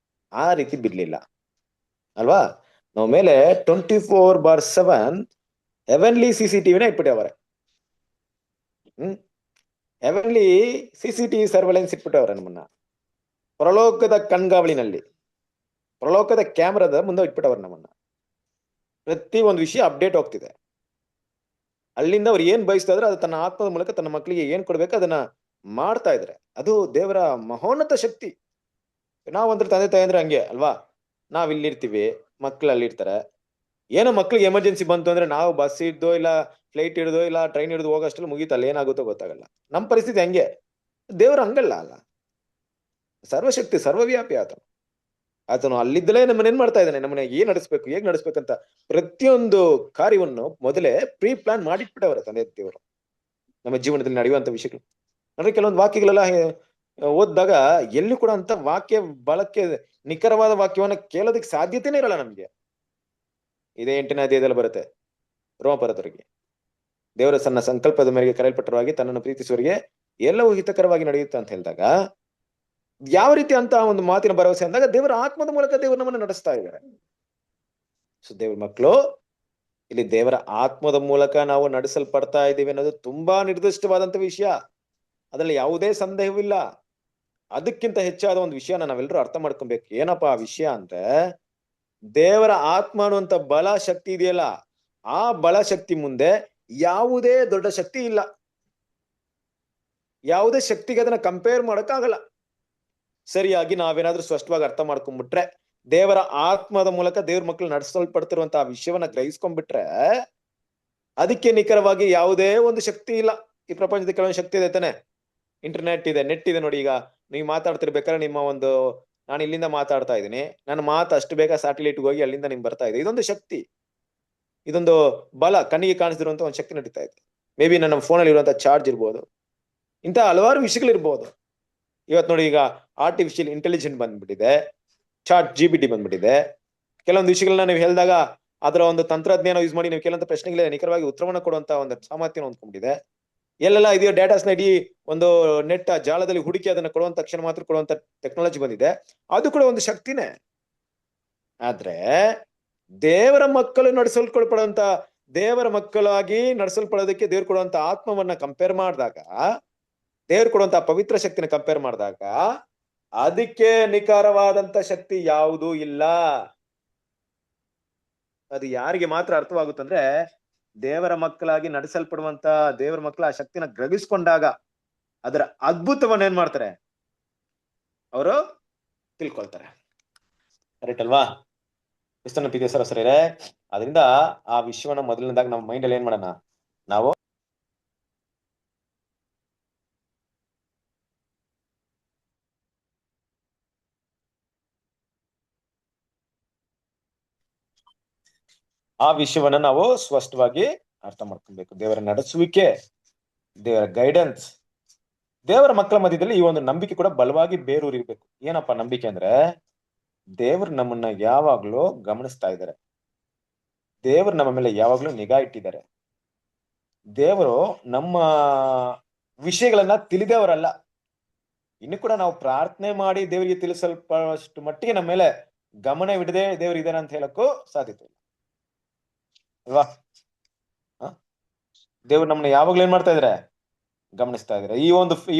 ಆ ರೀತಿ ಬಿಡ್ಲಿಲ್ಲ ಅಲ್ವಾ. ನಾವ್ ಮೇಲೆ 24/7 ಹೆವೆನ್ಲಿ CCTVನ ಇಟ್ಬಿಟ್ಟವ್ರೆ. ಹೆವೆನ್ಲಿ CCTV ಸರ್ವೆಲೆನ್ಸ್ ಇಟ್ಬಿಟ್ಟವ್ರೆ ನಮ್ಮನ್ನ. ಪ್ರಲೋಕದ ಕಣ್ಗಾವಲಿನಲ್ಲಿ, ಪ್ರಲೋಕದ ಕ್ಯಾಮ್ರಾದ ಮುಂದೆ ಇಟ್ಬಿಟ್ಟವ್ರೆ ನಮ್ಮನ್ನ. ಪ್ರತಿ ಒಂದು ವಿಷಯ ಅಪ್ಡೇಟ್ ಹೋಗ್ತಿದೆ. ಅಲ್ಲಿಂದ ಅವ್ರು ಏನ್ ಬಯಸ್ತಾ ಇದ್ರೆ ಅದು ತನ್ನ ಆತ್ಮದ ಮೂಲಕ ತನ್ನ ಮಕ್ಕಳಿಗೆ ಏನ್ ಕೊಡ್ಬೇಕು ಅದನ್ನ ಮಾಡ್ತಾ ಇದ್ರೆ. ಅದು ದೇವರ ಮಹೋನ್ನತ ಶಕ್ತಿ. ನಾವಂದ್ರೆ ತಂದೆ ತಾಯಿ ಅಂದ್ರೆ ಹಂಗೆ ಅಲ್ವಾ, ನಾವ್ ಇಲ್ಲಿರ್ತೀವಿ, ಮಕ್ಳು ಅಲ್ಲಿರ್ತಾರೆ. ಏನೋ ಮಕ್ಳಿಗೆ ಎಮರ್ಜೆನ್ಸಿ ಬಂತು ಅಂದ್ರೆ ನಾವು ಬಸ್ ಹಿಡ್ದೋ ಇಲ್ಲ ಫ್ಲೈಟ್ ಹಿಡ್ದೋ ಇಲ್ಲ ಟ್ರೈನ್ ಹಿಡಿದು ಹೋಗೋಷ್ಟಲ್ಲಿ ಮುಗೀತಲ್ಲ, ಏನಾಗುತ್ತೋ ಗೊತ್ತಾಗಲ್ಲ. ನಮ್ ಪರಿಸ್ಥಿತಿ ಹಂಗೆ. ದೇವ್ರು ಹಂಗಲ್ಲ ಅಲ್ಲ, ಸರ್ವಶಕ್ತಿ ಸರ್ವವ್ಯಾಪಿ ಆತನು ಅಲ್ಲಿದ್ದಲೇ ನಮ್ಮನ್ನ ಏನ್ ಮಾಡ್ತಾ ಇದ್ದಾನೆ, ನಮ್ಮನ್ನ ಏನ್ ನಡೆಸ್ಬೇಕು ಹೇಗ್ ನಡೆಸ್ಬೇಕಂತ ಪ್ರತಿಯೊಂದು ಕಾರ್ಯವನ್ನು ಮೊದಲೇ ಪ್ರೀ ಪ್ಲಾನ್ ಮಾಡಿಟ್ಬಿಟ್ಟವ್ರೆ ತಂದೆ ದೇವರು ನಮ್ಮ ಜೀವನದಲ್ಲಿ ನಡೆಯುವಂತ ವಿಷಯಗಳು. ಅಂದ್ರೆ ಕೆಲವೊಂದು ವಾಕ್ಯಗಳೆಲ್ಲ ಓದಿದಾಗ ಎಲ್ಲಿ ಕೂಡ ಅಂತ ವಾಕ್ಯ ಬಳಕೆ ನಿಖರವಾದ ವಾಕ್ಯವನ್ನ ಕೇಳೋದಕ್ಕೆ ಸಾಧ್ಯತೆನೇ ಇರಲ್ಲ ನಮ್ಗೆ. ಇದೇ 8ನೇ ಅಧ್ಯಾಯದಲ್ಲಿ ಬರುತ್ತೆ ರೋಮಪುರದವರಿಗೆ, ದೇವರ ಸಣ್ಣ ಸಂಕಲ್ಪದ ಮೇರೆಗೆ ಕರೆಯಲ್ಪಟ್ಟರಾಗಿ ತನ್ನನ್ನು ಪ್ರೀತಿಸುವವರಿಗೆ ಎಲ್ಲವೂ ಹಿತಕರವಾಗಿ ನಡೆಯುತ್ತೆ ಅಂತ ಹೇಳಿದಾಗ ಯಾವ ರೀತಿ ಅಂತ ಒಂದು ಮಾತಿನ ಭರವಸೆ ಅಂದಾಗ ದೇವರ ಆತ್ಮದ ಮೂಲಕ ದೇವರು ನಮ್ಮನ್ನು ನಡೆಸ್ತಾ ಇದ್ದಾರೆ. ಸೊ ದೇವ್ರ ಮಕ್ಕಳು ಇಲ್ಲಿ ದೇವರ ಆತ್ಮದ ಮೂಲಕ ನಾವು ನಡೆಸಲ್ಪಡ್ತಾ ಇದ್ದೀವಿ ಅನ್ನೋದು ತುಂಬಾ ನಿರ್ದಿಷ್ಟವಾದಂತ ವಿಷಯ, ಅದ್ರಲ್ಲಿ ಯಾವುದೇ ಸಂದೇಹವಿಲ್ಲ. ಅದಕ್ಕಿಂತ ಹೆಚ್ಚಾದ ಒಂದು ವಿಷಯನ ನಾವೆಲ್ಲರೂ ಅರ್ಥ ಮಾಡ್ಕೊಬೇಕು. ಏನಪ್ಪಾ ಆ ವಿಷಯ ಅಂದ್ರೆ, ದೇವರ ಆತ್ಮ ಅನ್ನುವಂತ ಬಲ ಶಕ್ತಿ ಇದೆಯಲ್ಲ, ಆ ಬಲ ಶಕ್ತಿ ಮುಂದೆ ಯಾವುದೇ ದೊಡ್ಡ ಶಕ್ತಿ ಇಲ್ಲ. ಯಾವುದೇ ಶಕ್ತಿಗೆ ಅದನ್ನ ಕಂಪೇರ್ ಮಾಡಕ್ಕಾಗಲ್ಲ. ಸರಿಯಾಗಿ ನಾವೇನಾದ್ರೂ ಸ್ಪಷ್ಟವಾಗಿ ಅರ್ಥ ಮಾಡ್ಕೊಂಡ್ಬಿಟ್ರೆ, ದೇವರ ಆತ್ಮದ ಮೂಲಕ ದೇವ್ರ ಮಕ್ಕಳು ನಡೆಸಲ್ಪಡ್ತಿರುವಂತಹ ವಿಷಯವನ್ನ ಗ್ರಹಿಸ್ಕೊಂಡ್ಬಿಟ್ರೆ, ಅದಕ್ಕೆ ನಿಖರವಾಗಿ ಯಾವುದೇ ಒಂದು ಶಕ್ತಿ ಇಲ್ಲ. ಈ ಪ್ರಪಂಚದ ಕೆಲವೊಂದು ಶಕ್ತಿ ಇದೆ ತಾನೆ, ಇಂಟರ್ನೆಟ್ ಇದೆ, ನೆಟ್ ಇದೆ ನೋಡಿ. ಈಗ ನೀವು ಮಾತಾಡ್ತಿರ್ಬೇಕಾದ್ರೆ ನಿಮ್ಮ ಒಂದು, ನಾನು ಇಲ್ಲಿಂದ ಮಾತಾಡ್ತಾ ಇದ್ದೀನಿ, ನನ್ನ ಮಾತು ಅಷ್ಟು ಬೇಗ ಸ್ಯಾಟಲೈಟ್ಗೆ ಹೋಗಿ ಅಲ್ಲಿಂದ ನಿಮ್ಗೆ ಬರ್ತಾ ಇದೆ. ಇದೊಂದು ಶಕ್ತಿ, ಇದೊಂದು ಬಲ, ಕಣ್ಣಿಗೆ ಕಾಣಿಸ್ತಿರುವಂತ ಒಂದು ಶಕ್ತಿ ನಡೀತಾ ಇದೆ. ಮೇ ಬಿ ನನ್ನ ಫೋನಲ್ಲಿ ಇರುವಂತ ಚಾರ್ಜ್ ಇರ್ಬೋದು, ಇಂಥ ಹಲವಾರು ವಿಷಯಗಳಿರ್ಬೋದು. ಇವತ್ತು ನೋಡಿ, ಈಗ ಆರ್ಟಿಫಿಷಿಯಲ್ ಇಂಟೆಲಿಜೆಂಟ್ ಬಂದ್ಬಿಟ್ಟಿದೆ, ChatGPT ಬಂದ್ಬಿಟ್ಟಿದೆ. ಕೆಲವೊಂದು ವಿಷಯಗಳನ್ನ ನೀವು ಹೇಳಿದಾಗ ಅದರ ಒಂದು ತಂತ್ರಜ್ಞಾನ ಯೂಸ್ ಮಾಡಿ ನೀವು ಕೆಲವೊಂದು ಪ್ರಶ್ನೆಗಳಿಗೆ ನಿಖರವಾಗಿ ಉತ್ತರವನ್ನು ಕೊಡುವಂತ ಒಂದು ಸಾಮರ್ಥ್ಯ ಹೊಂದ್ಕೊಂಡಿದೆ. ಎಲ್ಲೆಲ್ಲ ಇದೆಯೋ ಡೇಟಾಸ್ನ ಇಡೀ ಒಂದು ನೆಟ್ ಜಾಲದಲ್ಲಿ ಹುಡುಕಿ ಅದನ್ನ ಕೊಡುವಂತ ತಕ್ಷಣ ಮಾತ್ರ ಕೊಡುವಂತ ಟೆಕ್ನಾಲಜಿ ಬಂದಿದೆ. ಅದು ಕೂಡ ಒಂದು ಶಕ್ತಿನೇ. ಆದ್ರೆ ದೇವರ ಮಕ್ಕಳು ನಡೆಸಲ್ಪಡುವಂತ, ದೇವರ ಮಕ್ಕಳಾಗಿ ನಡೆಸಲ್ಪಡೋದಕ್ಕೆ ದೇವ್ರು ಕೊಡುವಂತ ಆತ್ಮವನ್ನ ಕಂಪೇರ್ ಮಾಡಿದಾಗ, ದೇವ್ರು ಕೊಡುವಂತ ಪವಿತ್ರ ಶಕ್ತಿನ ಕಂಪೇರ್ ಮಾಡಿದಾಗ ಅದಕ್ಕೆ ನಿಖರವಾದಂತ ಶಕ್ತಿ ಯಾವುದೂ ಇಲ್ಲ. ಅದು ಯಾರಿಗೆ ಮಾತ್ರ ಅರ್ಥವಾಗುತ್ತಂದ್ರೆ, ದೇವರ ಮಕ್ಕಳಾಗಿ ನಡೆಸಲ್ಪಡುವಂತ ದೇವರ ಮಕ್ಕಳ ಆ ಶಕ್ತಿನ ಗ್ರಹಿಸ್ಕೊಂಡಾಗ ಅದರ ಅದ್ಭುತವನ್ನ ಏನ್ ಮಾಡ್ತಾರೆ, ಅವರು ತಿಳ್ಕೊಳ್ತಾರೆ. ಕರೆಕ್ಟ್ ಅಲ್ವಾ? ಕ್ರಿಸ್ತನ ಪ್ರೀತಿಯ ಸಹೋದರರೇ, ಅದರಿಂದ ಆ ವಿಷಯವನ್ನ ಮೊದಲನೇದಾಗಿ ನಮ್ಮ ಮೈಂಡ್ ಅಲ್ಲಿ ಏನ್ ಮಾಡೋಣ, ನಾವು ಆ ವಿಷಯವನ್ನ ನಾವು ಸ್ಪಷ್ಟವಾಗಿ ಅರ್ಥ ಮಾಡ್ಕೊಬೇಕು. ದೇವರ ನಡೆಸುವಿಕೆ, ದೇವರ ಗೈಡೆನ್ಸ್, ದೇವರ ಮಕ್ಕಳ ಮಧ್ಯದಲ್ಲಿ ಈ ಒಂದು ನಂಬಿಕೆ ಕೂಡ ಬಲವಾಗಿ ಬೇರೂರಿರ್ಬೇಕು. ಏನಪ್ಪಾ ನಂಬಿಕೆ ಅಂದ್ರೆ, ದೇವರು ನಮ್ಮನ್ನ ಯಾವಾಗ್ಲೂ ಗಮನಿಸ್ತಾ ಇದ್ದಾರೆ, ದೇವರು ನಮ್ಮ ಮೇಲೆ ಯಾವಾಗ್ಲೂ ನಿಗಾ ಇಟ್ಟಿದ್ದಾರೆ. ದೇವರು ನಮ್ಮ ವಿಷಯಗಳನ್ನ ತಿಳಿದವರಲ್ಲ. ಇನ್ನು ಕೂಡ ನಾವು ಪ್ರಾರ್ಥನೆ ಮಾಡಿ ದೇವರಿಗೆ ತಿಳಿಸಲ್ಪಷ್ಟು ಮಟ್ಟಿಗೆ ನಮ್ಮ ಮೇಲೆ ಗಮನವಿಡದೆ ದೇವರು ಇದ್ದಾನೆ ಅಂತ ಹೇಳಕ್ಕೂ ಸಾಧ್ಯತೆ ಇಲ್ಲ ಅಲ್ವಾ? ದೇವ್ರು ನಮ್ಮನ್ನ ಯಾವಾಗ್ಲೂ ಏನ್ ಮಾಡ್ತಾ ಇದಾರೆ, ಗಮನಿಸ್ತಾ ಇದಾರೆ. ಈ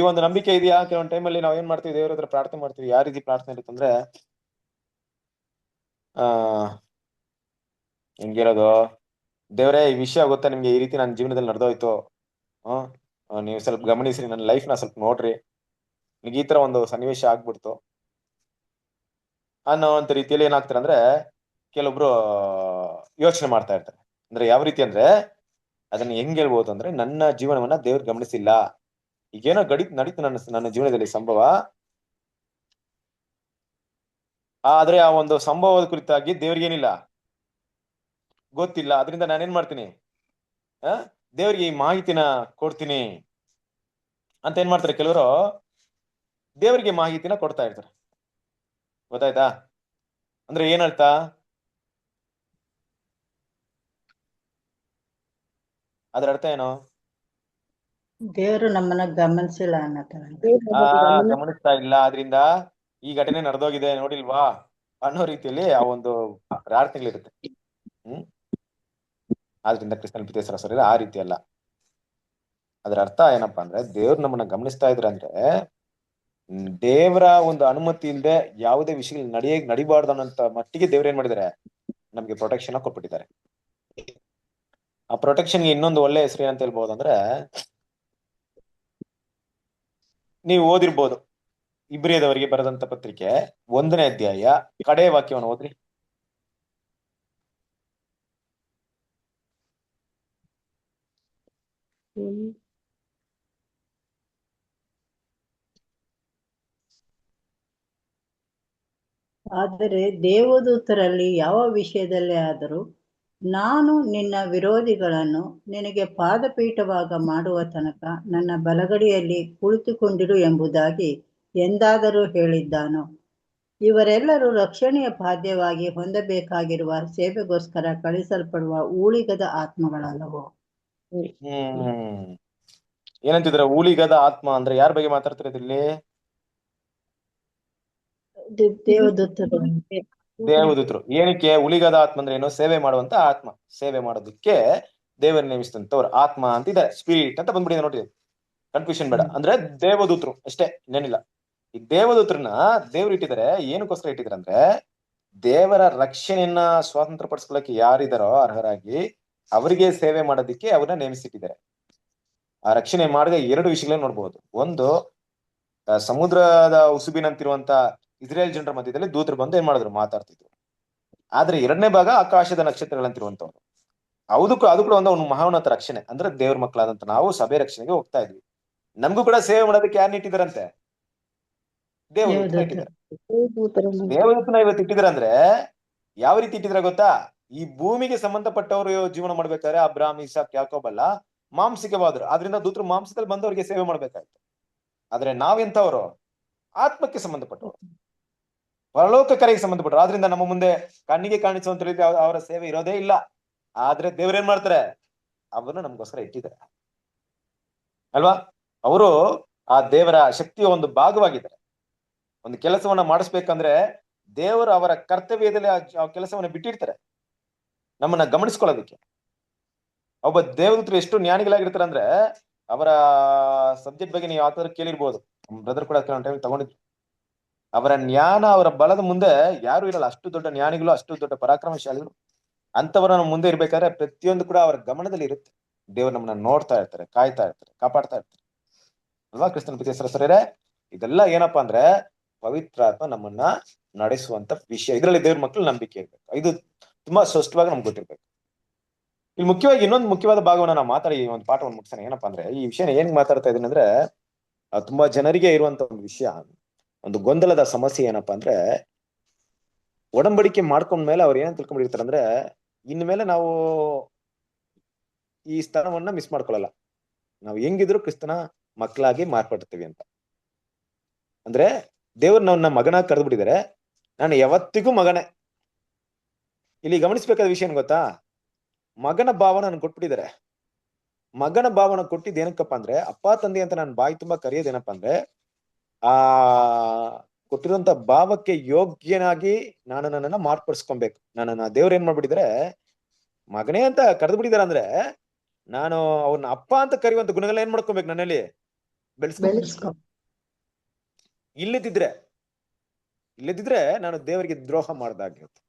ಒಂದು ನಂಬಿಕೆ ಇದೆಯಾ? ಕೆಲವೊಂದು ಟೈಮಲ್ಲಿ ನಾವು ಏನ್ ಮಾಡ್ತೀವಿ, ದೇವ್ರ ಹತ್ರ ಪ್ರಾರ್ಥನೆ ಮಾಡ್ತೀವಿ. ಯಾವ ರೀತಿ ಪ್ರಾರ್ಥನೆ ಇರುತ್ತಂದ್ರೆ, ಹೆಂಗಿರೋದು, ದೇವರೇ ಈ ವಿಷಯ ಗೊತ್ತಾ ನಿಮ್ಗೆ, ಈ ರೀತಿ ನನ್ನ ಜೀವನದಲ್ಲಿ ನಡೆದೋಯ್ತು, ನೀವು ಸ್ವಲ್ಪ ಗಮನಿಸ್ರಿ, ನನ್ನ ಲೈಫ್ನ ಸ್ವಲ್ಪ ನೋಡ್ರಿ, ನಿಮ್ಗೆ ಈ ತರ ಒಂದು ಸನ್ನಿವೇಶ ಆಗ್ಬಿಡ್ತು ಅನ್ನೋ ಅಂತ ರೀತಿಯಲ್ಲಿ ಏನಾಗ್ತಾರೆ ಅಂದ್ರೆ, ಕೆಲವೊಬ್ರು ಯೋಚನೆ ಮಾಡ್ತಾ ಇರ್ತಾರೆ. ಅಂದ್ರೆ ಯಾವ ರೀತಿ ಅಂದ್ರೆ, ಅದನ್ನ ಹೆಂಗ್ ಹೇಳ್ಬೋದು ಅಂದ್ರೆ, ನನ್ನ ಜೀವನವನ್ನ ದೇವ್ರು ಗಮನಿಸಿಲ್ಲ, ಈಗೇನೋ ನಡೀತು ನನ್ನ ಜೀವನದಲ್ಲಿ ಸಂಭವ, ಆದ್ರೆ ಆ ಒಂದು ಸಂಭವದ ಕುರಿತಾಗಿ ದೇವ್ರಿಗೇನಿಲ್ಲ, ಗೊತ್ತಿಲ್ಲ. ಅದರಿಂದ ನಾನೇನ್ ಮಾಡ್ತೀನಿ, ದೇವ್ರಿಗೆ ಈ ಮಾಹಿತಿನ ಕೊಡ್ತೀನಿ ಅಂತ ಏನ್ ಮಾಡ್ತಾರೆ ಕೆಲವರು, ದೇವರಿಗೆ ಮಾಹಿತಿನ ಕೊಡ್ತಾ ಇರ್ತಾರೆ. ಗೊತ್ತಾಯ್ತಾ? ಅಂದ್ರೆ ಏನರ್ಥ, ಅದರ ಅರ್ಥ ಏನು? ದೇವರು ನಮ್ಮನ್ನ ಗಮನಿಸಿಲ್ಲ ಅನ್ನೋ ತರ. ಗಮನಿಸ್ತಾ ಇಲ್ಲ, ಆದ್ರಿಂದ ಈ ಘಟನೆ ನಡೆದೋಗಿದೆ ನೋಡಿಲ್ವಾ ಅನ್ನೋ ರೀತಿಯಲ್ಲಿ ಆ ಒಂದು ಪ್ರಾರ್ಥನೆಗಳಿರುತ್ತೆ. ಆದ್ರಿಂದ ಕ್ರಿಸ್ತನ ಪ್ರೀತಿಯ ಸರಿ ಆ ರೀತಿ ಅಲ್ಲ. ಅದರ ಅರ್ಥ ಏನಪ್ಪಾ ಅಂದ್ರೆ, ದೇವ್ರು ನಮ್ಮನ್ನ ಗಮನಿಸ್ತಾ ಇದ್ರ ಅಂದ್ರೆ ದೇವರ ಒಂದು ಅನುಮತಿ ಇಲ್ಲದೆ ಯಾವುದೇ ವಿಷಯ ನಡಿಬಾರ್ದು ಅನ್ನೋಂತ ಮಟ್ಟಿಗೆ ದೇವ್ರು ಏನ್ ಮಾಡಿದ್ದಾರೆ, ನಮ್ಗೆ ಪ್ರೊಟೆಕ್ಷನ್ ಕೊಟ್ಬಿಟ್ಟಿದ್ದಾರೆ. ಆ ಪ್ರೊಟೆಕ್ಷನ್ಗೆ ಇನ್ನೊಂದು ಒಳ್ಳೆ ಹೆಸರು ಏನಂತ ಹೇಳ್ಬೋದು ಅಂದ್ರೆ, ನೀವು ಓದಿರ್ಬೋದು ಇಬ್ರಿಯದವರಿಗೆ ಬರೆದಂತ ಪತ್ರಿಕೆ 1ನೇ ಅಧ್ಯಾಯ ಕಡೆ ವಾಕ್ಯವನ್ನು ಓದ್ರಿ. ಆದರೆ ದೇವದೂತರಲ್ಲಿ ಯಾವ ವಿಷಯದಲ್ಲೇ ಆದರೂ ನಾನು ನಿನ್ನ ವಿರೋಧಿಗಳನ್ನು ನಿನಗೆ ಪಾದಪೀಠವಾಗ ಮಾಡುವ ತನಕ ನನ್ನ ಬಲಗಡೆಯಲ್ಲಿ ಕುಳಿತುಕೊಂಡಿರು ಎಂಬುದಾಗಿ ಎಂದಾದರೂ ಹೇಳಿದ್ದಾನೋ? ಇವರೆಲ್ಲರೂ ರಕ್ಷಣೆಯ ಬಾಧ್ಯವಾಗಿ ಹೊಂದಬೇಕಾಗಿರುವ ಸೇವೆಗೋಸ್ಕರ ಕಳಿಸಲ್ಪಡುವ ಊಳಿಗದ ಆತ್ಮಗಳಲ್ಲವೋ? ಏನಂತಿದ್ರ ಊಳಿಗದ ಆತ್ಮ ಅಂದ್ರೆ ಯಾರ ಬಗ್ಗೆ ಮಾತಾಡ್ತಿರೋದು ಇಲ್ಲಿ? ದೇವದೂತರು. ಏನಕ್ಕೆ ಉಳಿಗದ ಆತ್ಮ ಅಂದ್ರೆ ಏನು? ಸೇವೆ ಮಾಡುವಂತ ಆತ್ಮ. ಸೇವೆ ಮಾಡೋದಕ್ಕೆ ದೇವರ ನೇಮಿಸಿದಂತವ್ರು ಆತ್ಮ ಅಂತಿದೆ, ಸ್ಪಿರಿಟ್ ಅಂತ ಬಂದ್ಬಿಡಿದೆ ನೋಡಿ, ಕನ್ಫ್ಯೂಷನ್ ಬೇಡ. ಅಂದ್ರೆ ದೇವದೂತರು ಅಷ್ಟೇ, ಇನ್ನೇನಿಲ್ಲ. ಈ ದೇವದೂತರನ್ನ ದೇವ್ರು ಇಟ್ಟಿದ್ದಾರೆ. ಏನಕ್ಕೋಸ್ಕರ ಇಟ್ಟಿದ್ದಾರೆ ಅಂದ್ರೆ, ದೇವರ ರಕ್ಷಣೆಯನ್ನ ಸ್ವಾತಂತ್ರ್ಯ ಪಡಿಸ್ಕೊಳ್ಳಕ್ಕೆ ಯಾರಿದಾರೋ ಅರ್ಹರಾಗಿ ಅವರಿಗೆ ಸೇವೆ ಮಾಡೋದಕ್ಕೆ ಅವ್ರನ್ನ ನೇಮಿಸಿಟ್ಟಿದ್ದಾರೆ. ಆ ರಕ್ಷಣೆ ಮಾಡಿದ 2 ವಿಷಯಗಳನ್ನ ನೋಡ್ಬಹುದು. ಒಂದು, ಸಮುದ್ರದ ಉಸುಬಿನಂತಿರುವಂತ ಇಸ್ರೇಲ್ ಜನರ ಮಧ್ಯದಲ್ಲಿ ದೂತರು ಬಂದು ಏನ್ ಮಾಡಿದ್ರು, ಮಾತಾಡ್ತಿದ್ರು. ಆದ್ರೆ 2ನೇ ಭಾಗ ಆಕಾಶದ ನಕ್ಷತ್ರಗಳಂತಿರುವಂತವ್ರು. ಅದು ಕೂಡ ಒಂದು ಮಹಾನತ ರಕ್ಷಣೆ. ಅಂದ್ರೆ ದೇವ್ರ ಮಕ್ಕಳಾದಂತ ನಾವು ಸಭೆ ರಕ್ಷಣೆಗೆ ಹೋಗ್ತಾ ಇದ್ವಿ. ನಮಗೂ ಕೂಡ ಸೇವೆ ಮಾಡೋದಕ್ಕೆ ಯಾರನ್ನ ಇಟ್ಟಿದಾರಂತೆ? ದೇವದೂತನ ಇಟ್ಟಿದ್ದಾರೆ. ದೇವದೂತನ ಇವತ್ತು ಇಟ್ಟಿದಾರೆ ಅಂದ್ರೆ ಯಾವ ರೀತಿ ಇಟ್ಟಿದ್ರೆ ಗೊತ್ತಾ? ಈ ಭೂಮಿಗೆ ಸಂಬಂಧಪಟ್ಟವರು ಜೀವನ ಮಾಡ್ಬೇಕಾದ್ರೆ ಅಬ್ರಾಮ್, ಇಸಾಕ್, ಯಾಕೋಬ್ ಅಲ್ಲ, ಮಾಂಸಿಕವಾದ್ರು. ಆದ್ರಿಂದ ದೂತರು ಮಾಂಸದಲ್ಲಿ ಬಂದವರಿಗೆ ಸೇವೆ ಮಾಡ್ಬೇಕಾಯ್ತು. ಆದ್ರೆ ನಾವೆಂತವ್ರು? ಆತ್ಮಕ್ಕೆ ಸಂಬಂಧಪಟ್ಟವರು, ಪರಲೋಕ ಕರೆಗೆ ಸಂಬಂಧಪಟ್ಟರು. ಆದ್ರಿಂದ ನಮ್ಮ ಮುಂದೆ ಕಣ್ಣಿಗೆ ಕಾಣಿಸುವಂತ ರೀತಿ ಅವರ ಸೇವೆ ಇರೋದೇ ಇಲ್ಲ. ಆದ್ರೆ ದೇವ್ರೇನ್ ಮಾಡ್ತಾರೆ? ಅವನ್ನ ನಮ್ಗೋಸ್ಕರ ಇಟ್ಟಿದ್ದಾರೆ ಅಲ್ವಾ? ಅವರು ಆ ದೇವರ ಶಕ್ತಿಯ ಒಂದು ಭಾಗವಾಗಿದ್ದಾರೆ. ಒಂದು ಕೆಲಸವನ್ನ ಮಾಡಿಸ್ಬೇಕಂದ್ರೆ ದೇವರು ಅವರ ಕರ್ತವ್ಯದಲ್ಲಿ ಆ ಕೆಲಸವನ್ನ ಬಿಟ್ಟಿರ್ತಾರೆ ನಮ್ಮನ್ನ ಗಮನಿಸ್ಕೊಳ್ಳೋದಕ್ಕೆ. ಒಬ್ಬ ದೇವದೂತರು ಎಷ್ಟು ಜ್ಞಾನಿಗಳಾಗಿರ್ತಾರೆ ಅಂದ್ರೆ, ಅವರ ಸಬ್ಜೆಕ್ಟ್ ಬಗ್ಗೆ ನೀವು ಯಾವ ತರ ಕೇಳಿರ್ಬೋದು, ಬ್ರದರ್ ಕೂಡ ತಗೊಂಡಿದ್ರು. ಅವರ ಜ್ಞಾನ, ಅವರ ಬಲದ ಮುಂದೆ ಯಾರು ಇರಲ್ಲ. ಅಷ್ಟು ದೊಡ್ಡ ಜ್ಞಾನಿಗಳು, ಅಷ್ಟು ದೊಡ್ಡ ಪರಾಕ್ರಮಶಾಲಿಗಳು. ಅಂತವರ ಮುಂದೆ ಇರ್ಬೇಕಾದ್ರೆ ಪ್ರತಿಯೊಂದು ಕೂಡ ಅವರ ಗಮನದಲ್ಲಿ ಇರುತ್ತೆ. ದೇವರು ನಮ್ಮನ್ನ ನೋಡ್ತಾ ಇರ್ತಾರೆ, ಕಾಯ್ತಾ ಇರ್ತಾರೆ, ಕಾಪಾಡ್ತಾ ಇರ್ತಾರೆ ಅಲ್ವಾ? ಕ್ರಿಸ್ತನ ಪ್ರೀತಿಯ ಸರಿಯರೇ, ಇದೆಲ್ಲ ಏನಪ್ಪಾ ಅಂದ್ರೆ ಪವಿತ್ರಾತ್ಮ ನಮ್ಮನ್ನ ನಡೆಸುವಂತ ವಿಷಯ. ಇದರಲ್ಲಿ ದೇವ್ರ ಮಕ್ಕಳು ನಂಬಿಕೆ ಇರ್ಬೇಕು. ಇದು ತುಂಬಾ ಸ್ಪಷ್ಟವಾಗಿ ನಮ್ಗೆ ಗೊತ್ತಿರ್ಬೇಕು. ಇಲ್ಲಿ ಮುಖ್ಯವಾಗಿ ಇನ್ನೊಂದು ಮುಖ್ಯವಾದ ಭಾಗವನ್ನ ನಾವು ಮಾತಾಡಿ ಒಂದು ಪಾಠವನ್ನು ಮುಗಿಸೋಣ. ಏನಪ್ಪಾ ಅಂದ್ರೆ, ಈ ವಿಷಯನ ಏನ್ ಮಾತಾಡ್ತಾ ಇದೀನಿ ಅಂದ್ರೆ, ತುಂಬಾ ಜನರಿಗೆ ಇರುವಂತ ಒಂದು ವಿಷಯ, ಒಂದು ಗೊಂದಲದ ಸಮಸ್ಯೆ ಏನಪ್ಪಾ ಅಂದ್ರೆ, ಒಡಂಬಡಿಕೆ ಮಾಡ್ಕೊಂಡ್ಮೇಲೆ ಅವ್ರು ಏನ್ ತಿಳ್ಕೊಂಡಿರ್ತಾರೆ ಅಂದ್ರೆ, ಇನ್ಮೇಲೆ ನಾವು ಈ ಸ್ಥಾನವನ್ನ ಮಿಸ್ ಮಾಡ್ಕೊಳ್ಳಲ್ಲ, ನಾವು ಹೆಂಗಿದ್ರು ಕ್ರಿಸ್ತನ ಮಕ್ಕಳಾಗಿ ಮಾರ್ಪಡ್ತೀವಿ ಅಂತ. ಅಂದ್ರೆ ದೇವ್ರು ನನ್ನ ಮಗನಾಗಿ ಕರೆದು ಬಿಟ್ಟಿದ್ದಾರೆ, ನಾನು ಯಾವತ್ತಿಗೂ ಮಗನೇ. ಇಲ್ಲಿ ಗಮನಿಸ್ಬೇಕಾದ ವಿಷಯ ಏನ್ ಗೊತ್ತಾ? ಮಗನ ಭಾವನ ನನ್ಗೆ ಕೊಟ್ಬಿಟ್ಟಿದ್ದಾರೆ. ಮಗನ ಭಾವನ ಕೊಟ್ಟಿದ್ದು ಏನಕ್ಕಪ್ಪ ಅಂದ್ರೆ, ಅಪ್ಪ ತಂದೆ ಅಂತ ನಾನು ಬಾಯಿ ತುಂಬಾ ಕರೆಯೋದೇನಪ್ಪ ಅಂದ್ರೆ, ಆ ಕೊಟ್ಟಿರುವಂತ ಭಾವಕ್ಕೆ ಯೋಗ್ಯನಾಗಿ ನಾನು ನನ್ನನ್ನ ಮಾರ್ಪಡಿಸ್ಕೊಬೇಕು. ನನ್ನನ್ನ ದೇವ್ರ ಏನ್ ಮಾಡ್ಬಿಟ್ಟಿದ್ದಾರೆ, ಮಗನೇ ಅಂತ ಕರೆದು ಬಿಟ್ಟಿದ್ದಾರೆ. ಅಂದ್ರೆ ನಾನು ಅವ್ರನ್ನ ಅಪ್ಪ ಅಂತ ಕರೆಯುವಂತ ಗುಣಗಳ ಏನ್ ಮಾಡ್ಕೊಬೇಕು, ನನ್ನಲ್ಲಿ ಬೆಳೆಸ್ಕೊ. ಇಲ್ಲದಿದ್ರೆ ನಾನು ದೇವರಿಗೆ ದ್ರೋಹ ಮಾಡ್ದಾಗಿರುತ್ತೆ.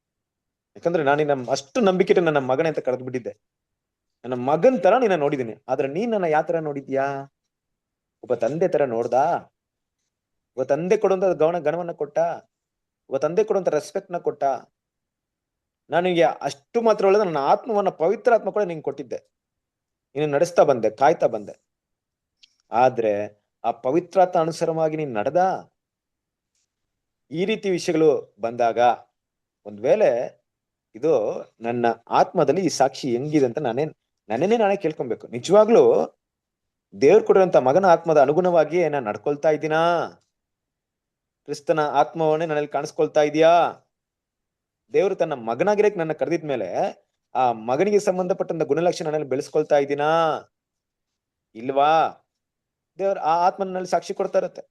ಯಾಕಂದ್ರೆ ನಾನು ಅಷ್ಟು ನಂಬಿಕೆ ನನ್ನ ಮಗನೇ ಅಂತ ಕರೆದು ಬಿಟ್ಟಿದ್ದೆ. ನನ್ನ ಮಗನ್ ತರ ನಿನ್ನ ನೋಡಿದ್ದೀನಿ. ಆದ್ರೆ ನೀನ್ ನನ್ನ ಯಾವ ತರ ನೋಡಿದ್ಯಾ? ಒಬ್ಬ ತಂದೆ ತರ ನೋಡ್ದಾ? ಒಬ್ಬ ತಂದೆ ಕೊಡುವಂತ ಗಣವನ್ನ ಕೊಟ್ಟ? ಒಬ್ಬ ತಂದೆ ಕೊಡುವಂತ ರೆಸ್ಪೆಕ್ಟ್ ನ ಕೊಟ್ಟ? ನನಗೆ ಅಷ್ಟು ಮಾತ್ರ ಒಳ್ಳೆದ, ನನ್ನ ಆತ್ಮವನ್ನ, ಪವಿತ್ರ ಆತ್ಮ ಕೂಡ ನಿಂಗೆ ಕೊಟ್ಟಿದ್ದೆ. ನೀನು ನಡೆಸ್ತಾ ಬಂದೆ, ಕಾಯ್ತಾ ಬಂದೆ. ಆದ್ರೆ ಆ ಪವಿತ್ರಾತ್ಮ ಅನುಸಾರವಾಗಿ ನೀನ್ ನಡೆದ? ಈ ರೀತಿ ವಿಷಯಗಳು ಬಂದಾಗ ಒಂದ್ ವೇಳೆ ಇದು ನನ್ನ ಆತ್ಮದಲ್ಲಿ ಈ ಸಾಕ್ಷಿ ಹೆಂಗಿದೆ ಅಂತ ನಾನೇ ಕೇಳ್ಕೊಬೇಕು. ನಿಜವಾಗ್ಲೂ ದೇವ್ರು ಕೊಡುವಂತ ಮಗನ ಆತ್ಮದ ಅನುಗುಣವಾಗಿ ನಾನು ನಡ್ಕೊಳ್ತಾ ಇದ್ದೀನಾ? ಕ್ರಿಸ್ತನ ಆತ್ಮವನ್ನೇ ನನ್ನಲ್ಲಿ ಕಾಣಿಸ್ಕೊಳ್ತಾ ಇದೆಯಾ? ದೇವ್ರು ತನ್ನ ಮಗನಾಗಿರಕ್ ನನ್ನ ಕರೆದಿದ್ಮೇಲೆ ಆ ಮಗನಿಗೆ ಸಂಬಂಧಪಟ್ಟಂತ ಗುಣಲಕ್ಷಣ ನನ್ನಲ್ಲಿ ಬೆಳೆಸ್ಕೊಳ್ತಾ ಇದ್ದೀನಾ ಇಲ್ವಾ? ದೇವ್ರ ಆ ಆತ್ಮನಲ್ಲಿ ಸಾಕ್ಷಿ ಕೊಡ್ತಾ ಇರತ್ತೆ.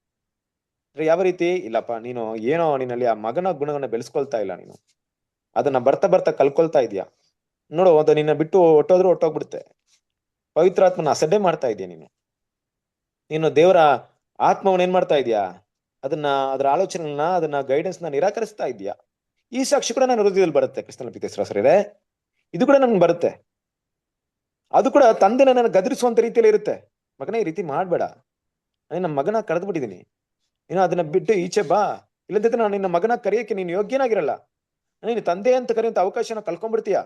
ಯಾವ ರೀತಿ? ಇಲ್ಲಪ್ಪ, ನೀನು ಏನೋ ನಿನ್ನಲ್ಲಿ ಆ ಮಗನ ಗುಣಗಳನ್ನ ಬೆಳೆಸ್ಕೊಳ್ತಾ ಇಲ್ಲ, ನೀನು ಅದನ್ನ ಬರ್ತಾ ಬರ್ತಾ ಕಲ್ಕೊಳ್ತಾ ಇದೀಯಾ ನೋಡು. ಅದು ನಿನ್ನ ಬಿಟ್ಟು ಒಟ್ಟೋದ್ರೂ ಒಟ್ಟೋಗ್ಬಿಡುತ್ತೆ. ಪವಿತ್ರಾತ್ಮನ ಅಸಡ್ಡೆ ಮಾಡ್ತಾ ಇದೀಯ ನೀನು ದೇವರ ಆತ್ಮವನ್ನ ಏನ್ ಮಾಡ್ತಾ ಇದೀಯಾ? ಅದರ ಆಲೋಚನೆಗಳನ್ನ, ಅದನ್ನ ಗೈಡೆನ್ಸ್ ನ ನಿರಾಕರಿಸ್ತಾ ಇದೀಯಾ. ಈ ಸಾಕ್ಷಿ ಕೂಡ ನನ್ನ ಹೃದಯದಲ್ಲಿ ಬರುತ್ತೆ ಕ್ರಿಸ್ತನ ಪ್ರೀತಿಸರೇ, ಇದು ಕೂಡ ನನ್ಗೆ ಬರುತ್ತೆ. ಅದು ಕೂಡ ತಂದೆ ನನ್ನ ಗದರಿಸುವಂತ ರೀತಿಯಲ್ಲಿ ಇರುತ್ತೆ. ಮಗನೇ, ಈ ರೀತಿ ಮಾಡ್ಬೇಡ, ನಾನು ನಮ್ಮ ಮಗನ ಕಳೆದು ಬಿಟ್ಟಿದೀನಿ, ನೀನು ಅದನ್ನ ಬಿಟ್ಟು ಈಚೆ ಬಾ, ಇಲ್ಲಂತಿದ್ರೆ ನಾನು ನಿನ್ನ ಮಗನ ಕರೆಯಕ್ಕೆ ನೀನು ಯೋಗ್ಯನಾಗಿರಲ್ಲ. ನೀನು ತಂದೆ ಅಂತ ಕರೆಯುವಂತ ಅವಕಾಶನ ಕಳ್ಕೊಂಡ್ಬಿಡ್ತೀಯ.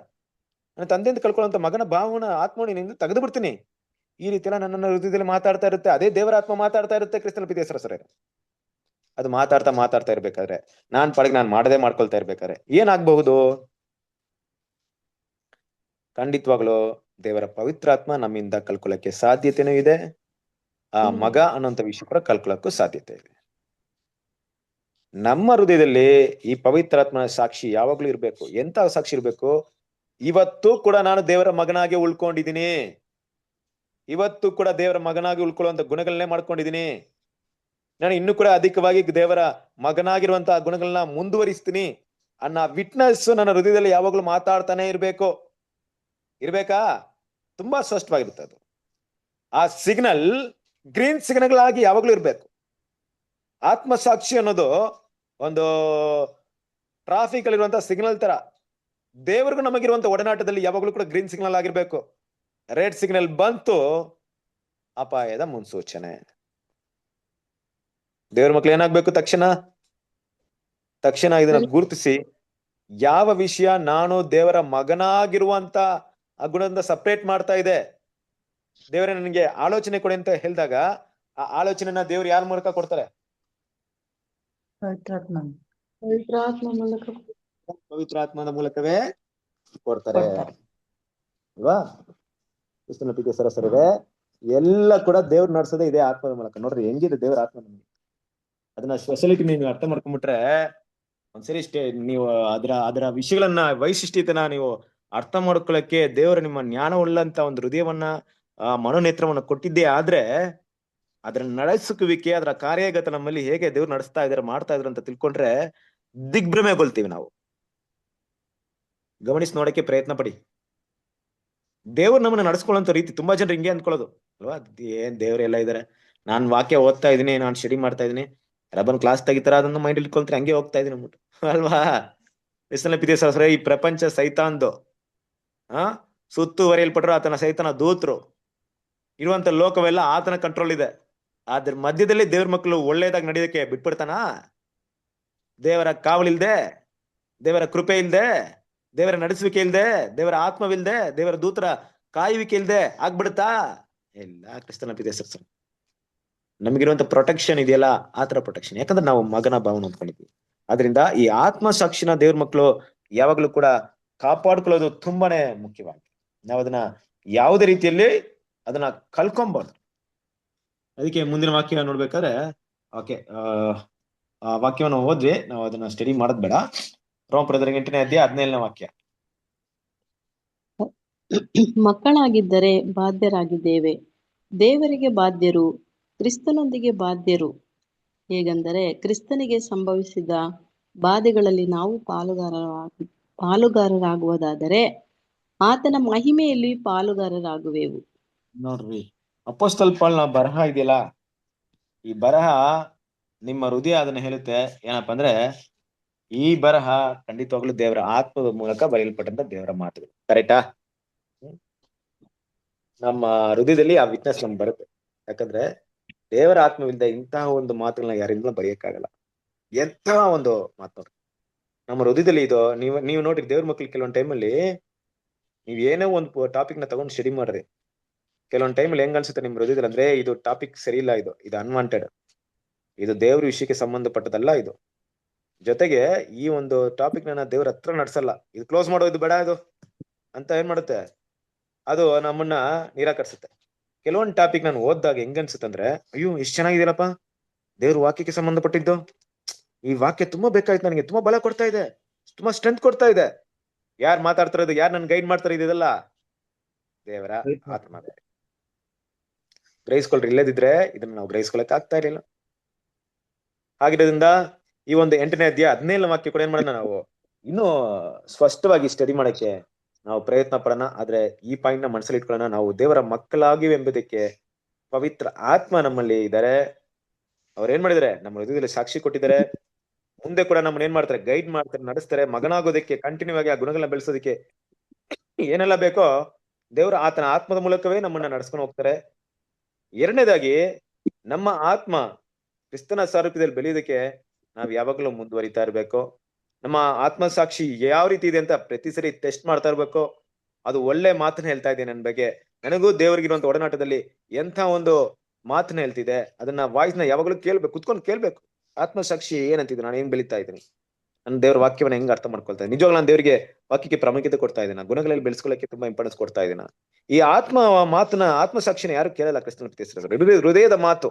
ನನ್ನ ತಂದೆ ಅಂತ ಕಳ್ಕೊಳ್ಳುವಂತ ಮಗನ ಭಾವನ ಆತ್ಮವನ್ನು ನಿನ್ನಿಂದ ತೆಗೆದು ಬಿಡ್ತೀನಿ. ಈ ರೀತಿ ಎಲ್ಲ ನನ್ನ ಹೃದಯದಲ್ಲಿ ಮಾತಾಡ್ತಾ ಇರುತ್ತೆ. ಅದೇ ದೇವರ ಆತ್ಮ ಮಾತಾಡ್ತಾ ಇರುತ್ತೆ ಕ್ರಿಸ್ತನ ಪ್ರೀತಿಸರೇ. ಅದು ಮಾತಾಡ್ತಾ ಇರ್ಬೇಕಾದ್ರೆ ನಾನ್ ಪಾಡಿಗೆ ನಾನು ಮಾಡದೇ ಮಾಡ್ಕೊಳ್ತಾ ಇರ್ಬೇಕಾದ್ರೆ ಏನಾಗಬಹುದು? ಖಂಡಿತವಾಗ್ಲು ದೇವರ ಪವಿತ್ರಾತ್ಮ ನಮ್ಮಿಂದ ಕಲ್ಕೊಳ್ಳಕ್ಕೆ ಸಾಧ್ಯತೆನೂ ಇದೆ. ಆ ಮಗ ಅನ್ನೋಂಥ ವಿಷಯ ಕೂಡ ಕಲ್ಕೊಳ್ಳಕ್ಕೂ ಸಾಧ್ಯತೆ ಇದೆ. ನಮ್ಮ ಹೃದಯದಲ್ಲಿ ಈ ಪವಿತ್ರಾತ್ಮನ ಸಾಕ್ಷಿ ಯಾವಾಗ್ಲೂ ಇರ್ಬೇಕು. ಎಂತ ಸಾಕ್ಷಿ ಇರ್ಬೇಕು? ಇವತ್ತು ಕೂಡ ನಾನು ದೇವರ ಮಗನಾಗಿ ಉಳ್ಕೊಂಡಿದ್ದೀನಿ, ಇವತ್ತು ಕೂಡ ದೇವರ ಮಗನಾಗಿ ಉಳ್ಕೊಳ್ಳುವಂತ ಗುಣಗಳನ್ನೇ ಮಾಡ್ಕೊಂಡಿದ್ದೀನಿ, ನಾನು ಇನ್ನು ಕೂಡ ಅಧಿಕವಾಗಿ ದೇವರ ಮಗನಾಗಿರುವಂತಹ ಗುಣಗಳನ್ನ ಮುಂದುವರಿಸ್ತೀನಿ ಅನ್ನೋ ವಿಟ್ನೆಸ್ ನನ್ನ ಹೃದಯದಲ್ಲಿ ಯಾವಾಗ್ಲೂ ಮಾತಾಡ್ತಾನೆ ಇರ್ಬೇಕಾ? ತುಂಬಾ ಸ್ಪಷ್ಟವಾಗಿರುತ್ತೆ ಅದು. ಆ ಸಿಗ್ನಲ್ ಗ್ರೀನ್ ಸಿಗ್ನಲ್ ಆಗಿ ಯಾವಾಗ್ಲೂ ಇರ್ಬೇಕು. ಆತ್ಮಸಾಕ್ಷಿ ಅನ್ನೋದು ಒಂದು ಟ್ರಾಫಿಕ್ ಅಲ್ಲಿರುವಂತಹ ಸಿಗ್ನಲ್ ತರ, ದೇವರಿಗೂ ನಮಗಿರುವಂತ ಒಡನಾಟದಲ್ಲಿ ಯಾವಾಗ್ಲೂ ಕೂಡ ಗ್ರೀನ್ ಸಿಗ್ನಲ್ ಆಗಿರ್ಬೇಕು. ರೆಡ್ ಸಿಗ್ನಲ್ ಬಂತು, ಅಪಾಯದ ಮುನ್ಸೂಚನೆ. ದೇವ್ರ ಮಕ್ಳು ಏನಾಗ್ಬೇಕು? ತಕ್ಷಣ ಇದನ್ನ ಗುರುತಿಸಿ, ಯಾವ ವಿಷಯ ನಾನು ದೇವರ ಮಗನಾಗಿರುವಂತ ಆ ಗುಣದಿಂದ ಸಪರೇಟ್ ಮಾಡ್ತಾ ಇದೆ, ದೇವರೇ ನನಗೆ ಆಲೋಚನೆ ಕೊಡಿ ಅಂತ ಹೇಳಿದಾಗ ಆ ಆಲೋಚನೆನ ದೇವ್ರು ಯಾರ ಮೂಲಕ ಕೊಡ್ತಾರೆ? ಪವಿತ್ರಾತ್ಮದ ಮೂಲಕವೇ ಕೊಡ್ತಾರೆ ಅಲ್ವಾ? ಕ್ರಿಸ್ತನ ಪ್ರೀತಿ ಸರಸರವೇ, ಎಲ್ಲ ಕೂಡ ದೇವ್ರು ನಡ್ಸೋದೇ ಇದೇ ಆತ್ಮದ ಮೂಲಕ. ನೋಡ್ರಿ ಹೆಂಗಿದೆ ದೇವ್ರ ಆತ್ಮ ನಮ್ಗೆ. ಅದನ್ನ ಸ್ಪೆಷಾಲಿಟಿ ನೀವು ಅರ್ಥ ಮಾಡ್ಕೊಂಡ್ಬಿಟ್ರೆ ಒಂದ್ಸರಿ ನೀವು ಅದರ ವಿಷಯಗಳನ್ನ, ವೈಶಿಷ್ಟ್ಯತೆನ ನೀವು ಅರ್ಥ ಮಾಡ್ಕೊಳ್ಳಕ್ಕೆ ದೇವರು ನಿಮ್ಮ ಜ್ಞಾನ ಉಳ್ಳಂತ ಒಂದು ಹೃದಯವನ್ನ, ಮನೋನೇತ್ರವನ್ನ ಕೊಟ್ಟಿದ್ದೇ ಆದ್ರೆ ಅದರ ನಡೆಸುವಿಕೆ, ಅದರ ಕಾರ್ಯಗತ ನಮ್ಮಲ್ಲಿ ಹೇಗೆ ದೇವ್ರು ನಡೆಸ್ತಾ ಇದಾರೆ, ಮಾಡ್ತಾ ಇದಾರೆ ಅಂತ ತಿಳ್ಕೊಂಡ್ರೆ ದಿಗ್ಭ್ರಮೆಗೊಳ್ತೀವಿ ನಾವು. ಗಮನಿಸಿ ನೋಡಕ್ಕೆ ಪ್ರಯತ್ನ ಪಡಿ. ದೇವ್ರು ನಮ್ಮನ್ನ ನಡೆಸ್ಕೊಳ್ಳೋಂತ ರೀತಿ ತುಂಬಾ ಜನರು ಹಿಂಗೆ ಅಂದ್ಕೊಳ್ಳೋದು ಅಲ್ವಾ? ಏನ್ ದೇವ್ರು ಎಲ್ಲ ಇದಾರೆ, ನಾನ್ ವಾಕ್ಯ ಓದ್ತಾ ಇದೀನಿ, ನಾನ್ ಸ್ಟಡಿ ಮಾಡ್ತಾ ಇದೀನಿ, ರಬ್ಬನ್ ಕ್ಲಾಸ್ ತೆಗಿತಾರ, ಅದನ್ನ ಮೈಂಡ್ ಇಟ್ಕೊಳ್ತಾರೆ, ಹಂಗೆ ಹೋಗ್ತಾ ಇದೀನಿ ಅಂದ್ಬಿಟ್ಟು ಅಲ್ವಾ? ಸಹಸ್ರ ಈ ಪ್ರಪಂಚ ಸೈತಾನ್ದು, ಸುತ್ತುವರಿಯಲ್ಪಟ್ಟರು ಆತನ ಸೈತಾನ ದೂತರು ಇರುವಂತ ಲೋಕವೆಲ್ಲ ಆತನ ಕಂಟ್ರೋಲ್ ಇದೆ. ಅದ್ರ ಮಧ್ಯದಲ್ಲಿ ದೇವ್ರ ಮಕ್ಕಳು ಒಳ್ಳೇದಾಗಿ ನಡೆಯೋದಕ್ಕೆ ಬಿಟ್ಬಿಡ್ತಾನ? ದೇವರ ಕಾವಲಿಲ್ದೆ, ದೇವರ ಕೃಪೆ ಇಲ್ದೆ, ದೇವರ ನಡೆಸುವಿಕೆ ಇಲ್ದೆ, ದೇವರ ಆತ್ಮವಿಲ್ದೆ, ದೇವರ ದೂತರ ಕಾಯುವಿಕೆ ಇಲ್ದೆ ಆಗ್ಬಿಡುತ್ತಾ? ಎಲ್ಲ ಕ್ರಿಸ್ತನ ಪ್ರೀತಿಯ ಸರ್, ನಮಗಿರುವಂತ ಪ್ರೊಟೆಕ್ಷನ್ ಇದೆಯಲ್ಲ, ಆತರ ಪ್ರೊಟೆಕ್ಷನ್. ಯಾಕಂದ್ರೆ ನಾವು ಮಗನ ಭಾವನೆ ಅಂದ್ಕೊಂಡಿದ್ವಿ. ಅದರಿಂದ ಈ ಆತ್ಮ ಸಾಕ್ಷಿನ ದೇವ್ರ ಮಕ್ಕಳು ಯಾವಾಗ್ಲೂ ಕೂಡ ಕಾಪಾಡ್ಕೊಳ್ಳೋದು ತುಂಬಾನೇ ಮುಖ್ಯವಾಗಿದೆ. ನಾವು ಅದನ್ನ ಯಾವುದೇ ರೀತಿಯಲ್ಲಿ ಅದನ್ನ ಕಲ್ಕೊಂಬಾರ್ದು. ಅದಕ್ಕೆ ಮುಂದಿನ ವಾಕ್ಯ ನೋಡ್ಬೇಕಾದ್ರೆ, ಓಕೆ, ಆ ವಾಕ್ಯವನ್ನು ಓದ್ವಿ, ನಾವು ಅದನ್ನ ಸ್ಟಡಿ ಮಾಡೋದ್ ಬೇಡ. ರೋಮಪುರದ 8ನೇ ಅಧ್ಯಾಯ 17ನೇ ವಾಕ್ಯ. ಮಕ್ಕಳಾಗಿದ್ದರೆ ಬಾಧ್ಯರಾಗಿದ್ದೇವೆ, ದೇವರಿಗೆ ಬಾಧ್ಯರು, ಕ್ರಿಸ್ತನೊಂದಿಗೆ ಬಾಧ್ಯರು. ಹೇಗೆಂದರೆ ಕ್ರಿಸ್ತನಿಗೆ ಸಂಭವಿಸಿದ ಬಾಧೆಗಳಲ್ಲಿ ನಾವು ಪಾಲುಗಾರರಾಗುವುದಾದರೆ ಆತನ ಮಹಿಮೆಯಲ್ಲಿ ಪಾಲುಗಾರರಾಗುವೆವು. ನೋಡ್ರಿ, ಅಪೊಸ್ತಲ ಪೌಲನ ಬರಹ ಇದೆಯಲ್ಲ, ಈ ಬರಹ ನಿಮ್ಮ ಹೃದಯ ಅದನ್ನ ಹೇಳುತ್ತೆ. ಏನಪ್ಪಾ ಅಂದ್ರೆ, ಈ ಬರಹ ಖಂಡಿತವಾಗ್ಲೂ ದೇವರ ಆತ್ಮದ ಮೂಲಕ ಬರೆಯಲ್ಪಟ್ಟಂತ ದೇವರ ಮಾತುಗಳು. ಕರೆಕ್ಟಾ? ನಮ್ಮ ಹೃದಯದಲ್ಲಿ ಆ ವಿಟ್ನೆಸ್ ನಮ್ಗೆ ಬರುತ್ತೆ. ಯಾಕಂದ್ರೆ ದೇವರ ಆತ್ಮವಿಲ್ಲದೆ ಇಂತಹ ಒಂದು ಮಾತುಗಳನ್ನ ಯಾರಿಂದಲೂ ಬರೆಯಕ್ಕಾಗಲ್ಲ. ಎಂತಹ ಒಂದು ಮಾತು ನೋಡ್ರಿ ನಮ್ಮ ಹೃದಯದಲ್ಲಿ ಇದು. ನೀವು ನೋಡ್ರಿ, ದೇವ್ರ ಮಕ್ಳು ಕೆಲವೊಂದು ಟೈಮಲ್ಲಿ ನೀವ್ ಏನೋ ಒಂದು ಟಾಪಿಕ್ ನ ತಗೊಂಡು ಸ್ಟಡಿ ಮಾಡ್ರಿ, ಕೆಲವೊಂದು ಟೈಮಲ್ಲಿ ಹೆಂಗ್ ಅನ್ಸುತ್ತೆ ನಿಮ್ ಹೃದಯದಲ್ಲಿ ಅಂದ್ರೆ, ಇದು ಟಾಪಿಕ್ ಸರಿ ಇಲ್ಲ, ಇದು ಅನ್ವಾಂಟೆಡ್, ಇದು ದೇವ್ರ ವಿಷಯಕ್ಕೆ ಸಂಬಂಧಪಟ್ಟದಲ್ಲ ಇದು. ಜೊತೆಗೆ ಈ ಒಂದು ಟಾಪಿಕ್ ನನ್ನ ದೇವ್ರ ಹತ್ರ ನಡ್ಸಲ್ಲ, ಇದು ಕ್ಲೋಸ್ ಮಾಡೋ, ಇದು ಬೇಡ ಇದು ಅಂತ ಏನ್ ಮಾಡುತ್ತೆ, ಅದು ನಮ್ಮನ್ನ ನಿರಾಕರಿಸುತ್ತೆ. ಕೆಲವೊಂದು ಟಾಪಿಕ್ ನಾನು ಓದ್ದಾಗ ಹೆಂಗ್ ಅನ್ಸುತ್ತೆ ಅಂದ್ರೆ, ಅಯ್ಯೋ ಇಷ್ಟು ಚೆನ್ನಾಗಿದೆಯಲ್ಲಪ್ಪ, ದೇವ್ರ ವಾಕ್ಯಕ್ಕೆ ಸಂಬಂಧಪಟ್ಟಿದ್ದು, ಈ ವಾಕ್ಯ ತುಂಬಾ ಬೇಕಾಯ್ತು ನನಗೆ, ತುಂಬಾ ಬಲ ಕೊಡ್ತಾ ಇದೆ, ತುಂಬಾ ಸ್ಟ್ರೆಂತ್ ಕೊಡ್ತಾ ಇದೆ, ಯಾರು ಮಾತಾಡ್ತಿರೋದು, ಯಾರು ನನ್ ಗೈಡ್ ಮಾಡ್ತಾರೆ, ಇದೆಲ್ಲ ದೇವರ ಆತ್ಮ. ಗ್ರಹಿಸ್ಕೊಳ್ರಿ, ಇಲ್ಲದಿದ್ರೆ ಇದನ್ನ ನಾವು ಗ್ರಹಿಸ್ಕೊಳಕ್ ಆಗ್ತಾ ಇರಲಿಲ್ಲ. ಹಾಗಿರೋದ್ರಿಂದ ಈ ಒಂದು 8ನೇ ಅಧ್ಯಾಯ 17ನೇ ವಾಕ್ಯ ಕೂಡ ಏನ್ ಮಾಡೋಣ, ನಾವು ಇನ್ನೂ ಸ್ಪಷ್ಟವಾಗಿ ಸ್ಟಡಿ ಮಾಡಕ್ಕೆ ನಾವು ಪ್ರಯತ್ನ ಪಡೋಣ. ಆದ್ರೆ ಈ ಪಾಯಿಂಟ್ ನ ಮನಸ್ಸಲ್ಲಿ ಇಟ್ಕೊಳ್ಳೋಣ, ನಾವು ದೇವರ ಮಕ್ಕಳಾಗಿವೆ ಎಂಬುದಕ್ಕೆ ಪವಿತ್ರ ಆತ್ಮ ನಮ್ಮಲ್ಲಿ ಇದ್ದಾರೆ. ಅವ್ರು ಏನ್ ಮಾಡಿದಾರೆ, ನಮ್ಮ ಹೃದಯದಲ್ಲಿ ಸಾಕ್ಷಿ ಕೊಟ್ಟಿದ್ದಾರೆ. ಮುಂದೆ ಕೂಡ ನಮ್ಮನ್ನ ಏನ್ ಮಾಡ್ತಾರೆ, ಗೈಡ್ ಮಾಡ್ತಾರೆ, ನಡೆಸ್ತಾರೆ. ಮಗನಾಗೋದಕ್ಕೆ ಕಂಟಿನ್ಯೂ ಆಗಿ ಆ ಗುಣಗಳನ್ನ ಬೆಳೆಸೋದಕ್ಕೆ ಏನೆಲ್ಲ ಬೇಕೋ ದೇವರು ಆತನ ಆತ್ಮದ ಮೂಲಕವೇ ನಮ್ಮನ್ನ ನಡೆಸ್ಕೊಂಡು ಹೋಗ್ತಾರೆ. ಎರಡನೇದಾಗಿ, ನಮ್ಮ ಆತ್ಮ ಕ್ರಿಸ್ತನ ಸಾರೂಪ್ಯದಲ್ಲಿ ಬೆಳೆಯೋದಕ್ಕೆ ನಾವ್ ಯಾವಾಗಲೂ ಮುಂದುವರಿತಾ ಇರ್ಬೇಕು. ನಮ್ಮ ಆತ್ಮಸಾಕ್ಷಿ ಯಾವ ರೀತಿ ಇದೆ ಅಂತ ಪ್ರತಿ ಸರಿ ಟೆಸ್ಟ್ ಮಾಡ್ತಾ ಇರ್ಬೇಕು. ಅದು ಒಳ್ಳೆ ಮಾತನ್ನ ಹೇಳ್ತಾ ಇದೆ ನನ್ನ ಬಗ್ಗೆ, ನನಗೂ ದೇವರಿಗಿರುವಂತ ಒಡನಾಟದಲ್ಲಿ ಎಂಥ ಒಂದು ಮಾತನ್ನ ಹೇಳ್ತಿದೆ, ಅದನ್ನ ವಾಯ್ಸ್ ನ ಯಾವಾಗಲೂ ಕೇಳ್ಬೇಕು, ಕುತ್ಕೊಂಡು ಕೇಳ್ಬೇಕು. ಆತ್ಮಸಾಕ್ಷಿ ಏನಂತಿದೆ, ನಾನು ಏನ್ ಬೆಳೀತಾ ಇದ್ದೀನಿ, ನನ್ನ ದೇವ್ರ ವಾಕ್ಯವನ್ನ ಹೆಂಗ್ ಅರ್ಥ ಮಾಡ್ಕೊಳ್ತಾ ಇದ್ದೀನಿ, ನಿಜವಾಗ್ಲೂ ನಾನು ದೇವರಿಗೆ ವಾಕ್ಯಕ್ಕೆ ಪ್ರಾಮುಖ್ಯತೆ ಕೊಡ್ತಾ ಇದ್ದೀನ, ಗುಣಗಳಲ್ಲಿ ಬೆಳೆಸ್ಕೊಳ್ಳಕ್ಕೆ ತುಂಬಾ ಇಂಪಾರ್ಟೆನ್ಸ್ ಕೊಡ್ತಾ ಇದ್ದೀನ. ಈ ಆತ್ಮಸಾಕ್ಷಿನ ಯಾರು ಕೇಳಲ್ಲ ಕ್ರಿಸ್ತನ ಪ್ರೀತಿಸಿರೋರು. ಹೃದಯದ ಮಾತು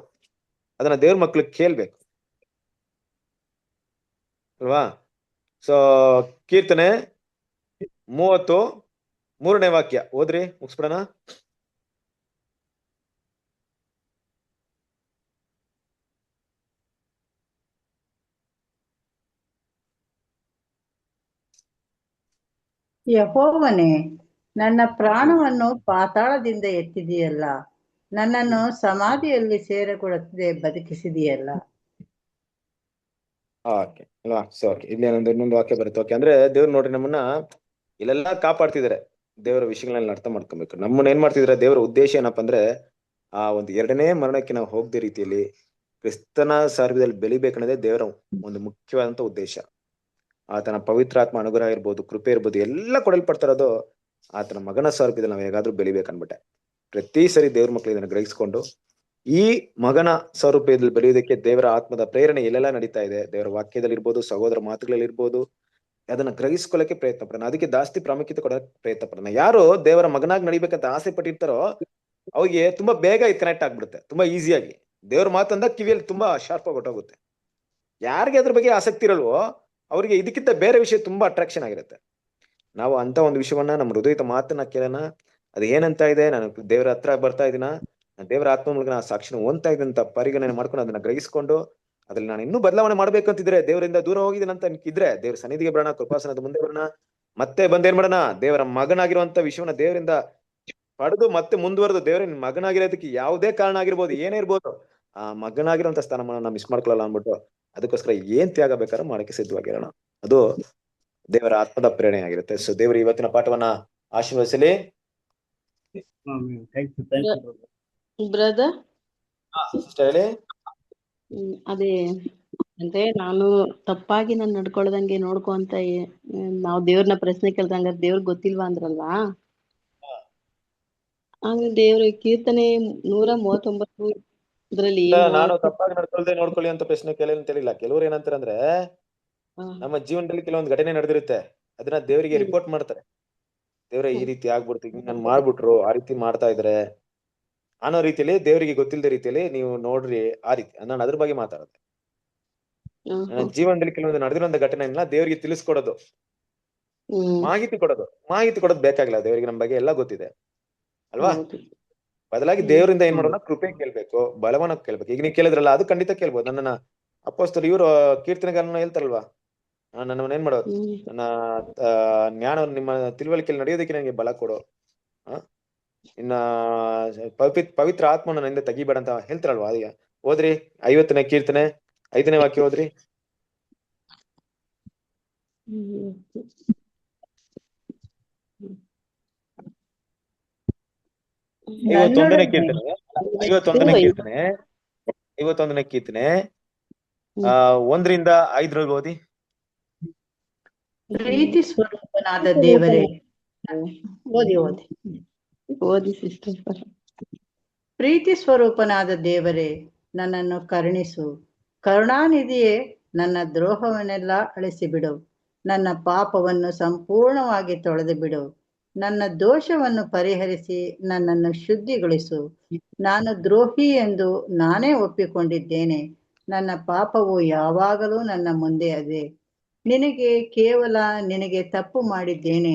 ಅದನ್ನ ದೇವ್ರ ಮಕ್ಳು ಕೇಳ್ಬೇಕು ಅಲ್ವಾ? ಸೊ ಕೀರ್ತನೆ 33ನೇ ವಾಕ್ಯ ಓದ್ರಿ, ಮುಗಿಸ್ಬಿಡೋಣ. ಯೆಹೋವನೇ, ನನ್ನ ಪ್ರಾಣವನ್ನು ಪಾತಾಳದಿಂದ ಎತ್ತಿದೆಯಲ್ಲ, ನನ್ನನ್ನು ಸಮಾಧಿಯಲ್ಲಿ ಸೇರಿಕೊಳ್ಳದೆ ಬದುಕಿಸಿದೆಯಲ್ಲ. ಓಕೆ ಅಲ್ವಾ? ಸೊ ಓಕೆ, ಇಲ್ಲಿ ಇನ್ನೊಂದು ವಾಕ್ಯ ಬರುತ್ತೆ. ಓಕೆ, ಅಂದ್ರೆ ದೇವ್ರು ನೋಡ್ರಿ ನಮ್ಮನ್ನ ಇಲ್ಲೆಲ್ಲ ಕಾಪಾಡ್ತಿದಾರೆ. ದೇವರ ವಿಷಯಗಳನ್ನ ಅರ್ಥ ಮಾಡ್ಕೊಬೇಕು. ನಮ್ಮನ್ನ ಏನ್ ಮಾಡ್ತಿದಾರೆ, ದೇವರ ಉದ್ದೇಶ ಏನಪ್ಪಾ ಅಂದ್ರೆ ಆ ಒಂದು 2ನೇ ಮರಣಕ್ಕೆ ನಾವು ಹೋಗದೆ ರೀತಿಯಲ್ಲಿ ಕ್ರಿಸ್ತನ ಸಾರ್ವದಲ್ಲಿ ಬೆಳಿಬೇಕನ್ನೋದೇ ದೇವರ ಒಂದು ಮುಖ್ಯವಾದಂತ ಉದ್ದೇಶ. ಆತನ ಪವಿತ್ರಾತ್ಮ ಅನುಗ್ರಹ ಇರ್ಬೋದು, ಕೃಪೆ ಇರ್ಬೋದು, ಎಲ್ಲ ಕೊಡಲ್ಪಡ್ತಾರದು ಆತನ ಮಗನ ಸಾರೂಪ್ಯದಲ್ಲಿ ನಾವು ಹೇಗಾದ್ರೂ ಬೆಳಿಬೇಕನ್ಬಿಟ್ಟೆ. ಪ್ರತಿ ಸರಿ ದೇವ್ರ ಮಕ್ಳು ಇದನ್ನ ಗ್ರಹಿಸ್ಕೊಂಡು ಈ ಮಗನ ಸಾರೂಪ್ಯದಲ್ಲಿ ಬೆಳೆಯೋದಕ್ಕೆ ದೇವರ ಆತ್ಮದ ಪ್ರೇರಣೆ ಎಲ್ಲೆಲ್ಲ ನಡೀತಾ ಇದೆ, ದೇವರ ವಾಕ್ಯದಲ್ಲಿ ಇರ್ಬೋದು, ಸಹೋದರ ಮಾತುಗಳಲ್ಲಿ ಇರ್ಬೋದು, ಅದನ್ನ ಗ್ರಹಿಸ್ಕೊಳ್ಳಕ್ಕೆ ಪ್ರಯತ್ನ ಪಡೋಣ. ಅದಕ್ಕೆ ಜಾಸ್ತಿ ಪ್ರಾಮುಖ್ಯತೆ ಕೊಡೋಕೆ ಪ್ರಯತ್ನ ಪಡೋಣ. ಯಾರು ದೇವರ ಮಗನಾಗಿ ನಡಿಬೇಕಂತ ಆಸೆ ಪಟ್ಟಿರ್ತಾರೋ ಅವ್ರಿಗೆ ತುಂಬಾ ಬೇಗ ಇದು ಕನೆಕ್ಟ್ ಆಗ್ಬಿಡುತ್ತೆ, ತುಂಬಾ ಈಸಿಯಾಗಿ. ದೇವ್ರ ಮಾತಂದ ಕಿವಿಯಲ್ಲಿ ತುಂಬಾ ಶಾರ್ಪ್ ಆಗಿ ಹೊಟ್ಟೋಗುತ್ತೆ. ಯಾರಿಗೆ ಅದ್ರ ಬಗ್ಗೆ ಆಸಕ್ತಿ ಇರಲ್ವೋ ಅವ್ರಿಗೆ ಇದಕ್ಕಿಂತ ಬೇರೆ ವಿಷಯ ತುಂಬಾ ಅಟ್ರಾಕ್ಷನ್ ಆಗಿರುತ್ತೆ. ನಾವು ಅಂತ ಒಂದು ವಿಷಯವನ್ನ ನಮ್ಮ ಹೃದಯದ ಮಾತನ್ನ ಕೇಳೋಣ. ಅದು ಏನಂತ ಇದೆ, ನಾನು ದೇವರ ಹತ್ರ ಬರ್ತಾ ಇದೀನ, ದೇವರ ಆತ್ಮ ಮೂಲಕ ನಾನು ಸಾಕ್ಷಿನ ಹೊಂದ್ತಾ ಇದ್ದೀನಿ ಅಂತ ಪರಿಗಣನೆ ಮಾಡ್ಕೊಂಡು ಅದನ್ನ ಗ್ರಹಿಸ್ಕೊಂಡು ಅದ್ರಲ್ಲಿ ನಾನು ಇನ್ನೂ ಬದಲಾವಣೆ ಮಾಡ್ಬೇಕಂತಿದ್ರೆ, ದೇವರಿಂದ ದೂರ ಹೋಗಿದ್ದೀನಿ ಅಂತ ಇದ್ರೆ ದೇವ್ರ ಸನ್ನಿಧಿಗೆ ಬರೋಣ, ಕೃಪಾಸನದ ಮುಂದೆ ಬರೋಣ. ಮತ್ತೆ ಬಂದೇನ್ ಮಾಡೋಣ, ದೇವರ ಮಗನಾಗಿರುವಂತ ವಿಷಯವನ್ನ ದೇವರಿಂದ ಪಡೆದು ಮತ್ತೆ ಮುಂದುವರೆದು ದೇವರಿನ ಮಗನಾಗಿರೋದಕ್ಕೆ ಯಾವುದೇ ಕಾರಣ ಆಗಿರ್ಬೋದು, ಏನೇ ಇರ್ಬೋದು, ಆ ಮಗನಾಗಿರುವಂತ ಸ್ಥಾನಮಾನ ಮಿಸ್ ಮಾಡ್ಕೊಳ್ಳಲ್ಲ ಅನ್ಬಿಟ್ಟು ಅದಕ್ಕೋಸ್ಕರ ಏನ್ ತ್ಯಾಗ ಬೇಕಾದ್ರೂ ಮಾಡಕ್ಕೆ ಸಿದ್ಧವಾಗಿರೋಣ. ಅದು ದೇವರ ಆತ್ಮದ ಪ್ರೇರಣೆ ಆಗಿರುತ್ತೆ. ಸೊ ದೇವರು ಇವತ್ತಿನ ಪಾಠವನ್ನ ಆಶೀರ್ವದಿಸಲಿ. ಬ್ರದರ್ ಹೇಳಿ. ಅದೇ ಅಂದ್ರೆ ನಾನು ತಪ್ಪಾಗಿ ನಾನು ನಡ್ಕೊಳ್ದಂಗೆ ನೋಡ್ಕೊ ಅಂತ ನಾವು ದೇವ್ರನ್ನ ಪ್ರಶ್ನೆ ಕೇಳ್ದಂಗ ದೇವ್ರಿಗೆ ಗೊತ್ತಿಲ್ವಾ ಅಂದ್ರಲ್ವಾ? ಆದ್ರೆ ದೇವ್ರ ಕೀರ್ತನೆ 139 ಇದ್ರಲ್ಲಿ ನಾನು ತಪ್ಪಾಗಿ ನಡ್ಕೊಳ್ದೆ ನೋಡ್ಕೊಳ್ಳಿ ಅಂತ ಪ್ರಶ್ನೆ ಕೇಳಿ ಅಂತ ಹೇಳಿಲ್ಲ. ಕೆಲವ್ರು ಏನಂತಾರೆ ಅಂದ್ರೆ, ನಮ್ಮ ಜೀವನದಲ್ಲಿ ಕೆಲವೊಂದು ಘಟನೆ ನಡೆದಿರುತ್ತೆ, ಅದನ್ನ ದೇವರಿಗೆ ರಿಪೋರ್ಟ್ ಮಾಡ್ತಾರೆ. ದೇವ್ರೆ ಈ ರೀತಿ ಆಗ್ಬಿಡ್ತೀವಿ, ನನ್ ಮಾಡ್ಬಿಟ್ರು, ಆ ರೀತಿ ಮಾಡ್ತಾ ಇದ್ರೆ ಅನ್ನೋ ರೀತಿಯಲ್ಲಿ, ದೇವರಿಗೆ ಗೊತ್ತಿಲ್ಲದ ರೀತಿಯಲ್ಲಿ ನೀವು ನೋಡ್ರಿ, ಆ ರೀತಿ ನಾನು ಅದ್ರ ಬಗ್ಗೆ ಮಾತಾಡುತ್ತೆ. ನನ್ನ ಜೀವನದಲ್ಲಿ ಕೆಲವೊಂದು ನಡೆದಿರುವಂತ ಘಟನೆಯನ್ನ ದೇವರಿಗೆ ತಿಳಿಸ್ಕೊಡೋದು, ಮಾಹಿತಿ ಕೊಡೋದು ಬೇಕಾಗಿಲ್ಲ. ದೇವರಿಗೆ ನಮ್ಮ ಬಗ್ಗೆ ಎಲ್ಲ ಗೊತ್ತಿದೆ ಅಲ್ವಾ? ಬದಲಾಗಿ ದೇವರಿಂದ ಏನ್ ಮಾಡೋಣ, ಕೃಪೆ ಕೇಳ್ಬೇಕು, ಬಲವನ್ನ ಕೇಳ್ಬೇಕು. ಈಗ ನೀವು ಕೇಳಿದ್ರಲ್ಲ, ಅದು ಖಂಡಿತ ಕೇಳ್ಬೋದು. ನನ್ನನ್ನ ಅಪೊಸ್ತಲರು ಇವರು ಕೀರ್ತನೆಗಾರನ ಹೇಳ್ತಾರಲ್ವಾ, ನನ್ನವನ್ನ ಏನ್ ಮಾಡೋದು, ನನ್ನ ಜ್ಞಾನ ನಿಮ್ಮ ತಿಳುವಳಿಕೆಯಲ್ಲಿ ನಡೆಯೋದಕ್ಕೆ ನನಗೆ ಬಲ ಕೊಡು, ಇನ್ನ ಪವಿತ್ರ ಆತ್ಮನ ನನ್ನಿಂದ ತೆಗಿಬೇಡ ಅಂತ ಹೇಳ್ತಾರಲ್ವಾ. ಅದ ಓದ್ರಿ 50ನೇ ಕೀರ್ತನೆ 5ನೇ ವಾಕ್ಯ ಓದ್ರಿ. 51ನೇ ಕೀರ್ತನೆ 1ರಿಂದ 5 ಓದಿ. ಪ್ರೀತಿ ಸ್ವರೂಪನಾದ ದೇವರೇ, ಓದಿ ಸಿಸ್ಟರ್. ಪ್ರೀತಿ ಸ್ವರೂಪನಾದ ದೇವರೇ, ನನ್ನನ್ನು ಕರುಣಿಸು. ಕರುಣಾನಿಧಿಯೇ, ನನ್ನ ದ್ರೋಹವನ್ನೆಲ್ಲ ಅಳಿಸಿಬಿಡು. ನನ್ನ ಪಾಪವನ್ನು ಸಂಪೂರ್ಣವಾಗಿ ತೊಳೆದು ಬಿಡು. ನನ್ನ ದೋಷವನ್ನು ಪರಿಹರಿಸಿ ನನ್ನನ್ನು ಶುದ್ಧಿಗೊಳಿಸು. ನಾನು ದ್ರೋಹಿ ಎಂದು ನಾನೇ ಒಪ್ಪಿಕೊಂಡಿದ್ದೇನೆ. ನನ್ನ ಪಾಪವು ಯಾವಾಗಲೂ ನನ್ನ ಮುಂದೆ ಇದೆ. ನಿನಗೆ ತಪ್ಪು ಮಾಡಿದ್ದೇನೆ.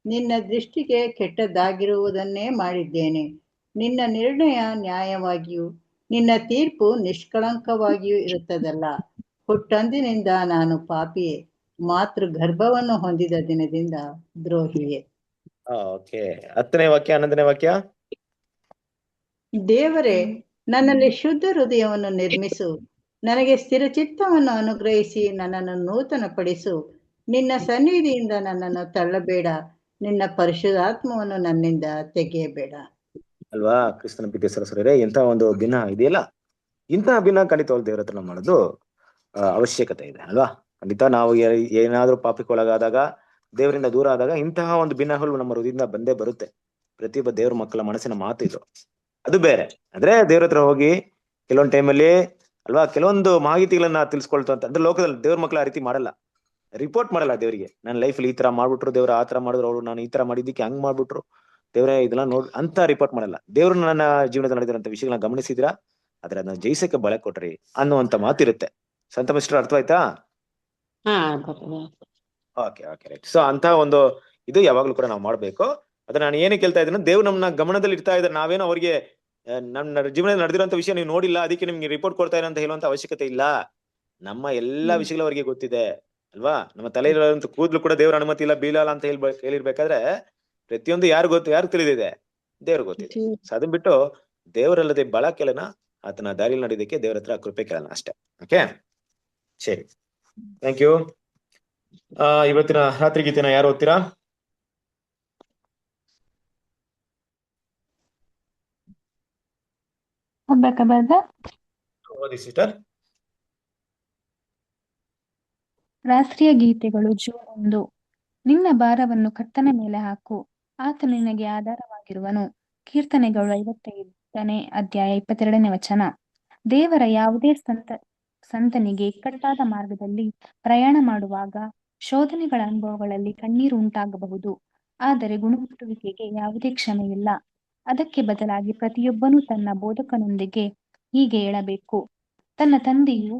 ನಿನ್ನ ದೃಷ್ಟಿಗೆ ಕೆಟ್ಟದ್ದಾಗಿರುವುದನ್ನೇ ಮಾಡಿದ್ದೇನೆ. ನಿನ್ನ ನಿರ್ಣಯ ನ್ಯಾಯವಾಗಿಯೂ ನಿನ್ನ ತೀರ್ಪು ನಿಷ್ಕಳಂಕವಾಗಿಯೂ ಇರುತ್ತದಲ್ಲ. ಹುಟ್ಟಂದಿನಿಂದ ನಾನು ಪಾಪಿಯೇ, ಮಾತೃ ಗರ್ಭವನ್ನು ಹೊಂದಿದ ದಿನದಿಂದ ದ್ರೋಹಿಯೇ. ಓಕೆ, 10ನೇ ವಾಕ್ಯ 11ನೇ ವಾಕ್ಯ. ದೇವರೇ, ನನ್ನಲ್ಲಿ ಶುದ್ಧ ಹೃದಯವನ್ನು ನಿರ್ಮಿಸು, ನನಗೆ ಸ್ಥಿರಚಿತ್ತವನ್ನು ಅನುಗ್ರಹಿಸಿ ನನ್ನನ್ನು ನೂತನಪಡಿಸು. ನಿನ್ನ ಸನ್ನಿಧಿಯಿಂದ ನನ್ನನ್ನು ತಳ್ಳಬೇಡ, ನಿನ್ನ ಪರಿಶುದ್ಧಾತ್ಮವನ್ನು ನನ್ನಿಂದ ತೆಗೆಯಬೇಡ. ಅಲ್ವಾ? ಕ್ರಿಸ್ತನ ಪ್ರೀತಿಯ ಸಹೋದರರೇ, ಇಂಥ ಒಂದು ದಿನ ಇದೆಯಲ್ಲ, ಇಂತಹ ದಿನ ಖಂಡಿತವಾಗ್ಲೂ ದೇವರ ಹತ್ರ ನಾವು ಮಾಡೋದು ಅವಶ್ಯಕತೆ ಇದೆ ಅಲ್ವಾ? ಖಂಡಿತ ನಾವು ಏನಾದ್ರೂ ಪಾಪಕ್ಕೆ ಒಳಗಾದಾಗ, ದೇವರಿಂದ ದೂರ ಆದಾಗ ಇಂತಹ ಒಂದು ಭಿನ್ನಗಳು ನಮ್ಮ ಹೃದಯದಿಂದ ಬಂದೇ ಬರುತ್ತೆ. ಪ್ರತಿಯೊಬ್ಬ ದೇವ್ರ ಮಕ್ಕಳ ಮನಸ್ಸಿನ ಮಾತು ಇದು. ಅದು ಬೇರೆ ಅಂದ್ರೆ ದೇವ್ರ ಹತ್ರ ಹೋಗಿ ಕೆಲವೊಂದು ಟೈಮಲ್ಲಿ ಅಲ್ವಾ, ಕೆಲವೊಂದು ಮಾಹಿತಿಗಳನ್ನ ತಿಳಿಸ್ಕೊಳ್ತು ಅಂತ. ಅಂದ್ರೆ ಲೋಕದಲ್ಲಿ ದೇವ್ರ ಮಕ್ಕಳು ಆ ರೀತಿ ಮಾಡಲ್ಲ, ರಿಪೋರ್ಟ್ ಮಾಡಲ್ಲ ದೇವರಿಗೆ. ನನ್ನ ಲೈಫಲ್ಲಿ ಈ ತರ ಮಾಡ್ಬಿಟ್ರು ದೇವ್ರ, ಆ ತರ ಮಾಡಿದ್ರು ಅವ್ರು, ನಾನು ಈ ತರ ಮಾಡಿದ್ದಕ್ಕೆ ಹಂಗ್ ಮಾಡ್ಬಿಟ್ರು ದೇವ್ರೆ, ಇದೆಲ್ಲ ನೋಡ್ ಅಂತ ರಿಪೋರ್ಟ್ ಮಾಡಲ್ಲ. ದೇವ್ರು ನನ್ನ ಜೀವನದಲ್ಲಿ ನಡೆದಿರೋಂಥ ವಿಷಯಗಳನ್ನ ಗಮನಿಸಿದ್ರ, ಆದ್ರೆ ಅದನ್ನ ಜಯಿಸಕ್ಕೆ ಬಳೆ ಕೊಟ್ರಿ ಅನ್ನುವಂತ ಮಾತಿರುತ್ತೆ. ಸಂತ ಮಿಸ್ಟರ್, ಅರ್ಥ ಆಯ್ತಾ? Okay okay, right. ಸೊ ಅಂತ ಒಂದು ಇದು ಯಾವಾಗ್ಲೂ ಕೂಡ ನಾವು ಮಾಡ್ಬೇಕು. ಅದನ್ನ ನಾನು ಏನಕ್ಕೆ ಕೇಳ್ತಾ ಇದ್ದೀನಿ, ದೇವ್ರು ನಮ್ಮನ್ನ ಗಮನದಲ್ಲಿ ಇಡ್ತಾ ಇದ್ದಾರೆ. ನಾವೇನೋ ಅವ್ರಿಗೆ ನಮ್ಮ ಜೀವನದಲ್ಲಿ ನಡೆದಿರೋಂಥ ವಿಷಯ ನೀವು ನೋಡಿಲ್ಲ, ಅದಕ್ಕೆ ನಿಮ್ಗೆ ರಿಪೋರ್ಟ್ ಕೊಡ್ತಾ ಇಲ್ಲ ಅಂತ ಹೇಳುವಂತ ಅವಶ್ಯಕತೆ ಇಲ್ಲ. ನಮ್ಮ ಎಲ್ಲಾ ವಿಷಯಗಳು ಅವ್ರಿಗೆ ಗೊತ್ತಿದೆ ಅಲ್ವಾ? ನಮ್ಮ ತಲೆಯಿರುವಂತ ಕೂದಲು ಕೂಡ ದೇವ್ರ ಅನುಮತಿ ಇಲ್ಲ ಬೀಳಲ್ಲ ಅಂತ ಹೇಳಿರ್ಬೇಕಾದ್ರೆ ಪ್ರತಿಯೊಂದು ಯಾರು ತಿಳಿದಿದೆ? ದೇವ್ರ ಗೊತ್ತಿದೆ. ಸೊ ಅದನ್ನ ಬಿಟ್ಟು ದೇವರಲ್ಲದೆ ಬಳ ಕೇಳೋಣ, ಆತನ ದಾರಿಯಲ್ಲಿ ನಡೆಯೋದಕ್ಕೆ ದೇವ್ರ ಹತ್ರ ಕೃಪೆ ಕೇಳೋಣ ಅಷ್ಟೇ. ಓಕೆ, ಸರಿ, ಥ್ಯಾಂಕ್ ಯು. ಇವತ್ತಿನ ರಾತ್ರಿ ಗೀತೆನ ಯಾರು ಓದ್ತೀರಾ? ಓದಿ ಸಿಸ್ಟರ್. ರಾಷ್ಟ್ರೀಯ ಗೀತೆಗಳು ಜೂನ್ 1. ನಿನ್ನ ಭಾರವನ್ನು ಕರ್ತನ ಮೇಲೆ ಹಾಕು, ಆತನು ನಿನಗೆ ಆಧಾರವಾಗಿರುವನು. ಕೀರ್ತನೆಗಳು 55ನೇ ಅಧ್ಯಾಯ 22ನೇ ವಚನ. ದೇವರ ಯಾವುದೇ ಸಂತನಿಗೆ ಇಕ್ಕಟ್ಟಾದ ಮಾರ್ಗದಲ್ಲಿ ಪ್ರಯಾಣ ಮಾಡುವಾಗ ಶೋಧನೆಗಳ ಅನುಭವಗಳಲ್ಲಿ ಕಣ್ಣೀರು ಉಂಟಾಗಬಹುದು. ಆದರೆ ಗುಣಮುಟ್ಟುವಿಕೆಗೆ ಯಾವುದೇ ಕ್ಷಮೆಯಿಲ್ಲ. ಅದಕ್ಕೆ ಬದಲಾಗಿ ಪ್ರತಿಯೊಬ್ಬನೂ ತನ್ನ ಬೋಧಕನೊಂದಿಗೆ ಹೀಗೆ ಹೇಳಬೇಕು: ತನ್ನ ತಂದೆಯು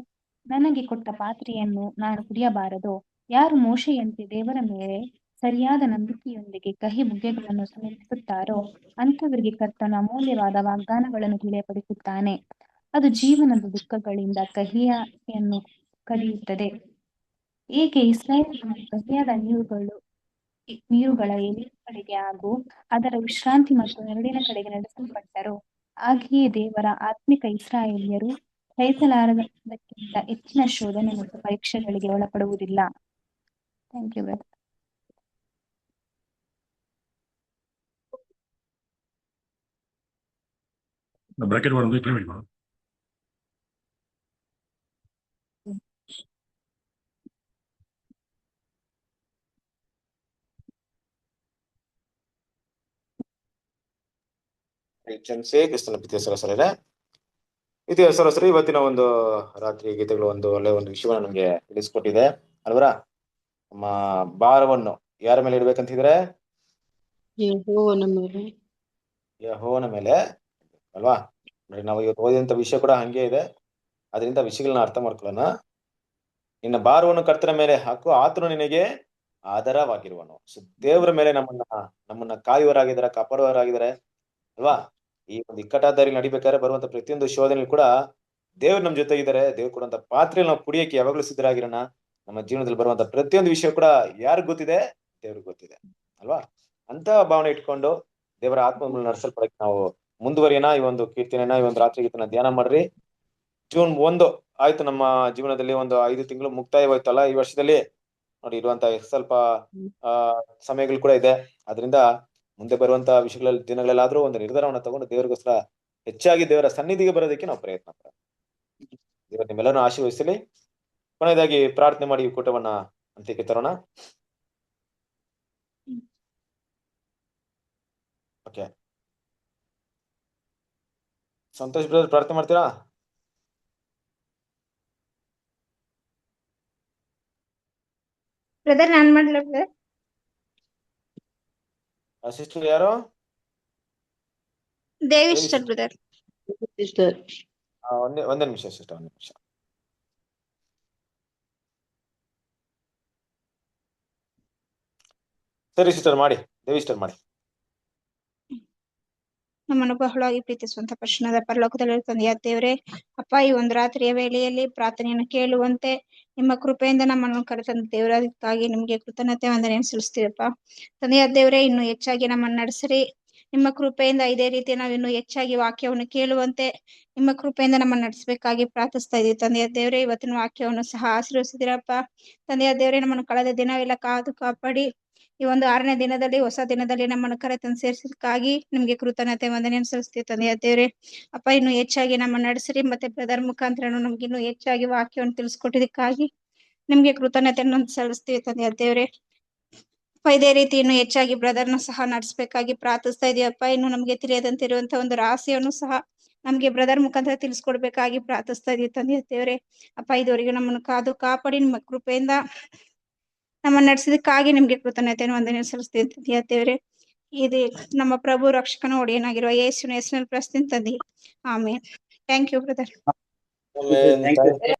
ನನಗೆ ಕೊಟ್ಟ ಪಾತ್ರೆಯನ್ನು ನಾನು ಕುಡಿಯಬಾರದೋ? ಯಾರು ಮೋಶೆಯಂತೆ ದೇವರ ಮೇಲೆ ಸರಿಯಾದ ನಂಬಿಕೆಯೊಂದಿಗೆ ಕಹಿ ಬುಗ್ಗೆಗಳನ್ನು ಸಮರ್ಪಿಸುತ್ತಾರೋ ಅಂಥವರಿಗೆ ಕರ್ತನು ಅಮೂಲ್ಯವಾದ ವಾಗ್ದಾನಗಳನ್ನು ತಿಳಿಯಪಡಿಸುತ್ತಾನೆ. ಅದು ಜೀವನದ ದುಃಖಗಳಿಂದ ಕಹಿಯನ್ನು ಕದಿಯುತ್ತದೆ. ಏಕೆ ಇಸ್ರಾಯೇಲ್ ಕಹಿಯಾದ ನೀರುಗಳ ಎಲೆಯ ಕಡೆಗೆ ಹಾಗೂ ಅದರ ವಿಶ್ರಾಂತಿ ಮತ್ತು ನೆರಳಿನ ಕಡೆಗೆ ನಡೆಸಲ್ಪಟ್ಟರು, ಹಾಗೆಯೇ ದೇವರ ಆತ್ಮಿಕ ಇಸ್ರಾಯೇಲ್ಯರು ಸಹಿಸಲಾರದಕ್ಕಿಂತ ಹೆಚ್ಚಿನ ಶೋಧನೆ ಮತ್ತು ಪರೀಕ್ಷೆಗಳಿಗೆ ಒಳಪಡುವುದಿಲ್ಲ. Thank you. ಬ್ರಾಕೆಟ್ ಮಾಡಿ. ಕ್ರಿಸ್ತನ ಪ್ರೀತಿಯ ಸಹೋದರರೇ, ಇವತ್ತಿನ ಒಂದು ರಾತ್ರಿ ಗೀತೆಗಳು ಒಂದು ಒಳ್ಳೆ ಒಂದು ವಿಷಯವನ್ನು ನಮ್ಗೆ ತಿಳಿಸ್ಕೊಟ್ಟಿದೆ ಅಲ್ವರ. ನಮ್ಮ ಭಾರವನ್ನು ಯಾರ ಮೇಲೆ ಇಡ್ಬೇಕಂತಿದ್ರೆ? ಯೆಹೋವನ ಮೇಲೆ ಅಲ್ವಾ? ನಾವು ಇವತ್ತು ಓದಿದಂತ ವಿಷಯ ಕೂಡ ಹಂಗೆ ಇದೆ. ಅದರಿಂದ ವಿಷಯಗಳನ್ನ ಅರ್ಥ ಮಾಡ್ಕೊಳ್ಳೋಣ. ನಿನ್ನ ಭಾರವನ್ನು ಕರ್ತನ ಮೇಲೆ ಹಾಕು, ಆತನು ನಿನಗೆ ಆಧಾರವಾಗಿರುವನು. ದೇವರ ಮೇಲೆ ನಮ್ಮನ್ನ ಕಾಯುವರಾಗಿದ್ದಾರೆ, ಕಾಪಾಡುವರಾಗಿದ್ದಾರೆ ಅಲ್ವಾ? ಈ ಒಂದು ಇಕ್ಕಟ್ಟಾದ ದಾರಿ ನಡಿಬೇಕಾದ್ರೆ ಬರುವಂತ ಪ್ರತಿಯೊಂದು ಶೋಧನೆ ಕೂಡ ದೇವ್ರು ನಮ್ ಜೊತೆ ಇದ್ದಾರೆ. ದೇವ್ರು ಕೊಡುವಂತ ಪಾತ್ರೆಯಲ್ಲಿ ನಾವು ಕುಡಿಯಕ್ಕೆ ಯಾವಾಗ್ಲೂ ಸಿದ್ಧರಾಗಿರೋಣ. ನಮ್ಮ ಜೀವನದಲ್ಲಿ ಬರುವಂತ ಪ್ರತಿಯೊಂದು ವಿಷಯ ಕೂಡ ಯಾರಿಗ್ ಗೊತ್ತಿದೆ? ದೇವ್ರಿಗೆ ಗೊತ್ತಿದೆ ಅಲ್ವಾ? ಅಂತ ಭಾವನೆ ಇಟ್ಕೊಂಡು ದೇವರ ಆತ್ಮ ನಡೆಸಲ್ಪಡಕ್ಕೆ ನಾವು ಮುಂದುವರಿಯೋಣ. ಈ ಒಂದು ಕೀರ್ತನೆನ, ಈ ಒಂದು ರಾತ್ರಿ ಗೀತನ ಧ್ಯಾನ ಮಾಡ್ರಿ. ಜೂನ್ 1 ಆಯ್ತು, ನಮ್ಮ ಜೀವನದಲ್ಲಿ ಒಂದು 5 ತಿಂಗಳು ಮುಕ್ತಾಯವಾಯ್ತಲ್ಲ ಈ ವರ್ಷದಲ್ಲಿ. ನೋಡಿ, ಇರುವಂತ ಸ್ವಲ್ಪ ಸಮಯಗಳು ಕೂಡ ಇದೆ. ಅದರಿಂದ ಮುಂದೆ ಬರುವಂತ ವಿಷಯಗಳಲ್ಲಿ ದಿನಗಳಲ್ಲಾದ್ರೂ ಒಂದು ನಿರ್ಧಾರವನ್ನ ತಗೊಂಡು ದೇವರಿಗೋಸ್ಕರ ಹೆಚ್ಚಾಗಿ ದೇವರ ಸನ್ನಿಧಿಗೆ ಬರೋದಕ್ಕೆ ನಾವು ಪ್ರಯತ್ನ ಪಡೋಣ. ದೇವರು ನಿಮ್ಮೆಲ್ಲರನ್ನು ಆಶೀರ್ವದಿಸಲಿ. ಕೊನೆಯದಾಗಿ ಪ್ರಾರ್ಥನೆ ಮಾಡಿ ಈ ಕೂಟವನ್ನ ಅಂತ್ಯಕ್ಕೆ ತರೋಣ. ಓಕೆ, ಸಂತೋಷ್ ಬ್ರದರ್ ಪ್ರಾರ್ಥನೆ ಮಾಡ್ತೀರಾ? ಬ್ರದರ್ ನಾನ್ ಮಾಡ್ಲ ಬ್ರದರ್? ಸಿಸ್ಟರ್ ಯಾರು? ದೇವಿಸ್ಟರ್ ಬ್ರದರ್. ಒಂದೇ ನಿಮಿಷ ಸಿಸ್ಟರ್, ಒಂದೇ ನಿಮಿಷ. ಸರಿ ಸಿಸ್ಟರ್ ಮಾಡಿ, ದೇವಿ ಸಿಸ್ಟರ್ ಮಾಡಿ. ನಮ್ಮನ್ನು ಬಹಳವಾಗಿ ಪ್ರೀತಿಸುವಂತ ಪರಿಶುದ್ಧನಾದ ಪರಲೋಕದಲ್ಲಿರುವ ತಂದೆಯ ದೇವರೇ, ಅಪ್ಪ, ಈ ಒಂದು ರಾತ್ರಿಯ ವೇಳೆಯಲ್ಲಿ ಪ್ರಾರ್ಥನೆಯನ್ನು ಕೇಳುವಂತೆ ನಿಮ್ಮ ಕೃಪೆಯಿಂದ ನಮ್ಮನ್ನು ಕರೆತಂದ ದೇವರಾಗಿ ನಿಮ್ಗೆ ಕೃತಜ್ಞತೆ ವಂದನೆಯನ್ನು ಸಲ್ಲಿಸ್ತೀವಪ್ಪ. ತಂದೆಯ ದೇವರೇ, ಇನ್ನು ಹೆಚ್ಚಾಗಿ ನಮ್ಮನ್ನು ನಡೆಸಿರಿ. ನಿಮ್ಮ ಕೃಪೆಯಿಂದ ಇದೇ ರೀತಿ ನಾವು ಇನ್ನು ಹೆಚ್ಚಾಗಿ ವಾಕ್ಯವನ್ನು ಕೇಳುವಂತೆ ನಿಮ್ಮ ಕೃಪೆಯಿಂದ ನಮ್ಮನ್ನು ನಡೆಸಬೇಕಾಗಿ ಪ್ರಾರ್ಥಿಸ್ತಾ ಇದೀವಿ. ತಂದೆಯ ದೇವರೇ, ಇವತ್ತಿನ ವಾಕ್ಯವನ್ನು ಸಹ ಆಶೀರ್ವದಿಸಿದಿರಪ್ಪ. ತಂದೆಯ ದೇವರೇ, ನಮ್ಮನ್ನು ಕಳೆದ ದಿನವೆಲ್ಲ ಕಾದು ಕಾಪಾಡಿ ಈ ಒಂದು 6ನೇ ದಿನದಲ್ಲಿ, ಹೊಸ ದಿನದಲ್ಲಿ ನಮ್ಮನ್ನು ಕರೆತಂದು ಸೇರಿಸಲಿಕ್ಕಾಗಿ ನಿಮ್ಗೆ ಕೃತಜ್ಞತೆ ವಂದನೆಯನ್ನು ಸಲ್ಲಿಸ್ತೀವಿ. ತಂದೆಯ ದೇವರೇ, ಅಪ್ಪ, ಇನ್ನು ಹೆಚ್ಚಾಗಿ ನಮ್ಮನ್ನು ನಡೆಸಿರಿ. ಮತ್ತೆ ಬ್ರದರ್ ಮುಖಾಂತರ ನಮ್ಗೆ ಇನ್ನು ಹೆಚ್ಚಾಗಿ ವಾಕ್ಯವನ್ನು ತಿಳಿಸ್ಕೊಟ್ಟಿದ್ದಕ್ಕಾಗಿ ನಿಮ್ಗೆ ಕೃತಜ್ಞತೆಯನ್ನು ಸಲ್ಲಿಸ್ತೀವಿ. ತಂದೆಯ ದೇವರೇ, ಅಪ್ಪ, ಇದೇ ರೀತಿ ಇನ್ನು ಹೆಚ್ಚಾಗಿ ಬ್ರದರ್ನ ಸಹ ನಡೆಸಬೇಕಾಗಿ ಪ್ರಾರ್ಥಿಸ್ತಾ ಇದೀವಪ್ಪ. ಇನ್ನು ನಮ್ಗೆ ತಿಳಿಯದಂತಿರುವಂತ ಒಂದು ರಹಸ್ಯವನ್ನು ಸಹ ನಮ್ಗೆ ಬ್ರದರ್ ಮುಖಾಂತರ ತಿಳಿಸ್ಕೊಡ್ಬೇಕಾಗಿ ಪ್ರಾರ್ಥಿಸ್ತಾ ಇದೀವಿ. ತಂದೆಯ ದೇವರೇ, ಅಪ್ಪ, ಇದುವರೆಗೂ ನಮ್ಮನ್ನು ಕಾದು ಕಾಪಾಡಿ ನಿಮ್ಮ ಕೃಪೆಯಿಂದ ನಮ್ಮನ್ನು ನಡೆಸಿದಕ್ಕಾಗಿ ನಿಮ್ಗೆ ಕೃತಜ್ಞತೆಯನ್ನು ವಂದನೆ ಸಲ್ಲಿಸ್ತೀವಿ. ತಂದೆಯ ದೇವರೇ, ಇದು ನಮ್ಮ ಪ್ರಭು ರಕ್ಷಕನ ಒಡೆಯನಾಗಿರುವ ಯೇಸುವಿನ ಹೆಸರಿನಲ್ಲಿ ಪ್ರಾರ್ಥಿಸ್ತೀನಿ ತಂದೆ, ಆಮೇಲೆ. Thank you brother. Amen. Thank you.